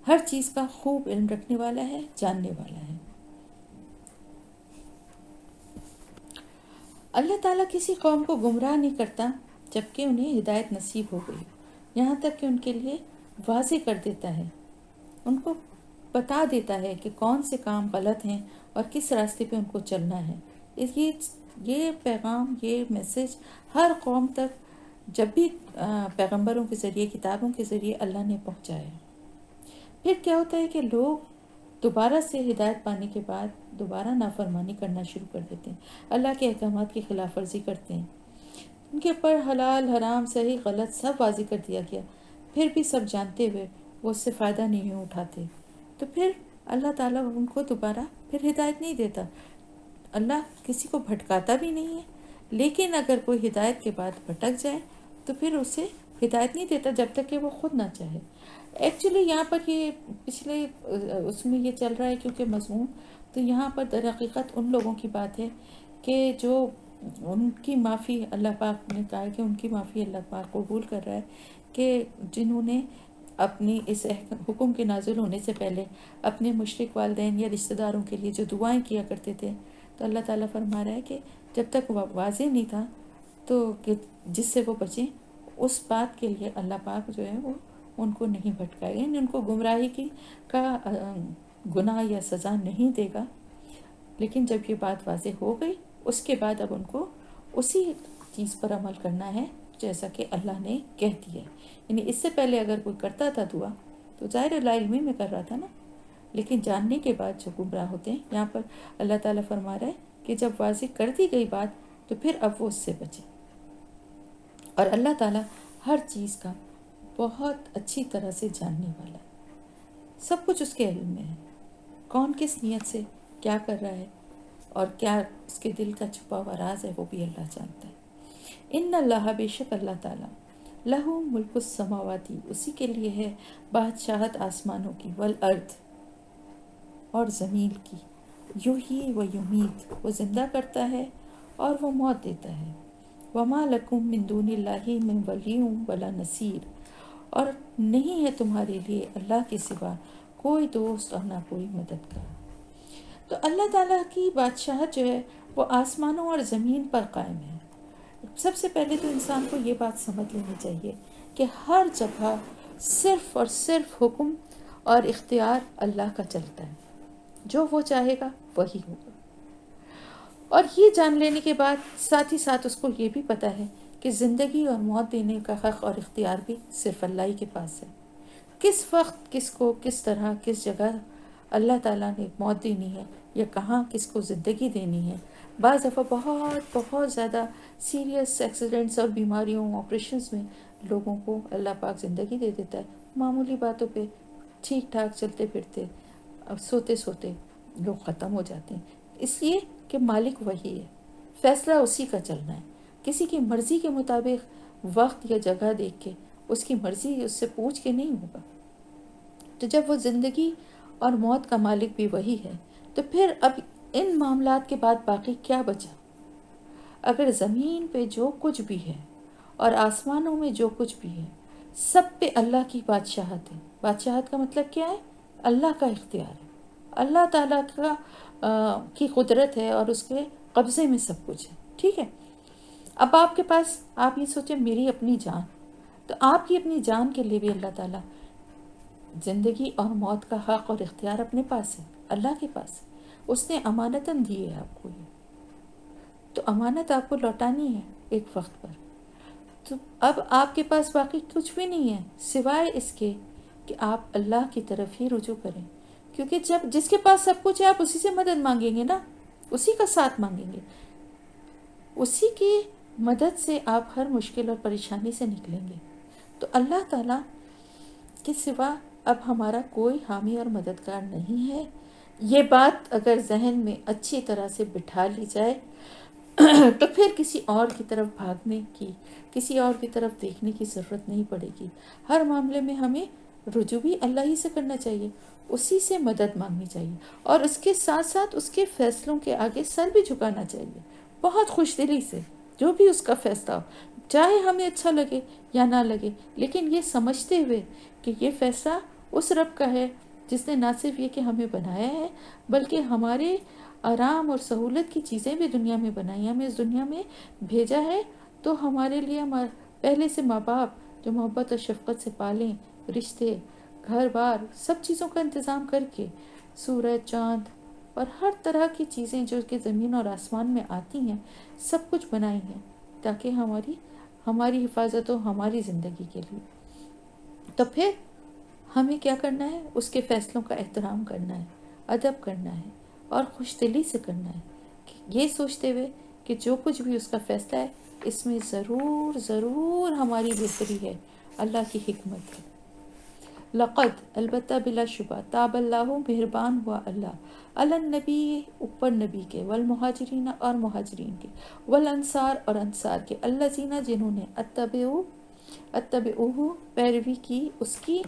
ہر چیز کا خوب علم رکھنے والا ہے، جاننے والا ہے. اللہ تعالیٰ کسی قوم کو گمراہ نہیں کرتا جبکہ انہیں ہدایت نصیب ہو گئی، یہاں تک کہ ان کے لیے واضح کر دیتا ہے، ان کو بتا دیتا ہے کہ کون سے کام غلط ہیں اور کس راستے پہ ان کو چلنا ہے. یہ پیغام، یہ میسج ہر قوم تک جب بھی پیغمبروں کے ذریعے، کتابوں کے ذریعے اللہ نے پہنچایا. پھر کیا ہوتا ہے کہ لوگ دوبارہ سے ہدایت پانے کے بعد دوبارہ نافرمانی کرنا شروع کر دیتے ہیں، اللہ کے احکامات کی خلاف ورزی کرتے ہیں. ان کے اوپر حلال حرام صحیح غلط سب واضح کر دیا گیا، پھر بھی سب جانتے ہوئے وہ اس سے فائدہ نہیں اٹھاتے. تو پھر اللہ تعالیٰ ان کو دوبارہ پھر ہدایت نہیں دیتا. اللہ کسی کو بھٹکاتا بھی نہیں ہے، لیکن اگر کوئی ہدایت کے بعد بھٹک جائے تو پھر اسے ہدایت نہیں دیتا جب تک کہ وہ خود نہ چاہے. ایکچولی یہاں پر یہ پچھلے اس میں یہ چل رہا ہے کیونکہ مضمون، تو یہاں پر در حقیقت ان لوگوں کی بات ہے کہ جو ان کی معافی اللہ پاک نے کہا ہے کہ ان کی معافی اللہ پاک قبول کر رہا ہے، کہ جنہوں نے اپنی اس حکم کے نازل ہونے سے پہلے اپنے مشرک والدین یا رشتہ داروں کے لیے جو دعائیں کیا کرتے تھے، تو اللہ تعالیٰ فرما رہا ہے کہ جب تک واضح نہیں تھا تو کہ جس سے وہ بچیں، اس بات کے لیے اللہ پاک جو ہے وہ ان کو نہیں بھٹکائے گا، یعنی ان کو گمراہی کی کا گناہ یا سزا نہیں دے گا. لیکن جب یہ بات واضح ہو گئی، اس کے بعد اب ان کو اسی چیز پر عمل کرنا ہے جیسا کہ اللہ نے کہہ دیا ہے. یعنی اس سے پہلے اگر کوئی کرتا تھا دعا تو ظاہر لا علمی میں کر رہا تھا نا، لیکن جاننے کے بعد جو گمراہ ہوتے ہیں، یہاں پر اللہ تعالیٰ فرما رہا ہے کہ جب واضح کر دی گئی بات تو پھر اب وہ اس سے بچے. اور اللہ تعالیٰ ہر چیز کا بہت اچھی طرح سے جاننے والا ہے، سب کچھ اس کے علم میں ہے. کون کس نیت سے کیا کر رہا ہے اور کیا اس کے دل کا چھپا ہوا راز ہے، وہ بھی اللہ جانتا ہے. ان اللہ، بے شک اللہ تعالیٰ، لہو ملک السماواتی، اسی کے لیے ہے بادشاہت آسمانوں کی، والارض، اور زمین کی، یحیی و یمیت، وہ زندہ کرتا ہے اور وہ موت دیتا ہے. وما لکم من دون اللہ من ولی ولا نصیر، اور نہیں ہے تمہارے لیے اللہ کے سوا کوئی دوست اور نہ کوئی مددگار. تو اللہ تعالیٰ کی بادشاہت جو ہے وہ آسمانوں اور زمین پر قائم ہے. سب سے پہلے تو انسان کو یہ بات سمجھ لینی چاہیے کہ ہر جگہ صرف اور صرف حکم اور اختیار اللہ کا چلتا ہے، جو وہ چاہے گا وہی ہوگا. اور یہ جان لینے کے بعد ساتھ ہی ساتھ اس کو یہ بھی پتہ ہے کہ زندگی اور موت دینے کا حق اور اختیار بھی صرف اللہ ہی کے پاس ہے. کس وقت کس کو کس طرح کس جگہ اللہ تعالیٰ نے موت دینی ہے یا کہاں کس کو زندگی دینی ہے. بعض دفعہ بہت بہت زیادہ سیریس ایکسیڈنٹس اور بیماریوں آپریشنز میں لوگوں کو اللہ پاک زندگی دے دیتا ہے، معمولی باتوں پہ ٹھیک ٹھاک چلتے پھرتے سوتے سوتے لوگ ختم ہو جاتے ہیں. اس لیے کہ مالک وہی ہے، فیصلہ اسی کا چلنا ہے. کسی کی مرضی کے مطابق وقت یا جگہ دیکھ کے اس کی مرضی اس سے پوچھ کے نہیں ہوگا. تو جب وہ زندگی اور موت کا مالک بھی وہی ہے تو پھر اب ان معاملات کے بعد باقی کیا بچا؟ اگر زمین پہ جو کچھ بھی ہے اور آسمانوں میں جو کچھ بھی ہے سب پہ اللہ کی بادشاہت ہے. بادشاہت کا مطلب کیا ہے؟ اللہ کا اختیار ہے، اللہ تعالیٰ کا کی قدرت ہے اور اس کے قبضے میں سب کچھ ہے. ٹھیک ہے، اب آپ کے پاس، آپ یہ سوچیں میری اپنی جان، تو آپ کی اپنی جان کے لیے بھی اللہ تعالیٰ زندگی اور موت کا حق اور اختیار اپنے پاس ہے، اللہ کے پاس ہے. اس نے امانتاً دی ہے آپ کو، یہ تو امانت آپ کو لوٹانی ہے ایک وقت پر. تو اب آپ کے پاس باقی کچھ بھی نہیں ہے سوائے اس کے کہ آپ اللہ کی طرف ہی رجوع کریں، کیونکہ جب جس کے پاس سب کچھ ہے آپ اسی سے مدد مانگیں گے نا، اسی کا ساتھ مانگیں گے، اسی کی مدد سے آپ ہر مشکل اور پریشانی سے نکلیں گے. تو اللہ تعالیٰ کے سوا اب ہمارا کوئی حامی اور مددگار نہیں ہے۔ یہ بات اگر ذہن میں اچھی طرح سے بٹھا لی جائے تو پھر کسی اور کی طرف بھاگنے کی، کسی اور کی طرف دیکھنے کی ضرورت نہیں پڑے گی۔ ہر معاملے میں ہمیں رجوع بھی اللہ ہی سے کرنا چاہیے، اسی سے مدد مانگنی چاہیے، اور اس کے ساتھ ساتھ اس کے فیصلوں کے آگے سر بھی جھکانا چاہیے، بہت خوش دلی سے، جو بھی اس کا فیصلہ ہو، چاہے ہمیں اچھا لگے یا نہ لگے، لیکن یہ سمجھتے ہوئے کہ یہ فیصلہ اس رب کا ہے جس نے نہ صرف یہ کہ ہمیں بنایا ہے، بلکہ ہمارے آرام اور سہولت کی چیزیں بھی دنیا میں بنائی، ہمیں اس دنیا میں بھیجا ہے، تو ہمارے لیے پہلے سے ماں باپ جو محبت اور شفقت سے پالیں، رشتے، گھر بار، سب چیزوں کا انتظام کر کے، سورج، چاند اور ہر طرح کی چیزیں جو کہ زمین اور آسمان میں آتی ہیں، سب کچھ بنائی ہیں تاکہ ہماری حفاظت ہو، ہماری زندگی کے لیے۔ تو پھر ہمیں کیا کرنا ہے؟ اس کے فیصلوں کا احترام کرنا ہے، ادب کرنا ہے، اور خوش دلی سے کرنا ہے، یہ سوچتے ہوئے کہ جو کچھ بھی اس کا فیصلہ ہے اس میں ضرور ضرور ہماری بہتری ہے، اللہ کی حکمت ہے۔ لقد، البتہ بلا شبہ، تاب اللہ، مہربان ہوا اللہ، علی النبی، اوپر نبی کے، والمہاجرین، اور مہاجرین کے، والانصار، اور انصار کے، الذین، جنہوں نے اتبعوہ، پیروی کی اس کی،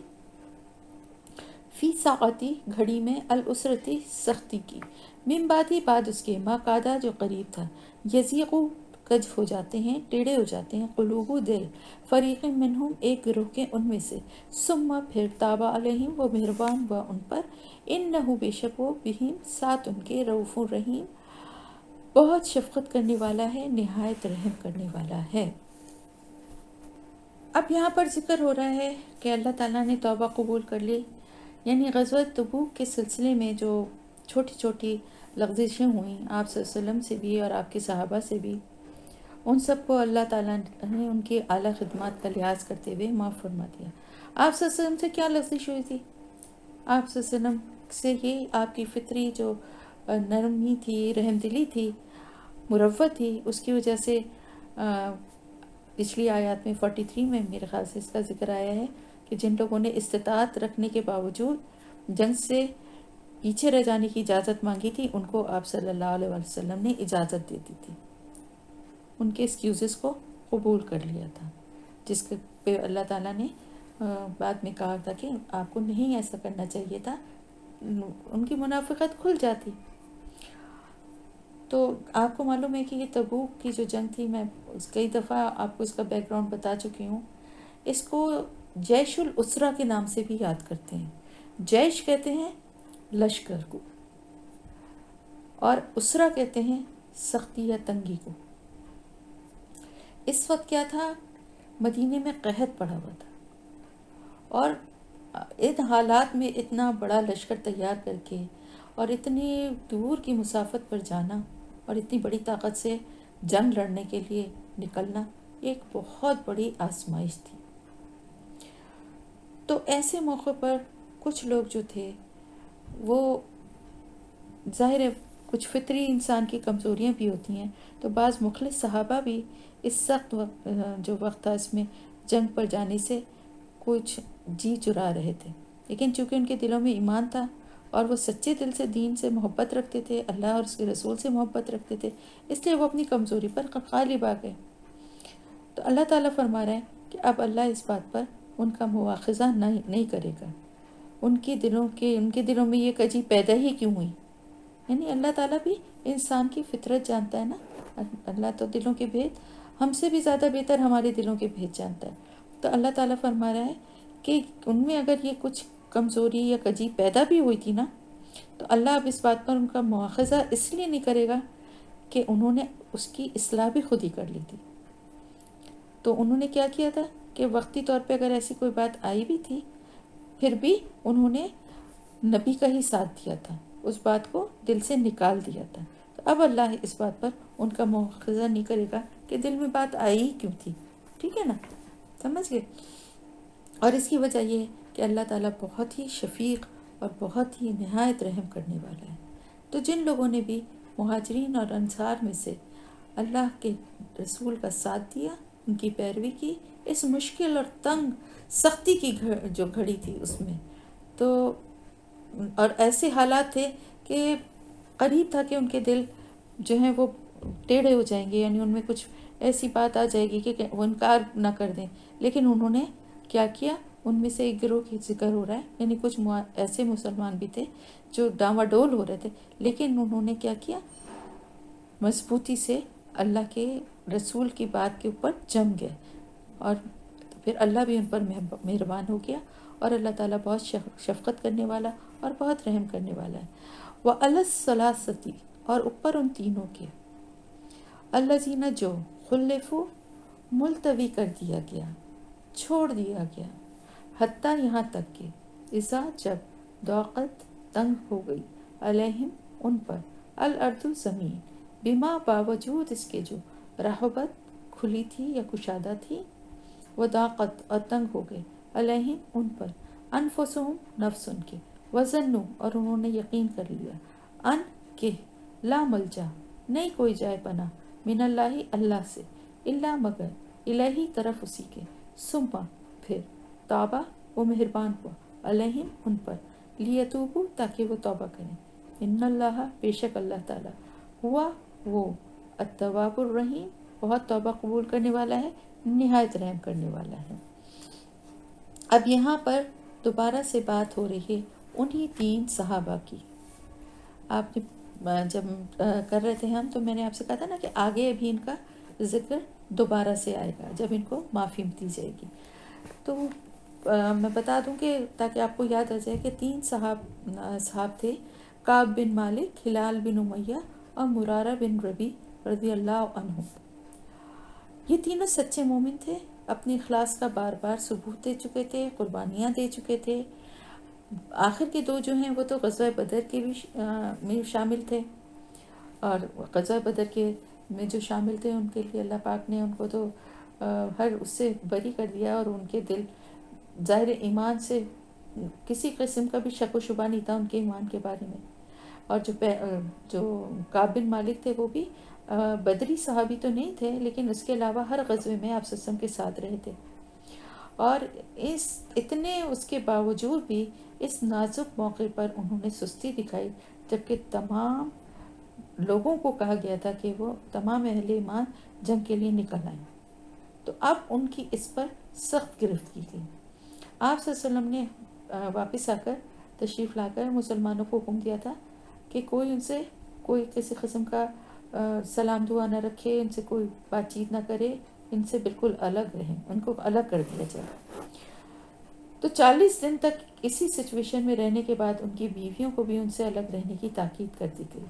فی ساعتی، گھڑی میں، الاسرتی، سختی کی، من بعد، بعد اس کے، ما قادہ، جو قریب تھا، یزیغو، کج ہو جاتے ہیں، ٹیڑے ہو جاتے ہیں، قلوب، دل، فریق منہم، ایک گروہ کے ان میں سے، ثم، پھر، تاب علیہم، وہ مہربان ہوا ان پر، انہو، بے شک وہ، بہم، ساتھ ان کے، رؤوف رحیم، بہت شفقت کرنے والا ہے، نہایت رحم کرنے والا ہے۔ اب یہاں پر ذکر ہو رہا ہے کہ اللہ تعالیٰ نے توبہ قبول کر لی، یعنی غزوہ تبوک کے سلسلے میں جو چھوٹی چھوٹی لغزشیں ہوئیں آپ صلی اللہ علیہ وسلم سے بھی اور آپ کے صحابہ سے بھی، ان سب کو اللہ تعالیٰ نے ان کی اعلیٰ خدمات کا لحاظ کرتے ہوئے معاف فرما دیا۔ آپ صلی اللہ علیہ وسلم سے کیا لغزش ہوئی تھی؟ آپ صلی اللہ علیہ وسلم سے یہ آپ کی فطری جو نرمی تھی، رحم دلی تھی، مروت تھی، اس کی وجہ سے پچھلی آیات میں 43 میں میرے خیال سے اس کا ذکر آیا ہے کہ جن لوگوں نے استطاعت رکھنے کے باوجود جنگ سے پیچھے رہ جانے کی اجازت مانگی تھی، ان کو آپ صلی اللہ علیہ وسلم نے اجازت دے دی تھی، ان کے ایکسکیوزز کو قبول کر لیا تھا، جس پہ اللہ تعالیٰ نے بعد میں کہا تھا کہ آپ کو نہیں ایسا کرنا چاہیے تھا، ان کی منافقت کھل جاتی۔ تو آپ کو معلوم ہے کہ یہ تبوک کی جو جنگ تھی، میں کئی دفعہ آپ کو اس کا بیک گراؤنڈ بتا چکی ہوں، اس کو جیش الاسرہ کے نام سے بھی یاد کرتے ہیں۔ جیش کہتے ہیں لشکر کو، اور اسرہ کہتے ہیں سختی یا تنگی کو۔ اس وقت کیا تھا؟ مدینے میں قحط پڑا ہوا تھا، اور ان حالات میں اتنا بڑا لشکر تیار کر کے اور اتنی دور کی مسافت پر جانا اور اتنی بڑی طاقت سے جنگ لڑنے کے لیے نکلنا، ایک بہت بڑی آزمائش تھی۔ تو ایسے موقع پر کچھ لوگ جو تھے وہ، ظاہر ہے کچھ فطری انسان کی کمزوریاں بھی ہوتی ہیں، تو بعض مخلص صحابہ بھی اس سخت جو وقت تھا اس میں جنگ پر جانے سے کچھ جی چرا رہے تھے، لیکن چونکہ ان کے دلوں میں ایمان تھا اور وہ سچے دل سے دین سے محبت رکھتے تھے، اللہ اور اس کے رسول سے محبت رکھتے تھے، اس لیے وہ اپنی کمزوری پر غالب آ گئے۔ تو اللہ تعالیٰ فرما رہے ہیں کہ اب اللہ اس بات پر ان کا مواخذہ نہیں کرے گا، ان کے دلوں میں یہ کجی پیدا ہی کیوں ہوئی؟ یعنی اللہ تعالیٰ بھی انسان کی فطرت جانتا ہے نا، اللہ تو دلوں کے بھید ہم سے بھی زیادہ بہتر ہمارے دلوں کے بھید جانتا ہے۔ تو اللہ تعالیٰ فرما رہا ہے کہ ان میں اگر یہ کچھ کمزوری یا کجی پیدا بھی ہوئی تھی نا، تو اللہ اب اس بات پر ان کا مواخذہ اس لیے نہیں کرے گا کہ انہوں نے اس کی اصلاح بھی خود ہی کر لی تھی۔ تو انہوں نے کیا کیا تھا کہ وقتی طور پہ اگر ایسی کوئی بات آئی بھی تھی، پھر بھی انہوں نے نبی کا ہی ساتھ دیا تھا، اس بات کو دل سے نکال دیا تھا۔ تو اب اللہ اس بات پر ان کا مواخذہ نہیں کرے گا کہ دل میں بات آئی ہی کیوں تھی، ٹھیک ہے نا، سمجھ گئے؟ اور اس کی وجہ یہ ہے کہ اللہ تعالیٰ بہت ہی شفیق اور بہت ہی نہایت رحم کرنے والا ہے۔ تو جن لوگوں نے بھی مہاجرین اور انصار میں سے اللہ کے رسول کا ساتھ دیا، ان کی پیروی کی، اس مشکل اور تنگ سختی کی جو گھڑی تھی اس میں، تو اور ایسے حالات تھے کہ قریب تھا کہ ان کے دل جو ہیں وہ ٹیڑھے ہو جائیں گے، یعنی ان میں کچھ ایسی بات آ جائے گی کہ وہ انکار نہ کر دیں، لیکن انہوں نے کیا کیا؟ ان میں سے ایک گروہ کی ذکر ہو رہا ہے، یعنی کچھ ایسے مسلمان بھی تھے جو ڈاواڈول ہو رہے تھے، لیکن انہوں نے کیا کیا؟ مضبوطی سے اللہ کے رسول کی بات کے اوپر جم گئے، اور پھر اللہ بھی ان پر مہربان ہو گیا، اور اللہ تعالیٰ بہت شفقت کرنے والا اور بہت رحم کرنے والا ہے۔ وَعَلَى الثَّلَاثَةِ، اور اوپر ان تینوں کے، الذین جو خلفوا، ملتوی کر دیا گیا، چھوڑ دیا گیا، حتیٰ یہاں تک کہ اذا جب ضاقت تنگ ہو گئی، علیہم ان پر، الارض زمین، بما باوجود اس کے جو رحبت کھلی تھی یا کشادہ تھی، وضاقت اور تنگ ہو گئے، علیہم ان پر، انفسہم نفس ان کے، وظنوا اور انہوں نے یقین کر لیا، ان کہ لا ملجا نہیں کوئی جائے پناہ، من اللہ اللہ سے، الا مگر الہی طرف اسی کے، ثم پھر توبہ وہ مہربان ہوا، علیہم ان پر، لیتوبوا تاکہ وہ توبہ کریں، ان اللہ بے شک اللہ تعالیٰ، ہوا وہ، التواب الرحیم بہت توبہ قبول کرنے والا ہے، نہایت رحم کرنے والا ہے۔ اب یہاں پر دوبارہ سے بات ہو رہی ہے انہی تین صحابہ کی۔ آپ نے جب کر رہے تھے ہم، تو میں نے آپ سے کہا تھا نا کہ آگے ابھی ان کا ذکر دوبارہ سے آئے گا جب ان کو معافی دی جائے گی، تو میں بتا دوں کہ تاکہ آپ کو یاد آ جائے کہ تین صحاب تھے، کعب بن مالک، ہلال بن امیہ اور مرارہ بن ربی رضی اللہ عنہ۔ یہ تینوں سچے مومن تھے، اپنی اخلاص کا بار بار ثبوت دے چکے تھے، قربانیاں دے چکے تھے۔ آخر کے دو جو ہیں وہ تو غزوہ بدر کے بھی میں شامل تھے، اور غزوہ بدر کے میں جو شامل تھے ان کے لیے اللہ پاک نے ان کو تو ہر اس سے بری کر دیا، اور ان کے دل ظاہر ایمان سے کسی قسم کا بھی شک و شبہ نہیں تھا ان کے ایمان کے بارے میں۔ اور جو کعب بن مالک تھے وہ بھی بدری صحابی تو نہیں تھے، لیکن اس کے علاوہ ہر غزوے میں آپ وسلم کے ساتھ رہے تھے، اور اس کے باوجود بھی اس نازک موقع پر انہوں نے سستی دکھائی، جبکہ تمام لوگوں کو کہا گیا تھا کہ وہ تمام اہل ایمان جنگ کے لیے نکل آئیں، تو اب ان کی اس پر سخت گرفت کی گئی۔ آپ صلی اللہ علیہ وسلم نے واپس آ کر تشریف لا کر مسلمانوں کو حکم دیا تھا کہ کوئی ان سے کوئی کسی قسم کا سلام دعا نہ رکھے، ان سے کوئی بات چیت نہ کرے، ان سے بالکل الگ رہیں، ان کو الگ کر دیا جائے۔ تو 40 دن تک اسی سچویشن میں رہنے کے بعد ان کی بیویوں کو بھی ان سے الگ رہنے کی تاکید کر دی گئی،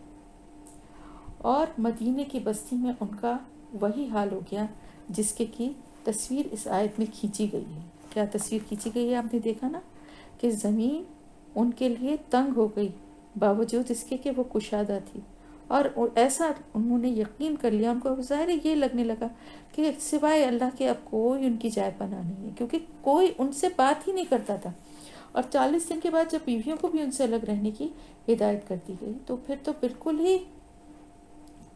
اور مدینے کی بستی میں ان کا وہی حال ہو گیا جس کی تصویر اس آیت میں کھینچی گئی ہے۔ کیا تصویر کھینچی گئی ہے؟ آپ نے دیکھا نا کہ زمین ان کے لیے تنگ ہو گئی باوجود اس کے کہ وہ کشادہ تھی، اور ایسا انہوں نے یقین کر لیا، ان کو ظاہر یہ لگنے لگا کہ سوائے اللہ کے اب کوئی ان کی جائے پناہ نہیں ہے، کیونکہ کوئی ان سے بات ہی نہیں کرتا تھا۔ اور 40 دن کے بعد جب بیویوں کو بھی ان سے الگ رہنے کی ہدایت کر دی گئی، تو پھر تو بالکل ہی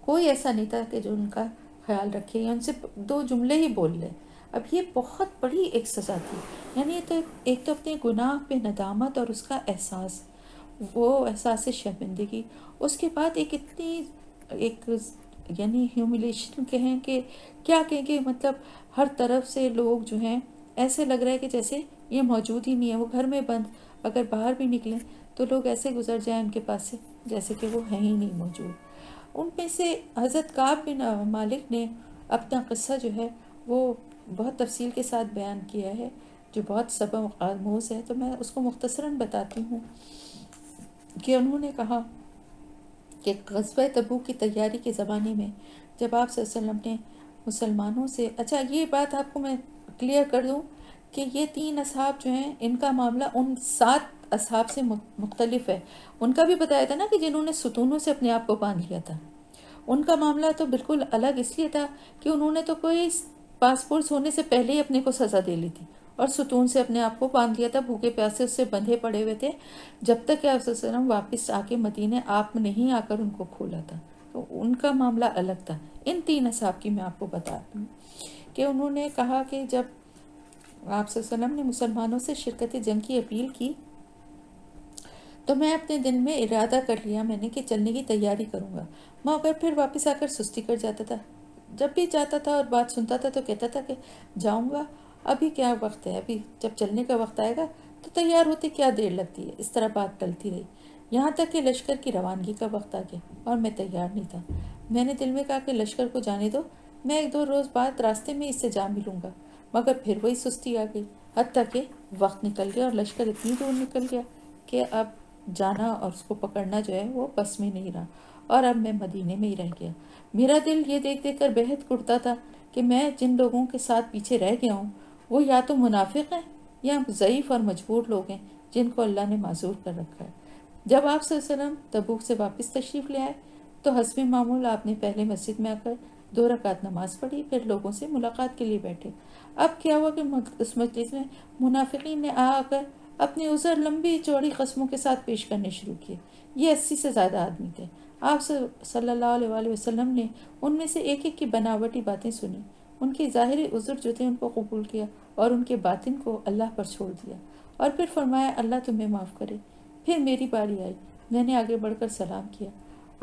کوئی ایسا نہیں تھا کہ جو ان کا خیال رکھے یا ان سے دو جملے ہی بول لے۔ اب یہ بہت بڑی ایک سزا تھی، یعنی یہ تو ایک تو اپنے گناہ پہ ندامت اور اس کا احساس، وہ احساس شرمندگی، اس کے بعد ایک یعنی ہیوملیشن کہیں کہ کیا کہیں کہ مطلب ہر طرف سے لوگ جو ہیں ایسے لگ رہا ہے کہ جیسے یہ موجود ہی نہیں ہے، وہ گھر میں بند، اگر باہر بھی نکلیں تو لوگ ایسے گزر جائیں ان کے پاس سے جیسے کہ وہ ہیں ہی نہیں موجود۔ ان میں سے حضرت کعب بن مالک نے اپنا قصہ جو ہے وہ بہت تفصیل کے ساتھ بیان کیا ہے، جو بہت سبق آموز ہے، تو میں اس کو مختصراً بتاتی ہوں کہ انہوں نے کہا کہ غزوہ تبوک کی تیاری کے زمانے میں جب آپ صلی اللہ علیہ وسلم نے مسلمانوں سے، اچھا یہ بات آپ کو میں کلیئر کر دوں کہ یہ 3 اصحاب جو ہیں ان کا معاملہ ان 7 اصحاب سے مختلف ہے۔ ان کا بھی بتایا تھا نا کہ جنہوں نے ستونوں سے اپنے آپ کو باندھ لیا تھا، ان کا معاملہ تو بالکل الگ اس لیے تھا کہ انہوں نے تو کوئی پاسپورٹ ہونے سے پہلے ہی اپنے کو سزا دے لی تھی، اور ستون سے اپنے آپ کو باندھ لیا تھا، بھوکے پیاسے اس سے بندھے پڑے ہوئے تھے، جب تک کہ آپ صلی اللہ علیہ وسلم واپس آ کے مدینے آپ نہیں آ کر ان کو کھولا تھا، تو ان کا معاملہ الگ تھا۔ ان 3 اصحاب کی میں آپ کو بتا دوں کہ انہوں نے کہا کہ جب آپ صلی اللہ علیہ وسلم نے مسلمانوں سے شرکت جنگ کی اپیل کی تو میں اپنے دل میں ارادہ کر لیا میں نے کہ چلنے کی تیاری کروں گا، مگر پھر واپس آ کر سستی کر جاتا تھا۔ جب بھی جاتا تھا اور بات سنتا تھا تو کہتا تھا کہ جاؤں گا، ابھی کیا وقت ہے، ابھی جب چلنے کا وقت آئے گا تو تیار ہوتے کیا دیر لگتی ہے۔ اس طرح بات ٹلتی رہی، یہاں تک کہ لشکر کی روانگی کا وقت آ گیا اور میں تیار نہیں تھا۔ میں نے دل میں کہا کہ لشکر کو جانے دو، میں 1-2 روز بعد راستے میں اس سے جا ملوں گا، مگر پھر وہی سستی آ گئی، حتیٰ کہ وقت نکل گیا اور لشکر اتنی دور نکل گیا کہ اب جانا اور اس کو پکڑنا جو ہے وہ بس میں نہیں رہا، اور اب میں مدینے میں ہی رہ گیا۔ میرا دل یہ دیکھ دیکھ کر بہت کڑتا تھا کہ میں جن لوگوں کے ساتھ پیچھے رہ گیا ہوں وہ یا تو منافق ہیں یا ضعیف اور مجبور لوگ ہیں جن کو اللہ نے معذور کر رکھا ہے۔ جب آپ صلی اللہ علیہ وسلم تبوک سے واپس تشریف لے آئے تو حسب معمول آپ نے پہلے مسجد میں آ کر 2 رکعت نماز پڑھی، پھر لوگوں سے ملاقات کے لیے بیٹھے۔ اب کیا ہوا کہ اس مجلس میں منافقین نے آ کر اپنے عذر لمبی چوڑی قسموں کے ساتھ پیش کرنے شروع کیے۔ یہ 80 سے زیادہ آدمی تھے۔ آپ صلی اللہ علیہ وآلہ وسلم نے ان میں سے ایک ایک کی بناوٹی باتیں سنی، ان کی ظاہری عذر جو تھے ان کو قبول کیا اور ان کے باطن کو اللہ پر چھوڑ دیا، اور پھر فرمایا اللہ تمہیں معاف کرے۔ پھر میری باری آئی، میں نے آگے بڑھ کر سلام کیا۔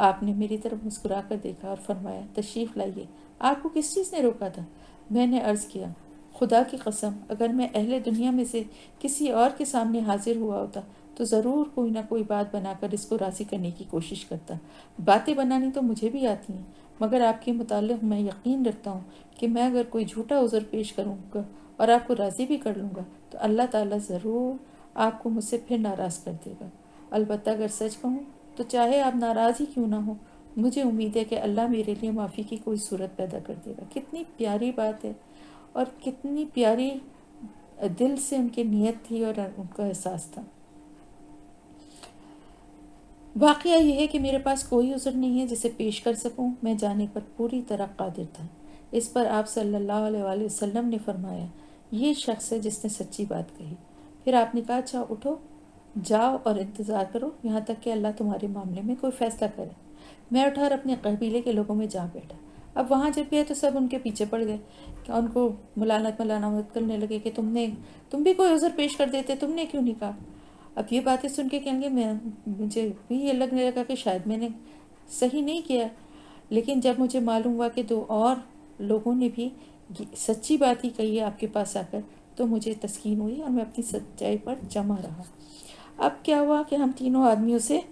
آپ نے میری طرف مسکرا کر دیکھا اور فرمایا تشریف لائیے، آپ کو کس چیز نے روکا تھا؟ میں نے عرض کیا خدا کی قسم اگر میں اہل دنیا میں سے کسی اور کے سامنے حاضر ہوا ہوتا تو ضرور کوئی نہ کوئی بات بنا کر اس کو راضی کرنے کی کوشش کرتا۔ باتیں بنانی تو مجھے بھی آتی ہیں، مگر آپ کے متعلق میں یقین رکھتا ہوں کہ میں اگر کوئی جھوٹا عذر پیش کروں گا اور آپ کو راضی بھی کر لوں گا تو اللہ تعالیٰ ضرور آپ کو مجھ سے پھر ناراض کر دے گا۔ البتہ اگر سچ کہوں تو چاہے آپ ناراض ہی کیوں نہ ہو، مجھے امید ہے کہ اللہ میرے لیے معافی کی کوئی صورت پیدا کر دے گا۔ کتنی پیاری بات ہے اور کتنی پیاری دل سے ان کی نیت تھی اور ان کا احساس تھا۔ واقعہ یہ ہے کہ میرے پاس کوئی عذر نہیں ہے جسے پیش کر سکوں، میں جانے پر پوری طرح قادر تھا۔ اس پر آپ صلی اللہ علیہ وآلہ وسلم نے فرمایا یہ شخص ہے جس نے سچی بات کہی۔ پھر آپ نے کہا اچھا اٹھو، جاؤ اور انتظار کرو یہاں تک کہ اللہ تمہارے معاملے میں کوئی فیصلہ کرے۔ میں اٹھا اور اپنے قبیلے کے لوگوں میں جا بیٹھا۔ اب وہاں جب گئے تو سب ان کے پیچھے پڑ گئے کہ ان کو ملامت کرنے لگے کہ تم بھی کوئی عذر پیش کر دیتے، تم نے کیوں نہیں کہا۔ اب یہ باتیں سن کے کہیں گے مجھے بھی یہ لگنے لگا کہ شاید میں نے صحیح نہیں کیا، لیکن جب مجھے معلوم ہوا کہ 2 اور لوگوں نے بھی سچی بات ہی کہی ہے آپ کے پاس آ کر تو مجھے تسکین ہوئی اور میں اپنی سچائی پر جمع رہا۔ اب کیا ہوا کہ ہم تینوں آدمیوں سے آپ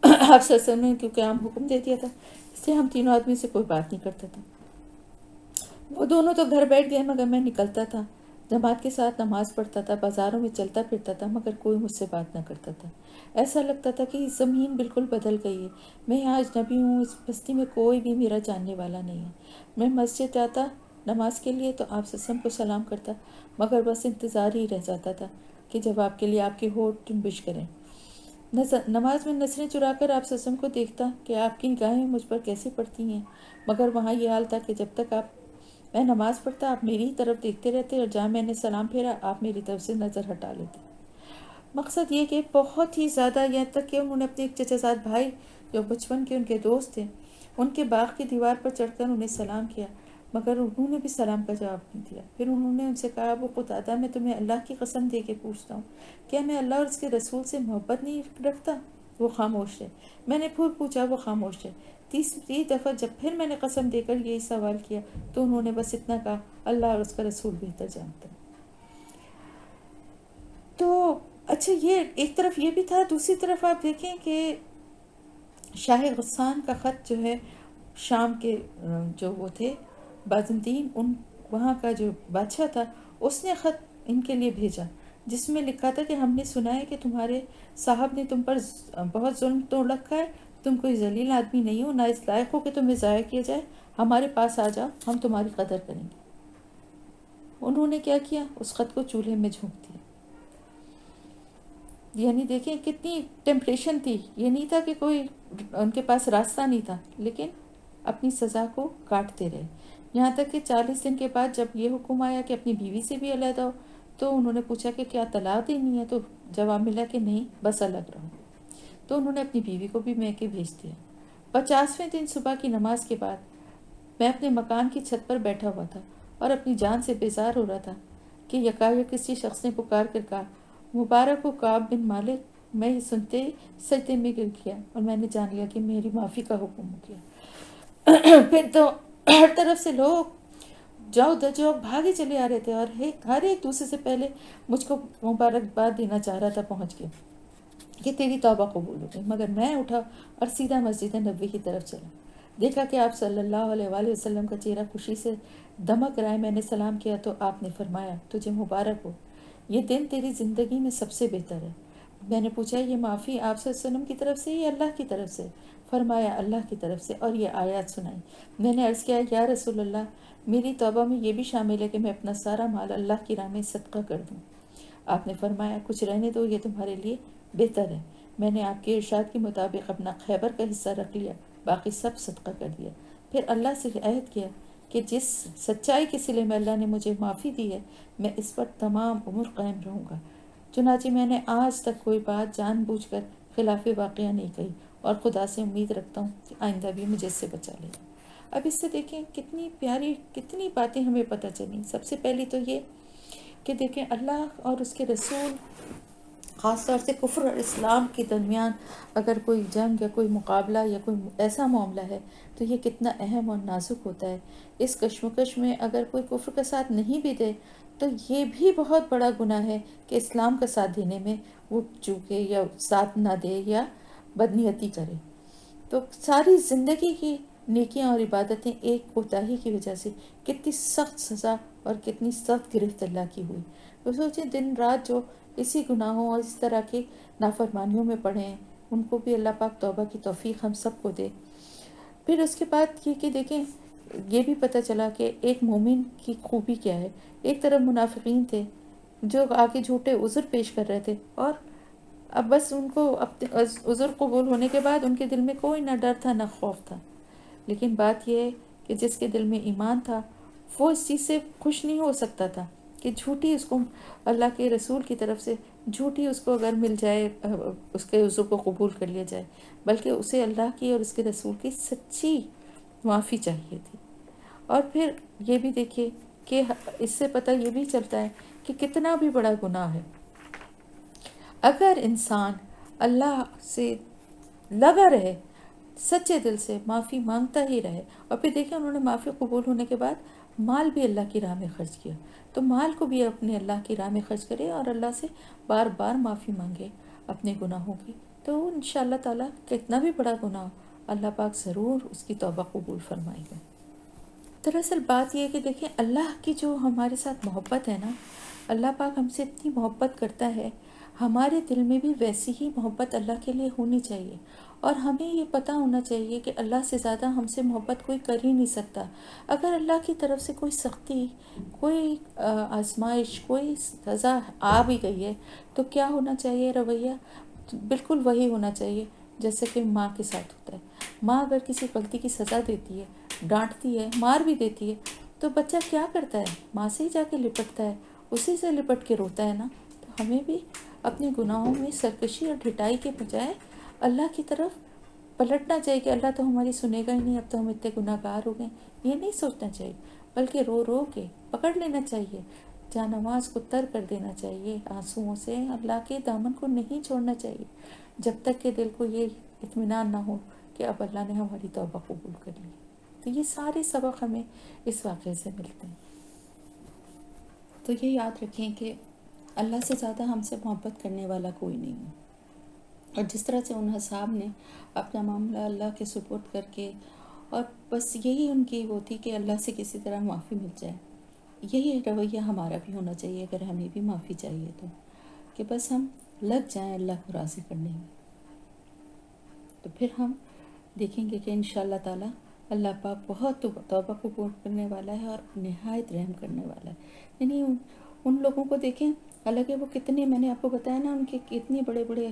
صلی اللہ علیہ وسلم نے کیونکہ عام حکم دے دیا تھا اس سے ہم تینوں آدمی سے کوئی بات نہیں کرتا تھا۔ وہ دونوں تو گھر بیٹھ گئے مگر میں نکلتا تھا، جماعت کے ساتھ نماز پڑھتا تھا، بازاروں میں چلتا پھرتا تھا، مگر کوئی مجھ سے بات نہ کرتا تھا۔ ایسا لگتا تھا کہ زمین بالکل بدل گئی ہے، میں یہاں اجنبی ہوں، اس بستی میں کوئی بھی میرا جاننے والا نہیں ہے۔ میں مسجد جاتا نماز کے لیے تو آپ وسلم کو سلام کرتا، مگر بس انتظار ہی رہ جاتا تھا کہ جب آپ کے لیے آپ کے ہونٹ جنبش کریں۔ نماز میں نظریں چرا کر آپ وسلم کو دیکھتا کہ آپ کی نگاہیں مجھ پر کیسے پڑتی ہیں، مگر وہاں یہ حال تھا کہ جب تک میں نماز پڑھتا آپ میری طرف دیکھتے رہتے اور جہاں میں نے سلام پھیرا آپ میری طرف سے نظر ہٹا لیتے۔ مقصد یہ کہ بہت ہی زیادہ، یہاں تک کہ انہوں نے اپنے ایک چچا زاد بھائی جو بچپن کے ان کے دوست تھے ان کے باغ کی دیوار پر چڑھ کر انہیں سلام کیا، مگر انہوں نے بھی سلام کا جواب نہیں دیا۔ پھر انہوں نے ان سے کہا ابو قتادہ میں تمہیں اللہ کی قسم دے کے پوچھتا ہوں کیا میں اللہ اور اس کے رسول سے محبت نہیں رکھتا؟ وہ خاموش ہے۔ میں نے پھر پوچھا، وہ خاموش ہے۔ 30 دفعہ جب پھر میں نے قسم دے کر یہی سوال کیا تو انہوں نے بس اتنا کہا اللہ اور اس کا رسول بہتر جانتا ہے۔ تو اچھا یہ ایک طرف یہ بھی تھا، دوسری طرف آپ دیکھیں کہ شاہ غسان کا خط جو ہے شام کے جو وہ تھے بازنطین، ان وہاں کا جو بادشاہ تھا اس نے خط ان کے لیے بھیجا جس میں لکھا تھا کہ ہم نے سنا ہے کہ تمہارے صاحب نے تم پر بہت ظلم توڑ رکھا ہے، تم کوئی ذلیل آدمی نہیں ہو، نہ اس لائق ہو کہ تمہیں ضائع کیا جائے، ہمارے پاس آ جاؤ، ہم تمہاری قدر کریں گے۔ انہوں نے کیا کیا؟ اس خط کو چولہے میں جھونک دیا۔ یعنی دیکھیں کتنی ٹیمپٹیشن تھی، یہ نہیں تھا کہ کوئی ان کے پاس راستہ نہیں تھا، لیکن اپنی سزا کو کاٹتے رہے، یہاں تک کہ 40 دن کے بعد جب یہ حکم آیا کہ اپنی بیوی سے بھی علیحدہ ہو تو انہوں نے پوچھا کہ کیا طلاق دینی ہے، تو جواب ملا کہ نہیں، بس الگ رہو۔ تو انہوں نے اپنی بیوی کو بھی میکے بھیج دیا۔ 50ویں دن صبح کی نماز کے بعد میں اپنے مکان کی چھت پر بیٹھا ہوا تھا اور اپنی جان سے بیزار ہو رہا تھا۔ کہ یکایک کسی شخص نے پکار کر کہا، مبارک ہو کعب بن مالک۔ میں یہ سنتے ہی سجدے میں گر گیا اور میں نے جان لیا کہ میری معافی کا حکم ہو گیا۔ پھر تو ہر طرف سے لوگ جاؤ دجاؤ بھاگے چلے آ رہے تھے اور ہر ایک دوسرے سے پہلے مجھ کو مبارکباد دینا چاہ رہا تھا پہنچ کے کہ تیری توبہ قبول ہو گئی، مگر میں اٹھا اور سیدھا مسجد نبوی کی طرف چلا۔ دیکھا کہ آپ صلی اللہ علیہ وآلہ وسلم کا چہرہ خوشی سے دمک رہا ہے۔ میں نے سلام کیا تو آپ نے فرمایا، تجھے مبارک ہو، یہ دن تیری زندگی میں سب سے بہتر ہے۔ میں نے پوچھا، یہ معافی آپ صلی اللہ علیہ وسلم کی طرف سے یا اللہ کی طرف سے؟ فرمایا، اللہ کی طرف سے، اور یہ آیات سنائی۔ میں نے عرض کیا، یا رسول اللہ، میری توبہ میں یہ بھی شامل ہے کہ میں اپنا سارا مال اللہ کی راہ میں صدقہ کر دوں۔ آپ نے فرمایا، کچھ رہنے دو، یہ تمہارے لیے بہتر ہے۔ میں نے آپ کے ارشاد کے مطابق اپنا خیبر کا حصہ رکھ لیا، باقی سب صدقہ کر دیا۔ پھر اللہ سے عہد کیا کہ جس سچائی کے صلے میں اللہ نے مجھے معافی دی ہے، میں اس پر تمام عمر قائم رہوں گا۔ چنانچہ میں نے آج تک کوئی بات جان بوجھ کر خلاف واقعہ نہیں کہی، اور خدا سے امید رکھتا ہوں کہ آئندہ بھی مجھے اس سے بچا لے گا۔ اب اس سے دیکھیں کتنی پیاری کتنی باتیں ہمیں پتہ چلیں۔ سب سے پہلی تو یہ کہ دیکھیں اللہ اور اس کے رسول، خاص طور سے کفر اور اسلام کے درمیان اگر کوئی جنگ یا کوئی مقابلہ یا کوئی ایسا معاملہ ہے تو یہ کتنا اہم اور نازک ہوتا ہے۔ اس کشمکش میں اگر کوئی کفر کا ساتھ نہیں بھی دے تو یہ بھی بہت بڑا گناہ ہے کہ اسلام کا ساتھ دینے میں وہ چوکے یا ساتھ نہ دے یا بدنیتی کرے۔ تو ساری زندگی کی نیکیاں اور عبادتیں ایک کوتاہی کی وجہ سے کتنی سخت سزا اور کتنی سخت گرفت اللہ کی ہوئی۔ تو سوچیں دن رات جو اسی گناہوں اور اس طرح کی نافرمانیوں میں پڑے ہیں، ان کو بھی اللہ پاک توبہ کی توفیق ہم سب کو دے۔ پھر اس کے بعد یہ کہ دیکھیں یہ بھی پتہ چلا کہ ایک مومن کی خوبی کیا ہے۔ ایک طرف منافقین تھے جو آگے جھوٹے عذر پیش کر رہے تھے، اور اب بس ان کو اپنے عذر قبول ہونے کے بعد ان کے دل میں کوئی نہ ڈر تھا نہ خوف تھا۔ لیکن بات یہ ہے کہ جس کے دل میں ایمان تھا وہ اس چیز سے خوش نہیں ہو سکتا تھا کہ جھوٹی اس کو اللہ کے رسول کی طرف سے جھوٹی اس کو اگر مل جائے، اس کے عذر کو قبول کر لیا جائے، بلکہ اسے اللہ کی اور اس کے رسول کی سچی معافی چاہیے تھی۔ اور پھر یہ بھی دیکھیے کہ اس سے پتہ یہ بھی چلتا ہے کہ کتنا بھی بڑا گناہ ہے، اگر انسان اللہ سے لگا رہے، سچے دل سے معافی مانگتا ہی رہے، اور پھر دیکھیں انہوں نے معافی قبول ہونے کے بعد مال بھی اللہ کی راہ میں خرچ کیا، تو مال کو بھی اپنے اللہ کی راہ میں خرچ کرے اور اللہ سے بار بار معافی مانگے اپنے گناہوں کی، تو انشاءاللہ تعالیٰ کتنا بھی بڑا گناہ اللہ پاک ضرور اس کی توبہ قبول فرمائے گا۔ دراصل بات یہ ہے کہ دیکھیں اللہ کی جو ہمارے ساتھ محبت ہے نا، اللہ پاک ہم سے اتنی محبت کرتا ہے، ہمارے دل میں بھی ویسی ہی محبت اللہ کے لیے ہونی چاہیے، اور ہمیں یہ پتہ ہونا چاہیے کہ اللہ سے زیادہ ہم سے محبت کوئی کر ہی نہیں سکتا۔ اگر اللہ کی طرف سے کوئی سختی، کوئی آزمائش، کوئی سزا آ بھی گئی ہے تو کیا ہونا چاہیے رویہ؟ بالکل وہی ہونا چاہیے جیسے کہ ماں کے ساتھ ہوتا ہے۔ ماں اگر کسی غلطی کی سزا دیتی ہے، ڈانٹتی ہے، مار بھی دیتی ہے، تو بچہ کیا کرتا ہے؟ ماں سے ہی جا کے لپٹتا ہے، اسی سے لپٹ کے روتا ہے نا۔ تو ہمیں بھی اپنے گناہوں میں سرکشی اور ڈھٹائی کے بجائے اللہ کی طرف پلٹنا چاہیے کہ اللہ تو ہماری سنے گا ہی نہیں، اب تو ہم اتنے گناہ گار ہو گئے، یہ نہیں سوچنا چاہیے، بلکہ رو رو کے پکڑ لینا چاہیے، جا نماز کو تر کر دینا چاہیے، آنسوؤں سے اللہ کے دامن کو نہیں چھوڑنا چاہیے جب تک کہ دل کو یہ اطمینان نہ ہو کہ اب اللہ نے ہماری توبہ قبول کر لی۔ تو یہ سارے سبق ہمیں اس واقعے سے ملتے ہیں۔ تو یہ یاد رکھیں کہ اللہ سے زیادہ ہم سے محبت کرنے والا کوئی نہیں ہے، اور جس طرح سے ان اصحاب نے اپنا معاملہ اللہ کے سپرد کر کے، اور بس یہی ان کی وہ تھی کہ اللہ سے کسی طرح معافی مل جائے، یہی رویہ ہمارا بھی ہونا چاہیے اگر ہمیں بھی معافی چاہیے تو، کہ بس ہم لگ جائیں اللہ کو راضی کرنے میں، تو پھر ہم دیکھیں گے کہ انشاءاللہ تعالیٰ اللہ پاک بہت توبہ قبول کرنے والا ہے اور نہایت رحم کرنے والا ہے۔ یعنی ان لوگوں کو دیکھیں، حالانکہ وہ کتنے، میں نے آپ کو بتایا نا، ان کے کتنے بڑے بڑے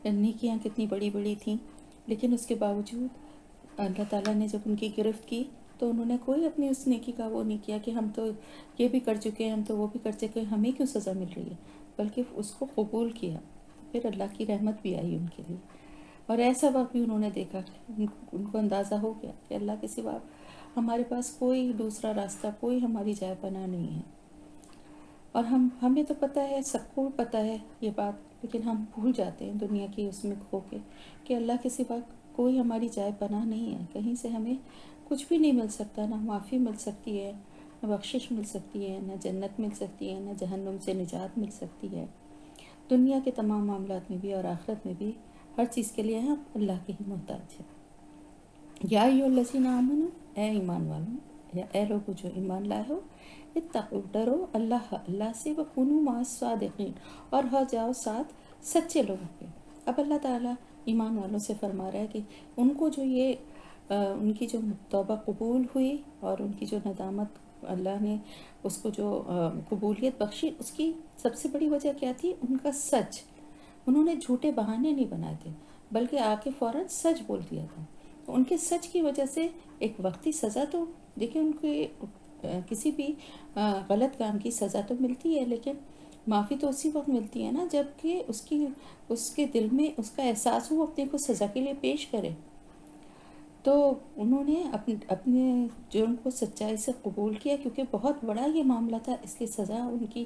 نیکیاں کتنی بڑی بڑی تھیں، لیکن اس کے باوجود اللہ تعالیٰ نے جب ان کی گرفت کی تو انہوں نے کوئی اپنی اس نیکی کا وہ نہیں کیا کہ ہم تو یہ بھی کر چکے ہیں، ہم تو وہ بھی کر چکے ہیں، ہمیں کیوں سزا مل رہی ہے، بلکہ اس کو قبول کیا، پھر اللہ کی رحمت بھی آئی ان کے لیے، اور ایسا وقت بھی انہوں نے دیکھا، ان کو اندازہ ہو گیا کہ اللہ کے سوا ہمارے پاس کوئی دوسرا راستہ، کوئی ہماری جائے پناہ نہیں ہے۔ اور ہمیں تو پتہ ہے، سب کو پتہ ہے یہ بات، لیکن ہم بھول جاتے ہیں دنیا کی اس میں کھو کے کہ اللہ کے سوا کوئی ہماری جائے پناہ نہیں ہے، کہیں سے ہمیں کچھ بھی نہیں مل سکتا، نہ معافی مل سکتی ہے، نہ بخشش مل سکتی ہے، نہ جنت مل سکتی ہے، نہ جہنم سے نجات مل سکتی ہے۔ دنیا کے تمام معاملات میں بھی اور آخرت میں بھی ہر چیز کے لیے ہم اللہ کے ہی محتاج ہیں۔ یا ایھا الذین آمنوا، اے ایمان والوں، یا اے لوگو جو ایمان لائے ہو، اتقوا، ڈرو اللہ سے، وکونوا مع الصادقین، اور ہو جاؤ ساتھ سچے لوگوں کے۔ اب اللہ تعالیٰ ایمان والوں سے فرما رہا ہے کہ ان کو جو یہ ان کی جو توبہ قبول ہوئی اور ان کی جو ندامت اللہ نے اس کو جو قبولیت بخشی، اس کی سب سے بڑی وجہ کیا تھی؟ ان کا سچ۔ انہوں نے جھوٹے بہانے نہیں بنائے تھے، بلکہ آ کے فوراً سچ بول دیا تھا۔ تو ان کے سچ کی وجہ سے ایک وقتی سزا تو دیکھیں، ان کے کسی بھی غلط کام کی سزا تو ملتی ہے، لیکن معافی تو اسی وقت ملتی ہے نا جب کہ اس کے دل میں اس کا احساس ہو، اپنے کو سزا کے لیے پیش کرے۔ تو انہوں نے اپنے جرم کو سچائی سے قبول کیا، کیونکہ بہت بڑا یہ معاملہ تھا، اس کی سزا ان کی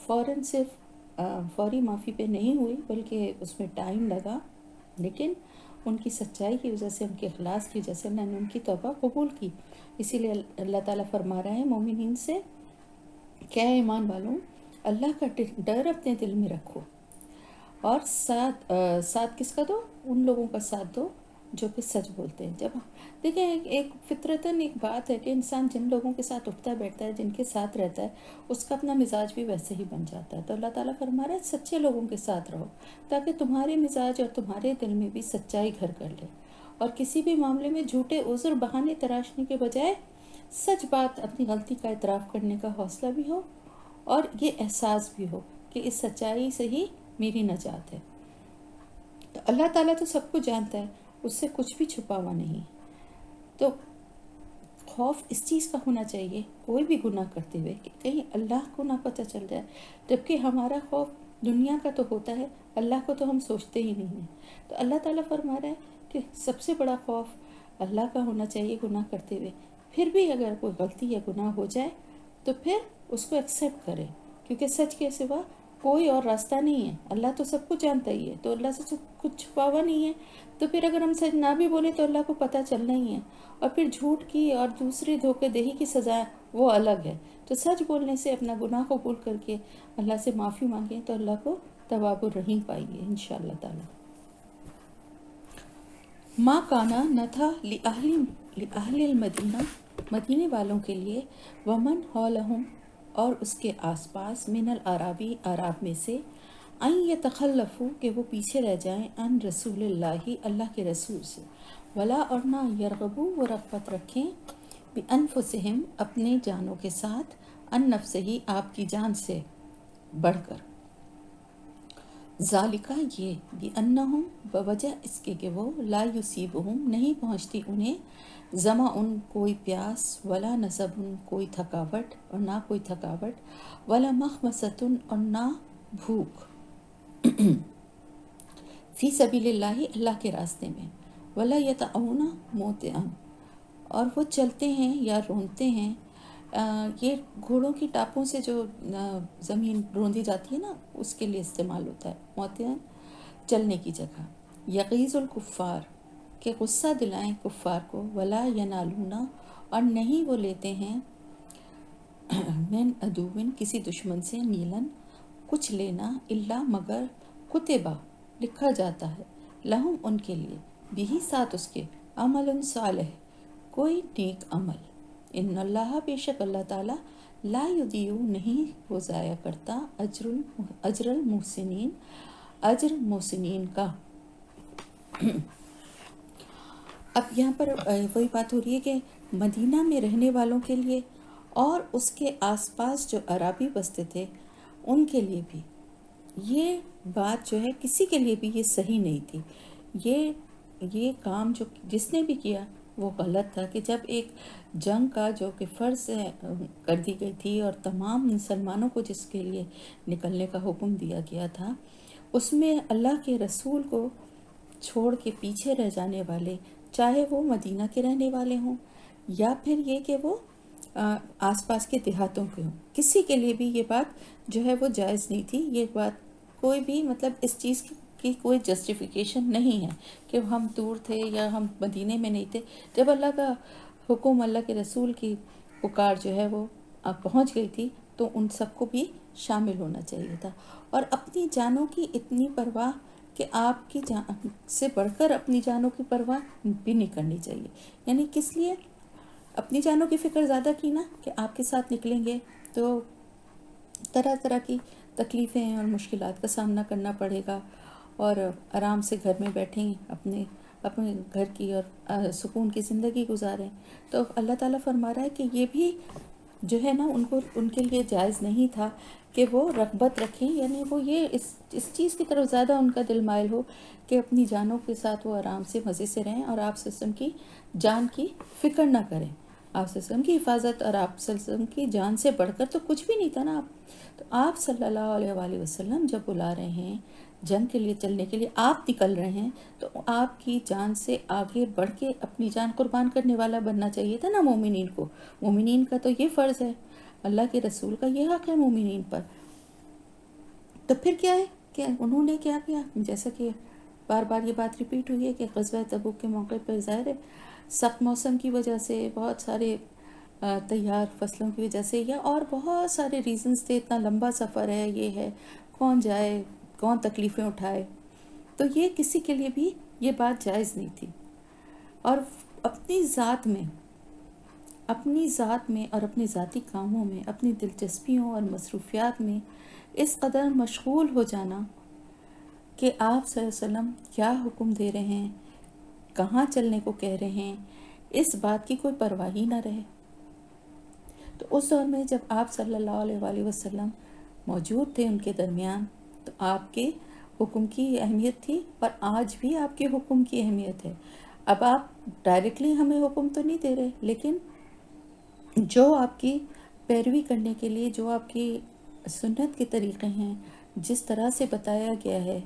فوراً صرف فوری معافی پہ نہیں ہوئی، بلکہ اس میں ٹائم لگا، لیکن ان کی سچائی کی وجہ سے، ان کے اخلاص کی وجہ سے اللہ نے ان کی توبہ قبول کی۔ اسی لیے اللہ تعالیٰ فرما رہے ہیں مومنین سے کہ اے ایمان والوں، اللہ کا ڈر اپنے دل میں رکھو، اور ساتھ کس کا دو؟ ان لوگوں کا ساتھ دو جو کہ سچ بولتے ہیں۔ جب دیکھیں ایک فطرتاً ایک بات ہے کہ انسان جن لوگوں کے ساتھ اٹھتا بیٹھتا ہے، جن کے ساتھ رہتا ہے، اس کا اپنا مزاج بھی ویسے ہی بن جاتا ہے۔ تو اللہ تعالیٰ فرما رہا ہے سچے لوگوں کے ساتھ رہو، تاکہ تمہارے مزاج اور تمہارے دل میں بھی سچائی گھر کر لے، اور کسی بھی معاملے میں جھوٹے عذر بہانے تراشنے کے بجائے سچ بات، اپنی غلطی کا اعتراف کرنے کا حوصلہ بھی ہو، اور یہ احساس بھی ہو کہ اس سچائی سے ہی میری نجات ہے۔ تو اللہ تعالیٰ تو سب کو جانتا ہے، اس سے کچھ بھی چھپا ہوا نہیں۔ تو خوف اس چیز کا ہونا چاہیے کوئی بھی گناہ کرتے ہوئے کہ کہیں اللہ کو نہ پتہ چل جائے، جبکہ ہمارا خوف دنیا کا تو ہوتا ہے، اللہ کو تو ہم سوچتے ہی نہیں ہیں۔ تو اللہ تعالیٰ فرما رہا ہے کہ سب سے بڑا خوف اللہ کا ہونا چاہیے گناہ کرتے ہوئے۔ پھر بھی اگر کوئی غلطی یا گناہ ہو جائے تو پھر اس کو ایکسیپٹ کرے، کیونکہ سچ کے سوا کوئی اور راستہ نہیں ہے۔ اللہ تو سب کچھ جانتا ہی ہے، تو اللہ سے سب کچھ چھپا ہوا نہیں ہے۔ تو پھر اگر ہم سچ نہ بھی بولیں تو اللہ کو پتہ چلنا ہی ہے۔ اور پھر جھوٹ کی اور دوسری دھوکے دہی کی سزا وہ الگ ہے۔ تو سچ بولنے سے اپنا گناہ قبول کر کے اللہ سے معافی مانگیں تو اللہ کو تواب الرحیم پائیں گے انشاءاللہ تعالی۔ ماں کانا نہ تھا لأہل المدینہ، مدینے والوں کے لیے، ومن حولہم، اور اس کے آس پاس، من العرابی، عراب میں سے، ان یتخلفوا، کہ وہ پیچھے رہ جائیں، ان رسول اللہ، اللہ کے رسول سے، ولا، اور نہ، یرغبوا، وہ رغبت رکھیں، بانفسہم، اپنے جانوں کے ساتھ، ان نفسہ، آپ کی جان سے بڑھ کر، ذالکہ، یہ، بانہم، بوجہ اس کے کہ وہ، لا یصیبہم، نہیں پہنچتی انہیں، ظمأ، کوئی پیاس، ولا نصب، کوئی تھکاوٹ، اور نہ کوئی تھکاوٹ، ولا مخمصۃ، اور نہ بھوک، فی سبیل اللہ، اللہ کے راستے میں، ولا یطعون موطئا، اور وہ چلتے ہیں یا رونتے ہیں، یہ گھوڑوں کی ٹاپوں سے جو زمین روندی جاتی ہے نا، اس کے لیے استعمال ہوتا ہے موطئا، چلنے کی جگہ، یغیظ الکفار، کہ غصہ دلائیں کفار کو، ولا ینالون، اور نہیں وہ لیتے ہیں، من عدوٍ، کسی دشمن سے، نیلن، کچھ لینا، الا، مگر، کتبہ، لکھا جاتا ہے، لہم، ان کے لیے، بھی، ساتھ اس کے، عمل صالح، کوئی نیک عمل، ان اللہ، بے شک اللہ تعالیٰ، لا یضیع، نہیں وہ ضائع کرتا، اجر المحسنین، اجر محسنین کا۔ اب یہاں پر وہی بات ہو رہی ہے کہ مدینہ میں رہنے والوں کے لیے اور اس کے آس پاس جو عرابی بستے تھے ان کے لیے بھی یہ بات جو ہے کسی کے لیے بھی یہ صحیح نہیں تھی۔ یہ کام جو جس نے بھی کیا وہ غلط تھا، کہ جب ایک جنگ کا جو کہ فرض کر دی گئی تھی اور تمام مسلمانوں کو جس کے لیے نکلنے کا حکم دیا گیا تھا، اس میں اللہ کے رسول کو چھوڑ کے پیچھے رہ جانے والے، چاہے وہ مدینہ کے رہنے والے ہوں یا پھر یہ کہ وہ آس پاس کے دیہاتوں کے ہوں، کسی کے لیے بھی یہ بات جو ہے وہ جائز نہیں تھی. یہ بات کوئی بھی مطلب اس چیز کی کوئی جسٹیفیکیشن نہیں ہے کہ ہم دور تھے یا ہم مدینے میں نہیں تھے. جب اللہ کا حکم، اللہ کے رسول کی پکار جو ہے وہ پہنچ گئی تھی تو ان سب کو بھی شامل ہونا چاہیے تھا. اور اپنی جانوں کی اتنی پرواہ کہ آپ کی جان سے بڑھ کر اپنی جانوں کی پرواہ بھی نہیں کرنی چاہیے. یعنی کس لیے اپنی جانوں کی فکر زیادہ کی نا کہ آپ کے ساتھ نکلیں گے تو طرح طرح کی تکلیفیں اور مشکلات کا سامنا کرنا پڑے گا، اور آرام سے گھر میں بیٹھیں، اپنے گھر کی اور سکون کی زندگی گزاریں. تو اللہ تعالیٰ فرما رہا ہے کہ یہ بھی جو ہے نا ان کے لیے جائز نہیں تھا کہ وہ رغبت رکھیں، یعنی وہ یہ اس چیز کی طرف زیادہ ان کا دل مائل ہو کہ اپنی جانوں کے ساتھ وہ آرام سے مزے سے رہیں اور آپ وسلم کی جان کی فکر نہ کریں. آپ وسلم کی حفاظت اور آپ وسلم کی جان سے بڑھ کر تو کچھ بھی نہیں تھا نا. تو آپ صلی اللہ علیہ وآلہ وسلم جب بلا رہے ہیں جنگ کے لیے، چلنے کے لیے آپ نکل رہے ہیں، تو آپ کی جان سے آگے بڑھ کے اپنی جان قربان کرنے والا بننا چاہیے تھا نا مومنین کو. مومنین کا تو یہ فرض ہے، اللہ کے رسول کا یہ حق ہے مومنین پر. تو پھر کیا ہے کہ انہوں نے کیا کیا، جیسا کہ بار بار یہ بات ریپیٹ ہوئی ہے کہ غزوہ تبوک کے موقع پر ظاہر ہے سخت موسم کی وجہ سے، بہت سارے تیار فصلوں کی وجہ سے، یا اور بہت سارے ریزنز تھے، اتنا لمبا سفر ہے، یہ ہے، کون جائے، کون تکلیفیں اٹھائے. تو یہ کسی کے لیے بھی یہ بات جائز نہیں تھی. اور اپنی ذات میں اور اپنے ذاتی کاموں میں، اپنی دلچسپیوں اور مصروفیات میں اس قدر مشغول ہو جانا کہ آپ صلی اللہ علیہ وسلم کیا حکم دے رہے ہیں، کہاں چلنے کو کہہ رہے ہیں، اس بات کی کوئی پرواہ ہی نہ رہے. تو اس دور میں جب آپ صلی اللہ علیہ وآلہ وسلم موجود تھے ان کے درمیان، تو آپ کے حکم کی اہمیت تھی، اور آج بھی آپ کے حکم کی اہمیت ہے. اب آپ ڈائریکٹلی ہمیں حکم تو نہیں دے رہے، لیکن جو آپ کی پیروی کرنے کے لیے، جو آپ کی سنت کے طریقے ہیں، جس طرح سے بتایا گیا ہے،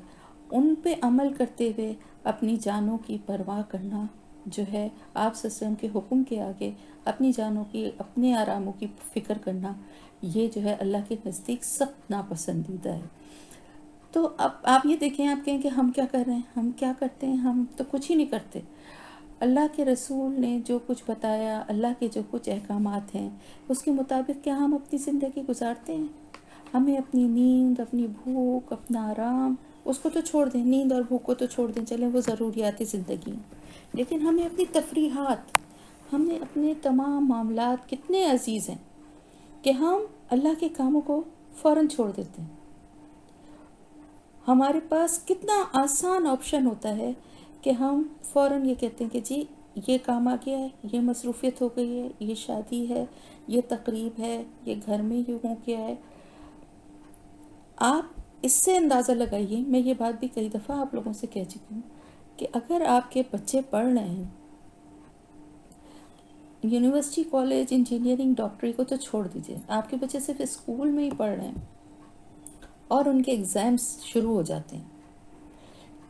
ان پہ عمل کرتے ہوئے اپنی جانوں کی پرواہ کرنا جو ہے، آپ صلی اللہ علیہ وسلم کے حکم کے آگے اپنی جانوں کی، اپنے آراموں کی فکر کرنا، یہ جو ہے اللہ کے نزدیک سخت ناپسندیدہ ہے. تو اب آپ یہ دیکھیں، آپ کہیں کہ ہم کیا کر رہے ہیں، ہم کیا کرتے ہیں، ہم تو کچھ ہی نہیں کرتے. اللہ کے رسول نے جو کچھ بتایا، اللہ کے جو کچھ احکامات ہیں، اس کے مطابق کیا ہم اپنی زندگی گزارتے ہیں؟ ہمیں اپنی نیند، اپنی بھوک، اپنا آرام، اس کو تو چھوڑ دیں، نیند اور بھوک کو تو چھوڑ دیں، چلیں وہ ضروریات زندگی ہیں. لیکن ہمیں اپنی تفریحات، ہمیں اپنے تمام معاملات کتنے عزیز ہیں کہ ہم اللہ کے کاموں کو فوراً چھوڑ دیتے ہیں. ہمارے پاس کتنا آسان آپشن ہوتا ہے کہ ہم فوراً یہ کہتے ہیں کہ جی یہ کام آ گیا ہے، یہ مصروفیت ہو گئی ہے، یہ شادی ہے، یہ تقریب ہے، یہ گھر میں یہ ہو گیا ہے. آپ اس سے اندازہ لگائیے، میں یہ بات بھی کئی دفعہ آپ لوگوں سے کہہ چکی ہوں کہ اگر آپ کے بچے پڑھ رہے ہیں یونیورسٹی، کالج، انجینئرنگ، ڈاکٹری کو تو چھوڑ دیجئے، آپ کے بچے صرف اسکول میں ہی پڑھ رہے ہیں اور ان کے ایگزامس شروع ہو جاتے ہیں.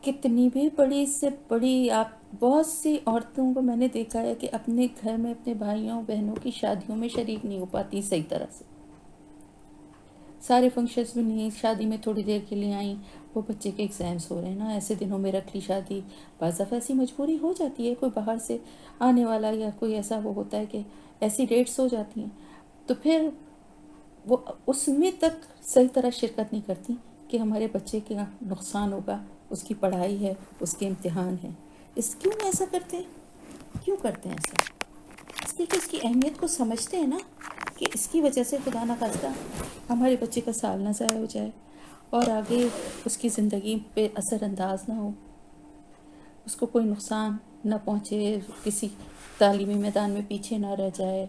کتنی بھی بڑی سے بڑی، آپ بہت سی عورتوں کو میں نے دیکھا ہے کہ اپنے گھر میں اپنے بھائیوں بہنوں کی شادیوں میں شریک نہیں ہو پاتی صحیح طرح سے. سارے فنکشنز میں نہیں، شادی میں تھوڑی دیر کے لیے آئیں، وہ بچے کے ایگزامس ہو رہے ہیں نا، ایسے دنوں میں رکھ لی شادی. بعض دفعہ ایسی مجبوری ہو جاتی ہے، کوئی باہر سے آنے والا یا کوئی ایسا وہ ہوتا ہے کہ ایسی ڈیٹس ہو جاتی ہیں، تو پھر وہ اس میں تک صحیح طرح شرکت نہیں کرتی کہ ہمارے بچے کا نقصان ہوگا، اس کی پڑھائی ہے، اس کے امتحان ہیں. کیوں ایسا کرتے ہیں؟ کیوں کرتے ہیں ایسا؟ اس لیے کہ اس کی اہمیت کو سمجھتے ہیں نا، کہ اس کی وجہ سے خدا نہ خواستہ ہمارے بچے کا سال نہ ضائع ہو جائے اور آگے اس کی زندگی پہ اثر انداز نہ ہو، اس کو کوئی نقصان نہ پہنچے، کسی تعلیمی میدان میں پیچھے نہ رہ جائے،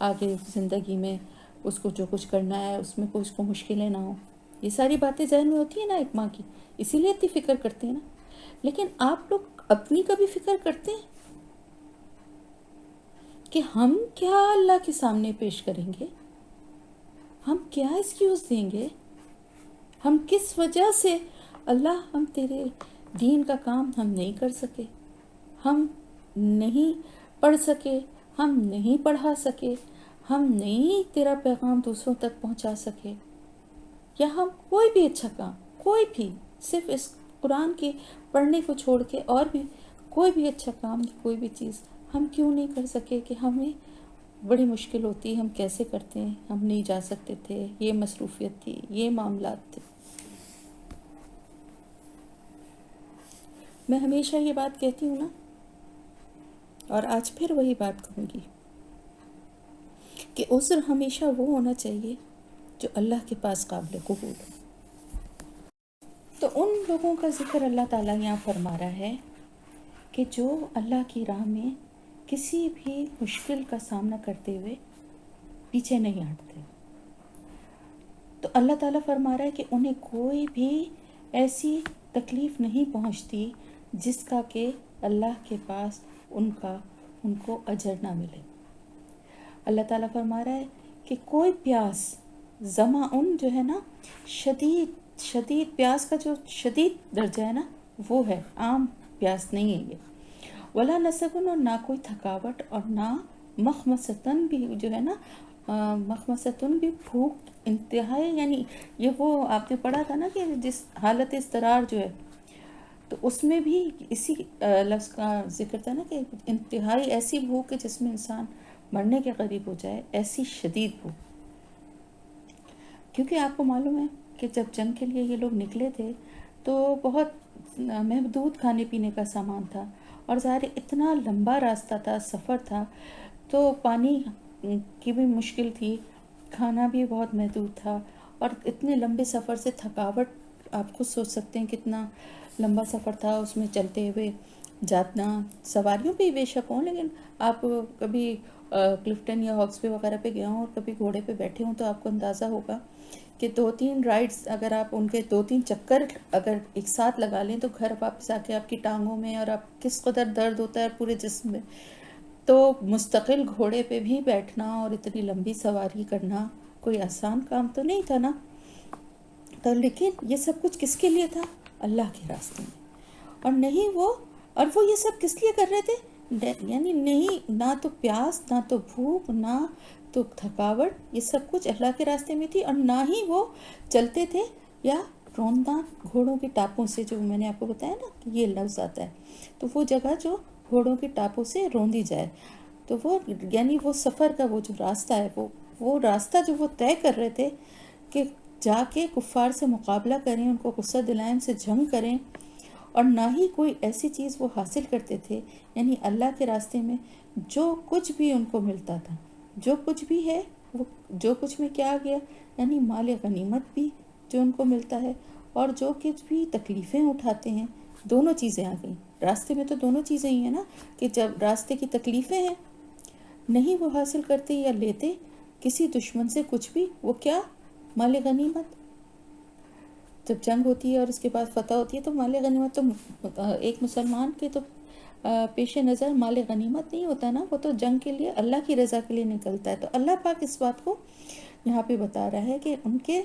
آگے زندگی میں اس کو جو کچھ کرنا ہے اس میں کوئی اس کو مشکلیں نہ ہوں. یہ ساری باتیں ذہن میں ہوتی ہیں نا ایک ماں کی، اسی لیے اتنی فکر کرتے ہیں نا. لیکن آپ لوگ اپنی کبھی فکر کرتے ہیں کہ ہم کیا اللہ کے سامنے پیش کریں گے، ہم کیا ایکسکیوز دیں گے، ہم کس وجہ سے اللہ ہم تیرے دین کا کام ہم نہیں کر سکے، ہم نہیں پڑھ سکے، ہم نہیں پڑھا سکے، ہم نہیں تیرا پیغام دوسروں تک پہنچا سکے، یا ہم کوئی بھی اچھا کام، کوئی بھی، صرف اس قرآن کے پڑھنے کو چھوڑ کے اور بھی کوئی بھی اچھا کام، کوئی بھی چیز ہم کیوں نہیں کر سکے؟ کہ ہمیں بڑی مشکل ہوتی، ہم کیسے کرتے ہیں، ہم نہیں جا سکتے تھے، یہ مصروفیت تھی، یہ معاملات تھے۔ میں ہمیشہ یہ بات کہتی ہوں نا، اور آج پھر وہی بات کہوں گی، کہ عذر ہمیشہ وہ ہونا چاہیے جو اللہ کے پاس قابل قبول ہو۔ تو ان لوگوں کا ذکر اللہ تعالیٰ یہاں فرما رہا ہے کہ جو اللہ کی راہ میں کسی بھی مشکل کا سامنا کرتے ہوئے پیچھے نہیں ہٹتے۔ تو اللہ تعالیٰ فرما رہا ہے کہ انہیں کوئی بھی ایسی تکلیف نہیں پہنچتی جس کا کہ اللہ کے پاس ان کو اجر نہ ملے۔ اللہ تعالیٰ فرما رہا ہے کہ کوئی پیاس، ظمأ جو ہے نا، شدید پیاس کا جو شدید درجہ ہے نا، وہ ہے، عام پیاس نہیں ہے یہ۔ ولا نصبن، اور نہ کوئی تھکاوٹ، اور نہ مخمصتن بھی جو ہے نا، مخمصتن بھی بھوک انتہائی، یعنی یہ وہ آپ نے پڑھا تھا نا کہ جس حالت اضطرار جو ہے، تو اس میں بھی اسی لفظ کا ذکر تھا نا کہ انتہائی ایسی بھوک ہے جس میں انسان مرنے کے قریب ہو جائے، ایسی شدید بھوک۔ کیونکہ آپ کو معلوم ہے کہ جب جنگ کے لیے یہ لوگ نکلے تھے تو بہت محدود کھانے پینے کا سامان تھا، اور ظاہر اتنا لمبا راستہ تھا، سفر تھا، تو پانی کی بھی مشکل تھی، کھانا بھی بہت محدود تھا، اور اتنے لمبے سفر سے تھکاوٹ آپ خود سوچ سکتے ہیں کتنا لمبا سفر تھا، اس میں چلتے ہوئے جانا، سواریوں پہ ہی بے شک ہوں، لیکن آپ کبھی کلفٹن یا ہاکس بے وغیرہ پہ گئے ہوں اور کبھی گھوڑے پہ بیٹھے ہوں تو آپ کو اندازہ ہوگا کہ 2-3 رائڈز اگر آپ ان کے 2-3 چکر اگر ایک ساتھ لگا لیں تو گھر واپس آ کے آپ کی ٹانگوں میں اور آپ کس قدر درد ہوتا ہے پورے جسم میں۔ تو مستقل گھوڑے پہ بھی بیٹھنا اور اتنی لمبی سواری کرنا کوئی آسان کام تو نہیں تھا نا۔ تو لیکن یہ سب کچھ کس کے لیے تھا؟ اللہ کے راستے میں۔ اور نہیں وہ یہ سب کس لیے کر رہے تھے؟ یعنی نہیں، نہ تو پیاس، نہ تو بھوک، نہ تو تھکاوٹ، یہ سب کچھ اللہ کے راستے میں تھی، اور نہ ہی وہ چلتے تھے یا روندہ گھوڑوں کے ٹاپوں سے، جو میں نے آپ کو بتایا نا کہ یہ لفظ آتا ہے، تو وہ جگہ جو گھوڑوں کے ٹاپوں سے روندی جائے، تو وہ یعنی وہ سفر کا وہ جو راستہ ہے، وہ راستہ جو وہ طے کر رہے تھے کہ جا کے کفار سے مقابلہ کریں، ان کو غصہ دلائیں، ان سے جنگ کریں، اور نہ ہی کوئی ایسی چیز وہ حاصل کرتے تھے، یعنی اللہ کے راستے میں جو کچھ بھی ان کو ملتا تھا، جو کچھ بھی ہے، وہ جو کچھ میں کیا گیا، یعنی مال غنیمت بھی جو ان کو ملتا ہے، اور جو کچھ بھی تکلیفیں اٹھاتے ہیں، دونوں چیزیں آ گئیں راستے میں، تو دونوں چیزیں ہی ہیں نا، کہ جب راستے کی تکلیفیں ہیں نہیں وہ حاصل کرتے یا لیتے کسی دشمن سے کچھ بھی، وہ کیا؟ مال غنیمت۔ جب جنگ ہوتی ہے اور اس کے بعد فتح ہوتی ہے تو مال غنیمت تو ایک مسلمان کے تو پیش نظر مال غنیمت نہیں ہوتا نا، وہ تو جنگ کے لیے اللہ کی رضا کے لیے نکلتا ہے۔ تو اللہ پاک اس بات کو یہاں پہ بتا رہا ہے کہ ان کے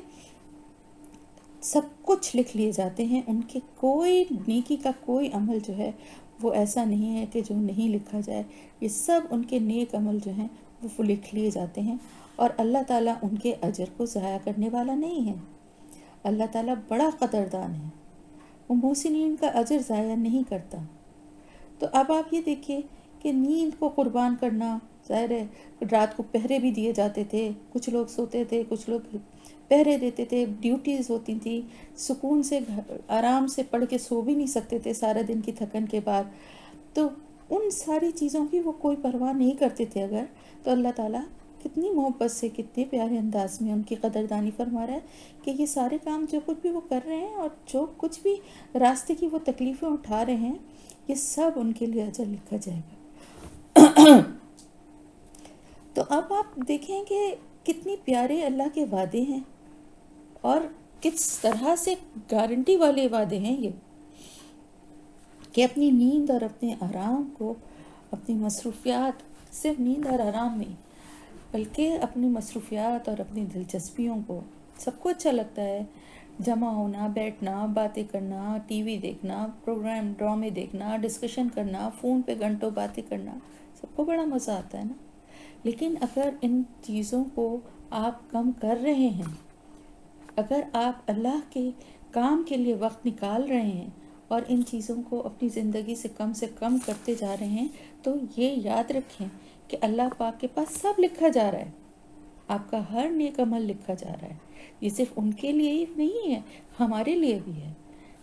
سب کچھ لکھ لیے جاتے ہیں، ان کے کوئی نیکی کا کوئی عمل جو ہے وہ ایسا نہیں ہے کہ جو نہیں لکھا جائے، یہ سب ان کے نیک عمل جو ہیں وہ لکھ لیے جاتے ہیں، اور اللہ تعالیٰ ان کے اجر کو ضائع کرنے والا نہیں ہے۔ اللہ تعالیٰ بڑا قدردان ہے، وہ محسنین کا اجر ضائع نہیں کرتا۔ تو اب آپ یہ دیکھیے کہ نیند کو قربان کرنا، ظاہر ہے رات کو پہرے بھی دیے جاتے تھے، کچھ لوگ سوتے تھے، کچھ لوگ پہرے دیتے تھے، ڈیوٹیز ہوتی تھیں، سکون سے آرام سے پڑھ کے سو بھی نہیں سکتے تھے سارے دن کی تھکن کے بعد، تو ان ساری چیزوں کی وہ کوئی پرواہ نہیں کرتے تھے اگر، تو اللہ تعالیٰ کتنی محبت سے، کتنے پیارے انداز میں ان کی قدردانی فرما رہا ہے کہ یہ سارے کام جو کچھ بھی وہ کر رہے ہیں اور جو کچھ بھی راستے کی وہ تکلیفیں اٹھا رہے ہیں، یہ سب ان کے لیے اجر لکھا جائے گا۔ تو اب آپ دیکھیں کہ کتنی پیارے اللہ کے وعدے ہیں، اور کس طرح سے گارنٹی والے وعدے ہیں یہ، کہ اپنی نیند اور اپنے آرام کو، اپنی مصروفیات، صرف نیند اور آرام نہیں بلکہ اپنی مصروفیات اور اپنی دلچسپیوں کو، سب کو اچھا لگتا ہے جمع ہونا، بیٹھنا، باتیں کرنا، ٹی وی دیکھنا، پروگرام ڈرامے دیکھنا، ڈسکشن کرنا، فون پہ گھنٹوں باتیں کرنا، سب کو بڑا مزہ آتا ہے نا۔ لیکن اگر ان چیزوں کو آپ کم کر رہے ہیں، اگر آپ اللہ کے کام کے لیے وقت نکال رہے ہیں اور ان چیزوں کو اپنی زندگی سے کم کرتے جا رہے ہیں، تو یہ یاد رکھیں کہ اللہ پاک کے پاس سب لکھا جا رہا ہے، آپ کا ہر نیک عمل لکھا جا رہا ہے۔ یہ صرف ان کے لیے ہی نہیں ہے، ہمارے لیے بھی ہے،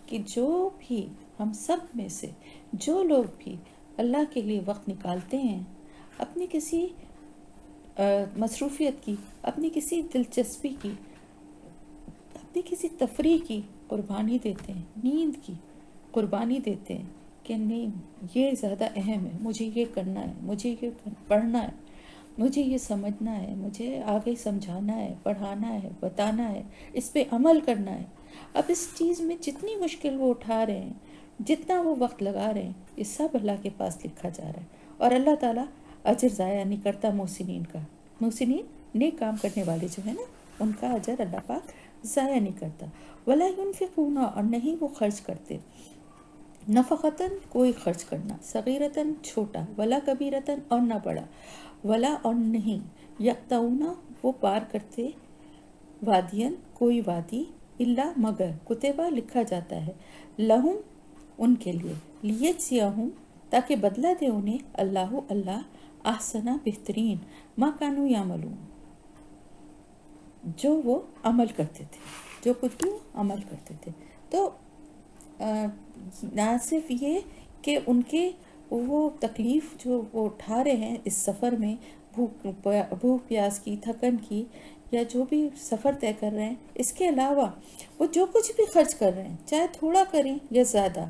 کہ جو بھی ہم سب میں سے جو لوگ بھی اللہ کے لیے وقت نکالتے ہیں، اپنی کسی مصروفیت کی، اپنی کسی دلچسپی کی، اپنی کسی تفریح کی قربانی دیتے ہیں، نیند کی قربانی دیتے ہیں کہ نہیں یہ زیادہ اہم ہے، مجھے یہ کرنا ہے، مجھے یہ پڑھنا ہے، مجھے یہ سمجھنا ہے، مجھے آگے سمجھانا ہے، پڑھانا ہے، بتانا ہے، اس پہ عمل کرنا ہے۔ اب اس چیز میں جتنی مشکل وہ اٹھا رہے ہیں، جتنا وہ وقت لگا رہے ہیں، یہ سب اللہ کے پاس لکھا جا رہا ہے، اور اللہ تعالیٰ اجر ضائع نہیں کرتا محسنین کا۔ محسنین نیک کام کرنے والے جو ہیں نا، ان کا اجر اللہ پاک ضائع نہیں کرتا۔ ولا ينفقون، اور نہیں وہ خرچ کرتے، نفقتاً کوئی خرچ کرنا، صغیرتاً چھوٹا، ولا کبیرتاً اور نہ بڑا، ولا اور نہیں، یقطعون وہ پار کرتے، وادین کوئی وادی، الا مگر کتبہ لکھا جاتا ہے، لہم ان کے لیے، لیجزیہم تاکہ بدلہ دے انہیں، اللہ احسنہ بہترین، ما کانوا یعملون جو وہ عمل کرتے تھے، جو کچھ بھی وہ عمل کرتے تھے۔ تو نہ صرف یہ کہ ان کے وہ تکلیف جو وہ اٹھا رہے ہیں اس سفر میں، بھوک پیاس کی، تھکن کی، یا جو بھی سفر طے کر رہے ہیں، اس کے علاوہ وہ جو کچھ بھی خرچ کر رہے ہیں، چاہے تھوڑا کریں یا زیادہ،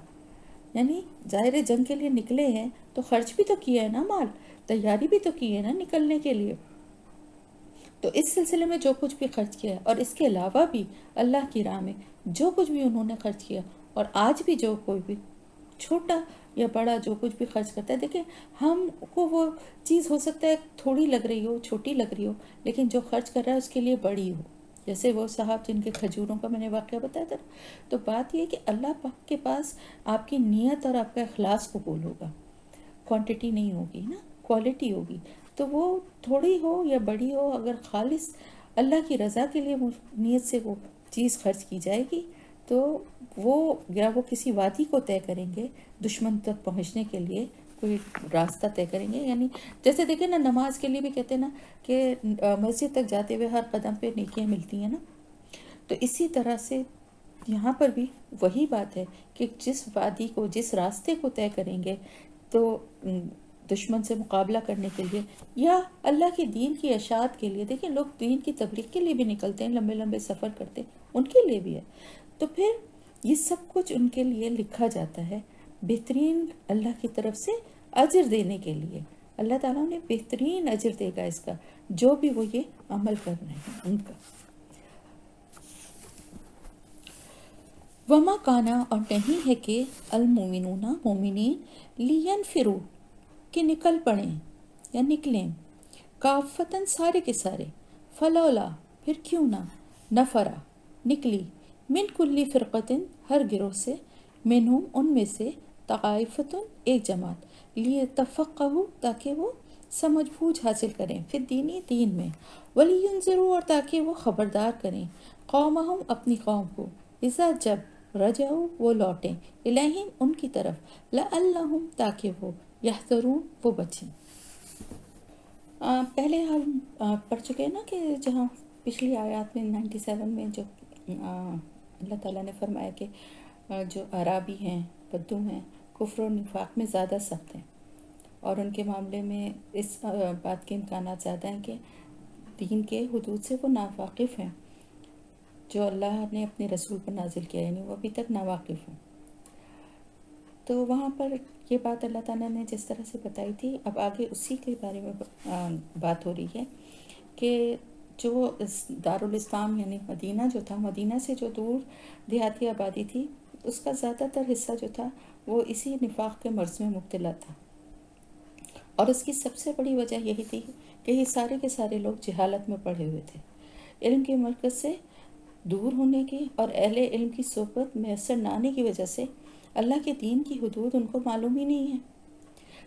یعنی ظاہر جنگ کے لیے نکلے ہیں تو خرچ بھی تو کیا ہے نا، مال تیاری بھی تو کی ہے نا نکلنے کے لیے، تو اس سلسلے میں جو کچھ بھی خرچ کیا ہے، اور اس کے علاوہ بھی اللہ کی راہ میں جو کچھ بھی انہوں نے خرچ کیا، اور آج بھی جو کوئی بھی چھوٹا یا بڑا جو کچھ بھی خرچ کرتا ہے، دیکھیں ہم کو وہ چیز ہو سکتا ہے تھوڑی لگ رہی ہو، چھوٹی لگ رہی ہو، لیکن جو خرچ کر رہا ہے اس کے لیے بڑی ہو، جیسے وہ صاحب جن کے کھجوروں کا میں نے واقعہ بتایا تھا۔ تو بات یہ ہے کہ اللہ پاک کے پاس آپ کی نیت اور آپ کا اخلاص قبول ہوگا، کوانٹٹی نہیں ہوگی نا، کوالٹی ہوگی، تو وہ تھوڑی ہو یا بڑی ہو، اگر خالص اللہ کی رضا کے لیے نیت سے وہ چیز خرچ کی جائے گی، تو وہ کسی وادی کو طے کریں گے، دشمن تک پہنچنے کے لیے کوئی راستہ طے کریں گے، یعنی جیسے دیکھیں نا، نماز کے لیے بھی کہتے ہیں نا کہ مسجد تک جاتے ہوئے ہر قدم پہ نیکیاں ملتی ہیں نا، تو اسی طرح سے یہاں پر بھی وہی بات ہے کہ جس وادی کو، جس راستے کو طے کریں گے، تو دشمن سے مقابلہ کرنے کے لیے یا اللہ کے دین کی اشاعت کے لیے، دیکھیں لوگ دین کی تبلیغ کے لیے بھی نکلتے ہیں، لمبے لمبے سفر کرتے ہیں، ان کے لیے بھی ہے، تو پھر یہ سب کچھ ان کے لیے لکھا جاتا ہے بہترین اللہ کی طرف سے اجر دینے کے لیے۔ اللہ تعالیٰ نے بہترین اجر دے گا اس کا، جو بھی وہ یہ عمل کر رہے ہیں ان کا۔ وما کانا اور نہیں ہے کہ المومنون مومنین لینفروا کہ نکل پڑیں یا نکلیں، کافتاً سارے کے سارے، فلولا پھر کیوں نہ، نفرا نکلی، من کلی فرقتن ہر گروہ سے، منہم ان میں سے، طائفتن ایک جماعت، لیتفقہوا تاکہ وہ سمجھ بوجھ حاصل کریں، پھر دینی دین میں، ولینذروا اور تاکہ وہ خبردار کریں، قومہم اپنی قوم کو، اذا جب رجعوا وہ لوٹیں، الیہم ان کی طرف، لعلہم تاکہ وہ، یحذرون وہ بچیں۔ پہلے ہم پڑھ چکے ہیں نا کہ جہاں پچھلی آیات میں 97 میں جو اللہ تعالیٰ نے فرمایا کہ جو عرابی ہیں، بدو ہیں، کفر و نفاق میں زیادہ سخت ہیں، اور ان کے معاملے میں اس بات کے امکانات زیادہ ہیں کہ دین کے حدود سے وہ ناواقف ہیں، جو اللہ نے اپنے رسول پر نازل کیا، یعنی وہ ابھی تک ناواقف ہیں۔ تو وہاں پر یہ بات اللہ تعالیٰ نے جس طرح سے بتائی تھی، اب آگے اسی کے بارے میں بات ہو رہی ہے کہ جو دارالاسلام یعنی مدینہ جو تھا، مدینہ سے جو دور دیہاتی آبادی تھی، اس کا زیادہ تر حصہ جو تھا وہ اسی نفاق کے مرض میں مبتلا تھا، اور اس کی سب سے بڑی وجہ یہی تھی کہ یہ سارے کے سارے لوگ جہالت میں پڑے ہوئے تھے، علم کے مرکز سے دور ہونے کی اور اہل علم کی صحبت میسر نہ آنے کی وجہ سے اللہ کے دین کی حدود ان کو معلوم ہی نہیں ہے۔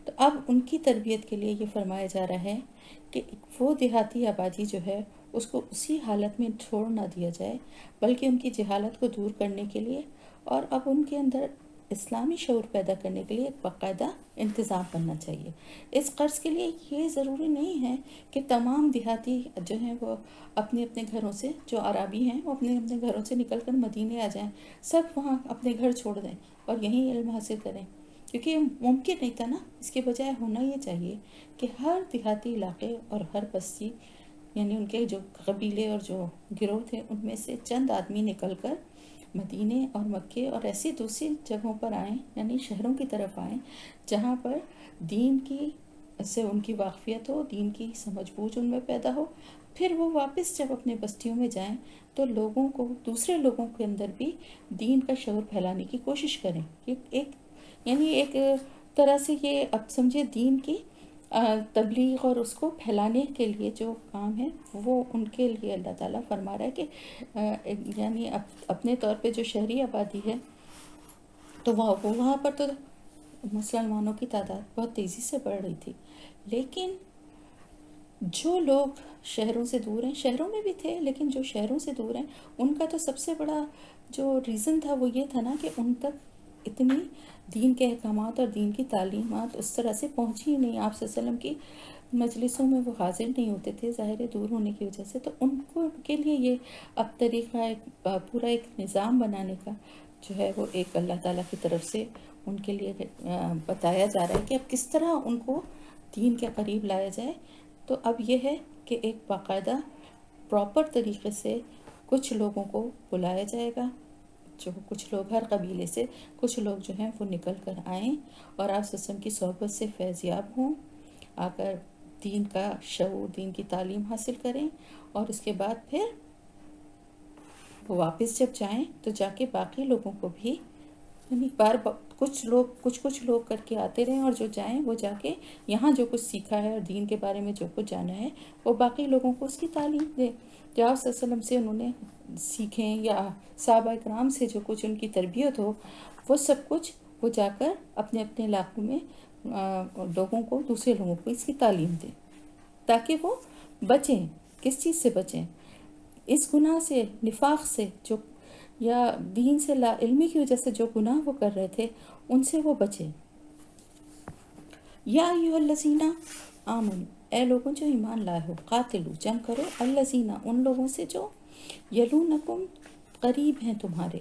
تو اب ان کی تربیت کے لیے یہ فرمایا جا رہا ہے کہ وہ دیہاتی آبادی جو ہے اس کو اسی حالت میں چھوڑ نہ دیا جائے، بلکہ ان کی جہالت کو دور کرنے کے لیے اور اب ان کے اندر اسلامی شعور پیدا کرنے کے لیے ایک باقاعدہ انتظام کرنا چاہیے۔ اس قرض کے لیے یہ ضروری نہیں ہے کہ تمام دیہاتی جو ہیں وہ اپنے اپنے گھروں سے، جو عرابی ہیں وہ اپنے اپنے گھروں سے نکل کر مدینے آ جائیں، سب وہاں اپنے گھر چھوڑ دیں اور یہیں علم حاصل کریں، کیونکہ یہ ممکن نہیں تھا نا۔ اس کے بجائے ہونا یہ چاہیے کہ ہر دیہاتی علاقے اور ہر بستی، یعنی ان کے جو قبیلے اور جو گروہ تھے ان میں سے چند آدمی نکل کر مدینے اور مکے اور ایسی دوسری جگہوں پر آئیں، یعنی شہروں کی طرف آئیں جہاں پر دین کی سے ان کی واقفیت ہو، دین کی سمجھ بوجھ ان میں پیدا ہو۔ پھر وہ واپس جب اپنے بستیوں میں جائیں تو لوگوں کو، دوسرے لوگوں کے اندر بھی دین کا شعور پھیلانے کی کوشش کریں۔ ایک یعنی ایک طرح سے یہ اب سمجھے دین کی تبلیغ اور اس کو پھیلانے کے لیے جو کام ہے وہ ان کے لیے اللہ تعالیٰ فرما رہا ہے کہ یعنی اپنے طور پہ جو شہری آبادی ہے تو وہاں پر تو مسلمانوں کی تعداد بہت تیزی سے بڑھ رہی تھی، لیکن جو لوگ شہروں سے دور ہیں، شہروں میں بھی تھے لیکن جو شہروں سے دور ہیں ان کا تو سب سے بڑا جو ریزن تھا وہ یہ تھا نا کہ ان تک اتنی دین کے احکامات اور دین کی تعلیمات اس طرح سے پہنچی ہی نہیں۔ آپ صلی اللہ علیہ وسلم کی مجلسوں میں وہ حاضر نہیں ہوتے تھے، ظاہر دور ہونے کی وجہ سے، تو ان کو کے لیے یہ اب طریقہ ایک پورا ایک نظام بنانے کا جو ہے وہ ایک اللہ تعالیٰ کی طرف سے ان کے لیے بتایا جا رہا ہے کہ اب کس طرح ان کو دین کے قریب لایا جائے۔ تو اب یہ ہے کہ ایک باقاعدہ پراپر طریقے سے کچھ لوگوں کو بلایا جائے گا، جو کچھ لوگ ہر قبیلے سے کچھ لوگ جو ہیں وہ نکل کر آئیں اور آپ وسلم کی صحبت سے فیض یاب ہوں، آ کر دین کا شعور، دین کی تعلیم حاصل کریں، اور اس کے بعد پھر وہ واپس جب جائیں تو جا کے باقی لوگوں کو بھی، یعنی کچھ لوگ کر کے آتے رہیں، اور جو جائیں وہ جا کے یہاں جو کچھ سیکھا ہے اور دین کے بارے میں جو کچھ جانا ہے وہ باقی لوگوں کو اس کی تعلیم دیں، جو آپ صلی اللہ علیہ وسلم سے انہوں نے سیکھیں یا صحابہ کرام سے جو کچھ ان کی تربیت ہو، وہ سب کچھ وہ جا کر اپنے اپنے علاقوں میں لوگوں کو، دوسرے لوگوں کو اس کی تعلیم دیں، تاکہ وہ بچیں۔ کس چیز سے بچیں؟ اس گناہ سے، نفاق سے، جو یا دین سے لا علمی کی وجہ سے جو گناہ وہ کر رہے تھے ان سے وہ بچیں۔ یا ایھا الذین آمنوا، اے لوگوں جو ایمان لائے ہو، قاتلو، جنگ کرو، الذین، ان لوگوں سے جو یلونکم، قریب ہیں تمہارے،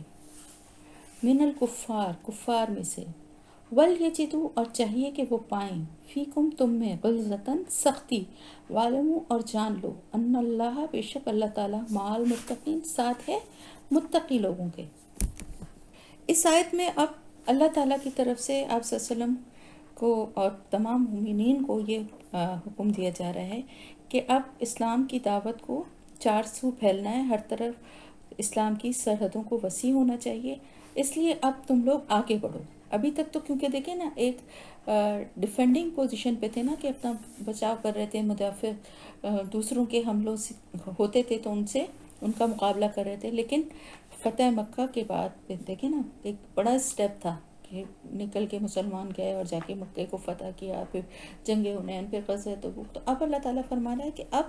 من الکفار، کفار میں سے، ولیجدوا، اور چاہیے کہ وہ پائیں، فیکم، تم میں، غلظۃً، سختی، وعلموا، اور جان لو، ان اللہ، بے شک اللہ تعالیٰ، مع المتقین، ساتھ ہے متقی لوگوں کے۔ اس آیت میں اب اللہ تعالیٰ کی طرف سے آپ صلی اللہ علیہ وسلم کو اور تمام مومنین کو یہ حکم دیا جا رہا ہے کہ اب اسلام کی دعوت کو چار سو پھیلنا ہے، ہر طرف اسلام کی سرحدوں کو وسیع ہونا چاہیے، اس لیے اب تم لوگ آگے بڑھو۔ ابھی تک تو کیونکہ دیکھیں نا ایک ڈیفینڈنگ پوزیشن پہ تھے نا، کہ اپنا بچاؤ کر رہے تھے، مدافع دوسروں کے حملوں سے ہوتے تھے تو ان سے ان کا مقابلہ کر رہے تھے، لیکن فتح مکہ کے بعد دیکھیں نا ایک بڑا اسٹیپ تھا کہ نکل کے مسلمان گئے اور جا کے مکے کو فتح کیا، پھر جنگ حنین، پھر غزوہ تبوک۔ تو اب اللہ تعالیٰ فرما رہا ہے کہ اب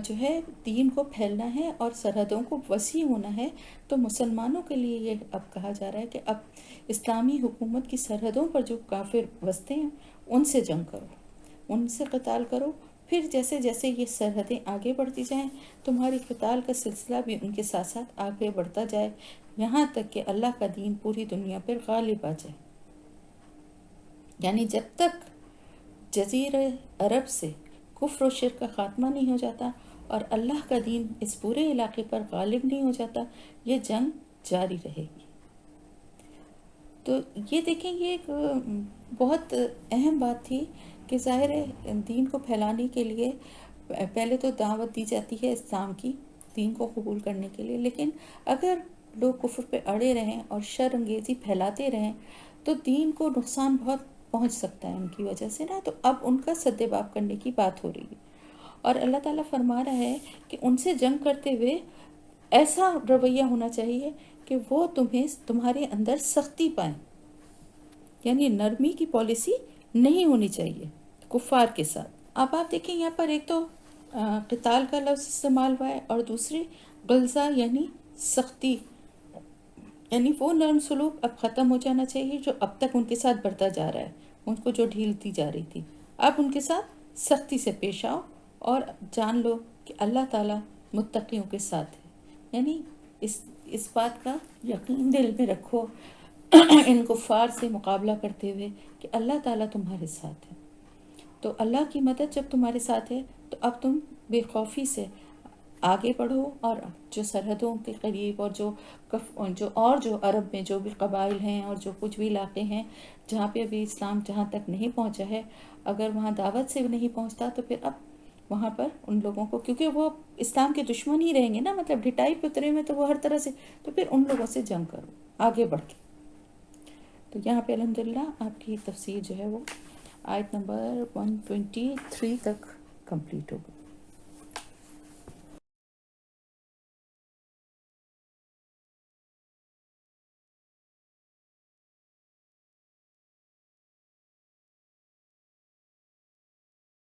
جو ہے دین کو پھیلنا ہے اور سرحدوں کو وسیع ہونا ہے، تو مسلمانوں کے لیے یہ اب کہا جا رہا ہے کہ اب اسلامی حکومت کی سرحدوں پر جو کافر بستے ہیں ان سے جنگ کرو، ان سے قتال کرو، پھر جیسے جیسے یہ سرحدیں آگے بڑھتی جائیں تمہاری قتال کا سلسلہ بھی ان کے ساتھ ساتھ آگے بڑھتا جائے، یہاں تک کہ اللہ کا دین پوری دنیا پر غالب آ جائے۔ یعنی جب تک جزیرہ عرب سے کفر و شرک کا خاتمہ نہیں ہو جاتا اور اللہ کا دین اس پورے علاقے پر غالب نہیں ہو جاتا، یہ جنگ جاری رہے گی۔ تو یہ دیکھیں، یہ ایک بہت اہم بات تھی کہ ظاہر ہے دین کو پھیلانے کے لیے پہلے تو دعوت دی جاتی ہے اسلام کی، دین کو قبول کرنے کے لیے، لیکن اگر لوگ کفر پہ اڑے رہیں اور شر انگیزی پھیلاتے رہیں تو دین کو نقصان بہت پہنچ سکتا ہے ان کی وجہ سے نا۔ تو اب ان کا سد باب کرنے کی بات ہو رہی ہے، اور اللہ تعالیٰ فرما رہا ہے کہ ان سے جنگ کرتے ہوئے ایسا رویہ ہونا چاہیے کہ وہ تمہارے اندر سختی پائیں، یعنی نرمی کی پالیسی نہیں ہونی چاہیے کفار کے ساتھ۔ اب آپ دیکھیں یہاں پر ایک تو قتال کا لفظ استعمال ہوا ہے، اور دوسری غلظہ یعنی سختی، یعنی وہ نرم سلوک اب ختم ہو جانا چاہیے جو اب تک ان کے ساتھ بڑھتا جا رہا ہے، ان کو جو ڈھیل دی جا رہی تھی۔ اب ان کے ساتھ سختی سے پیش آؤ اور جان لو کہ اللہ تعالیٰ متقیوں کے ساتھ ہے، یعنی اس بات کا یقین دل میں رکھو ان کفار سے مقابلہ کرتے ہوئے کہ اللہ تعالیٰ تمہارے ساتھ ہے۔ تو اللہ کی مدد جب تمہارے ساتھ ہے تو اب تم بے خوفی سے آگے بڑھو، اور جو سرحدوں کے قریب اور جو عرب میں جو بھی قبائل ہیں اور جو کچھ بھی علاقے ہیں جہاں پہ ابھی اسلام جہاں تک نہیں پہنچا ہے، اگر وہاں دعوت سے نہیں پہنچتا تو پھر اب وہاں پر ان لوگوں کو، کیونکہ وہ اسلام کے دشمن ہی رہیں گے نا، مطلب ڈٹائی پہ اترے میں تو وہ ہر طرح سے، تو پھر ان لوگوں سے جنگ کرو آگے بڑھ کے۔ تو یہاں پہ الحمدللہ آپ کی تفسیر جو ہے وہ آیت نمبر 123 تک کمپلیٹ ہو گئی۔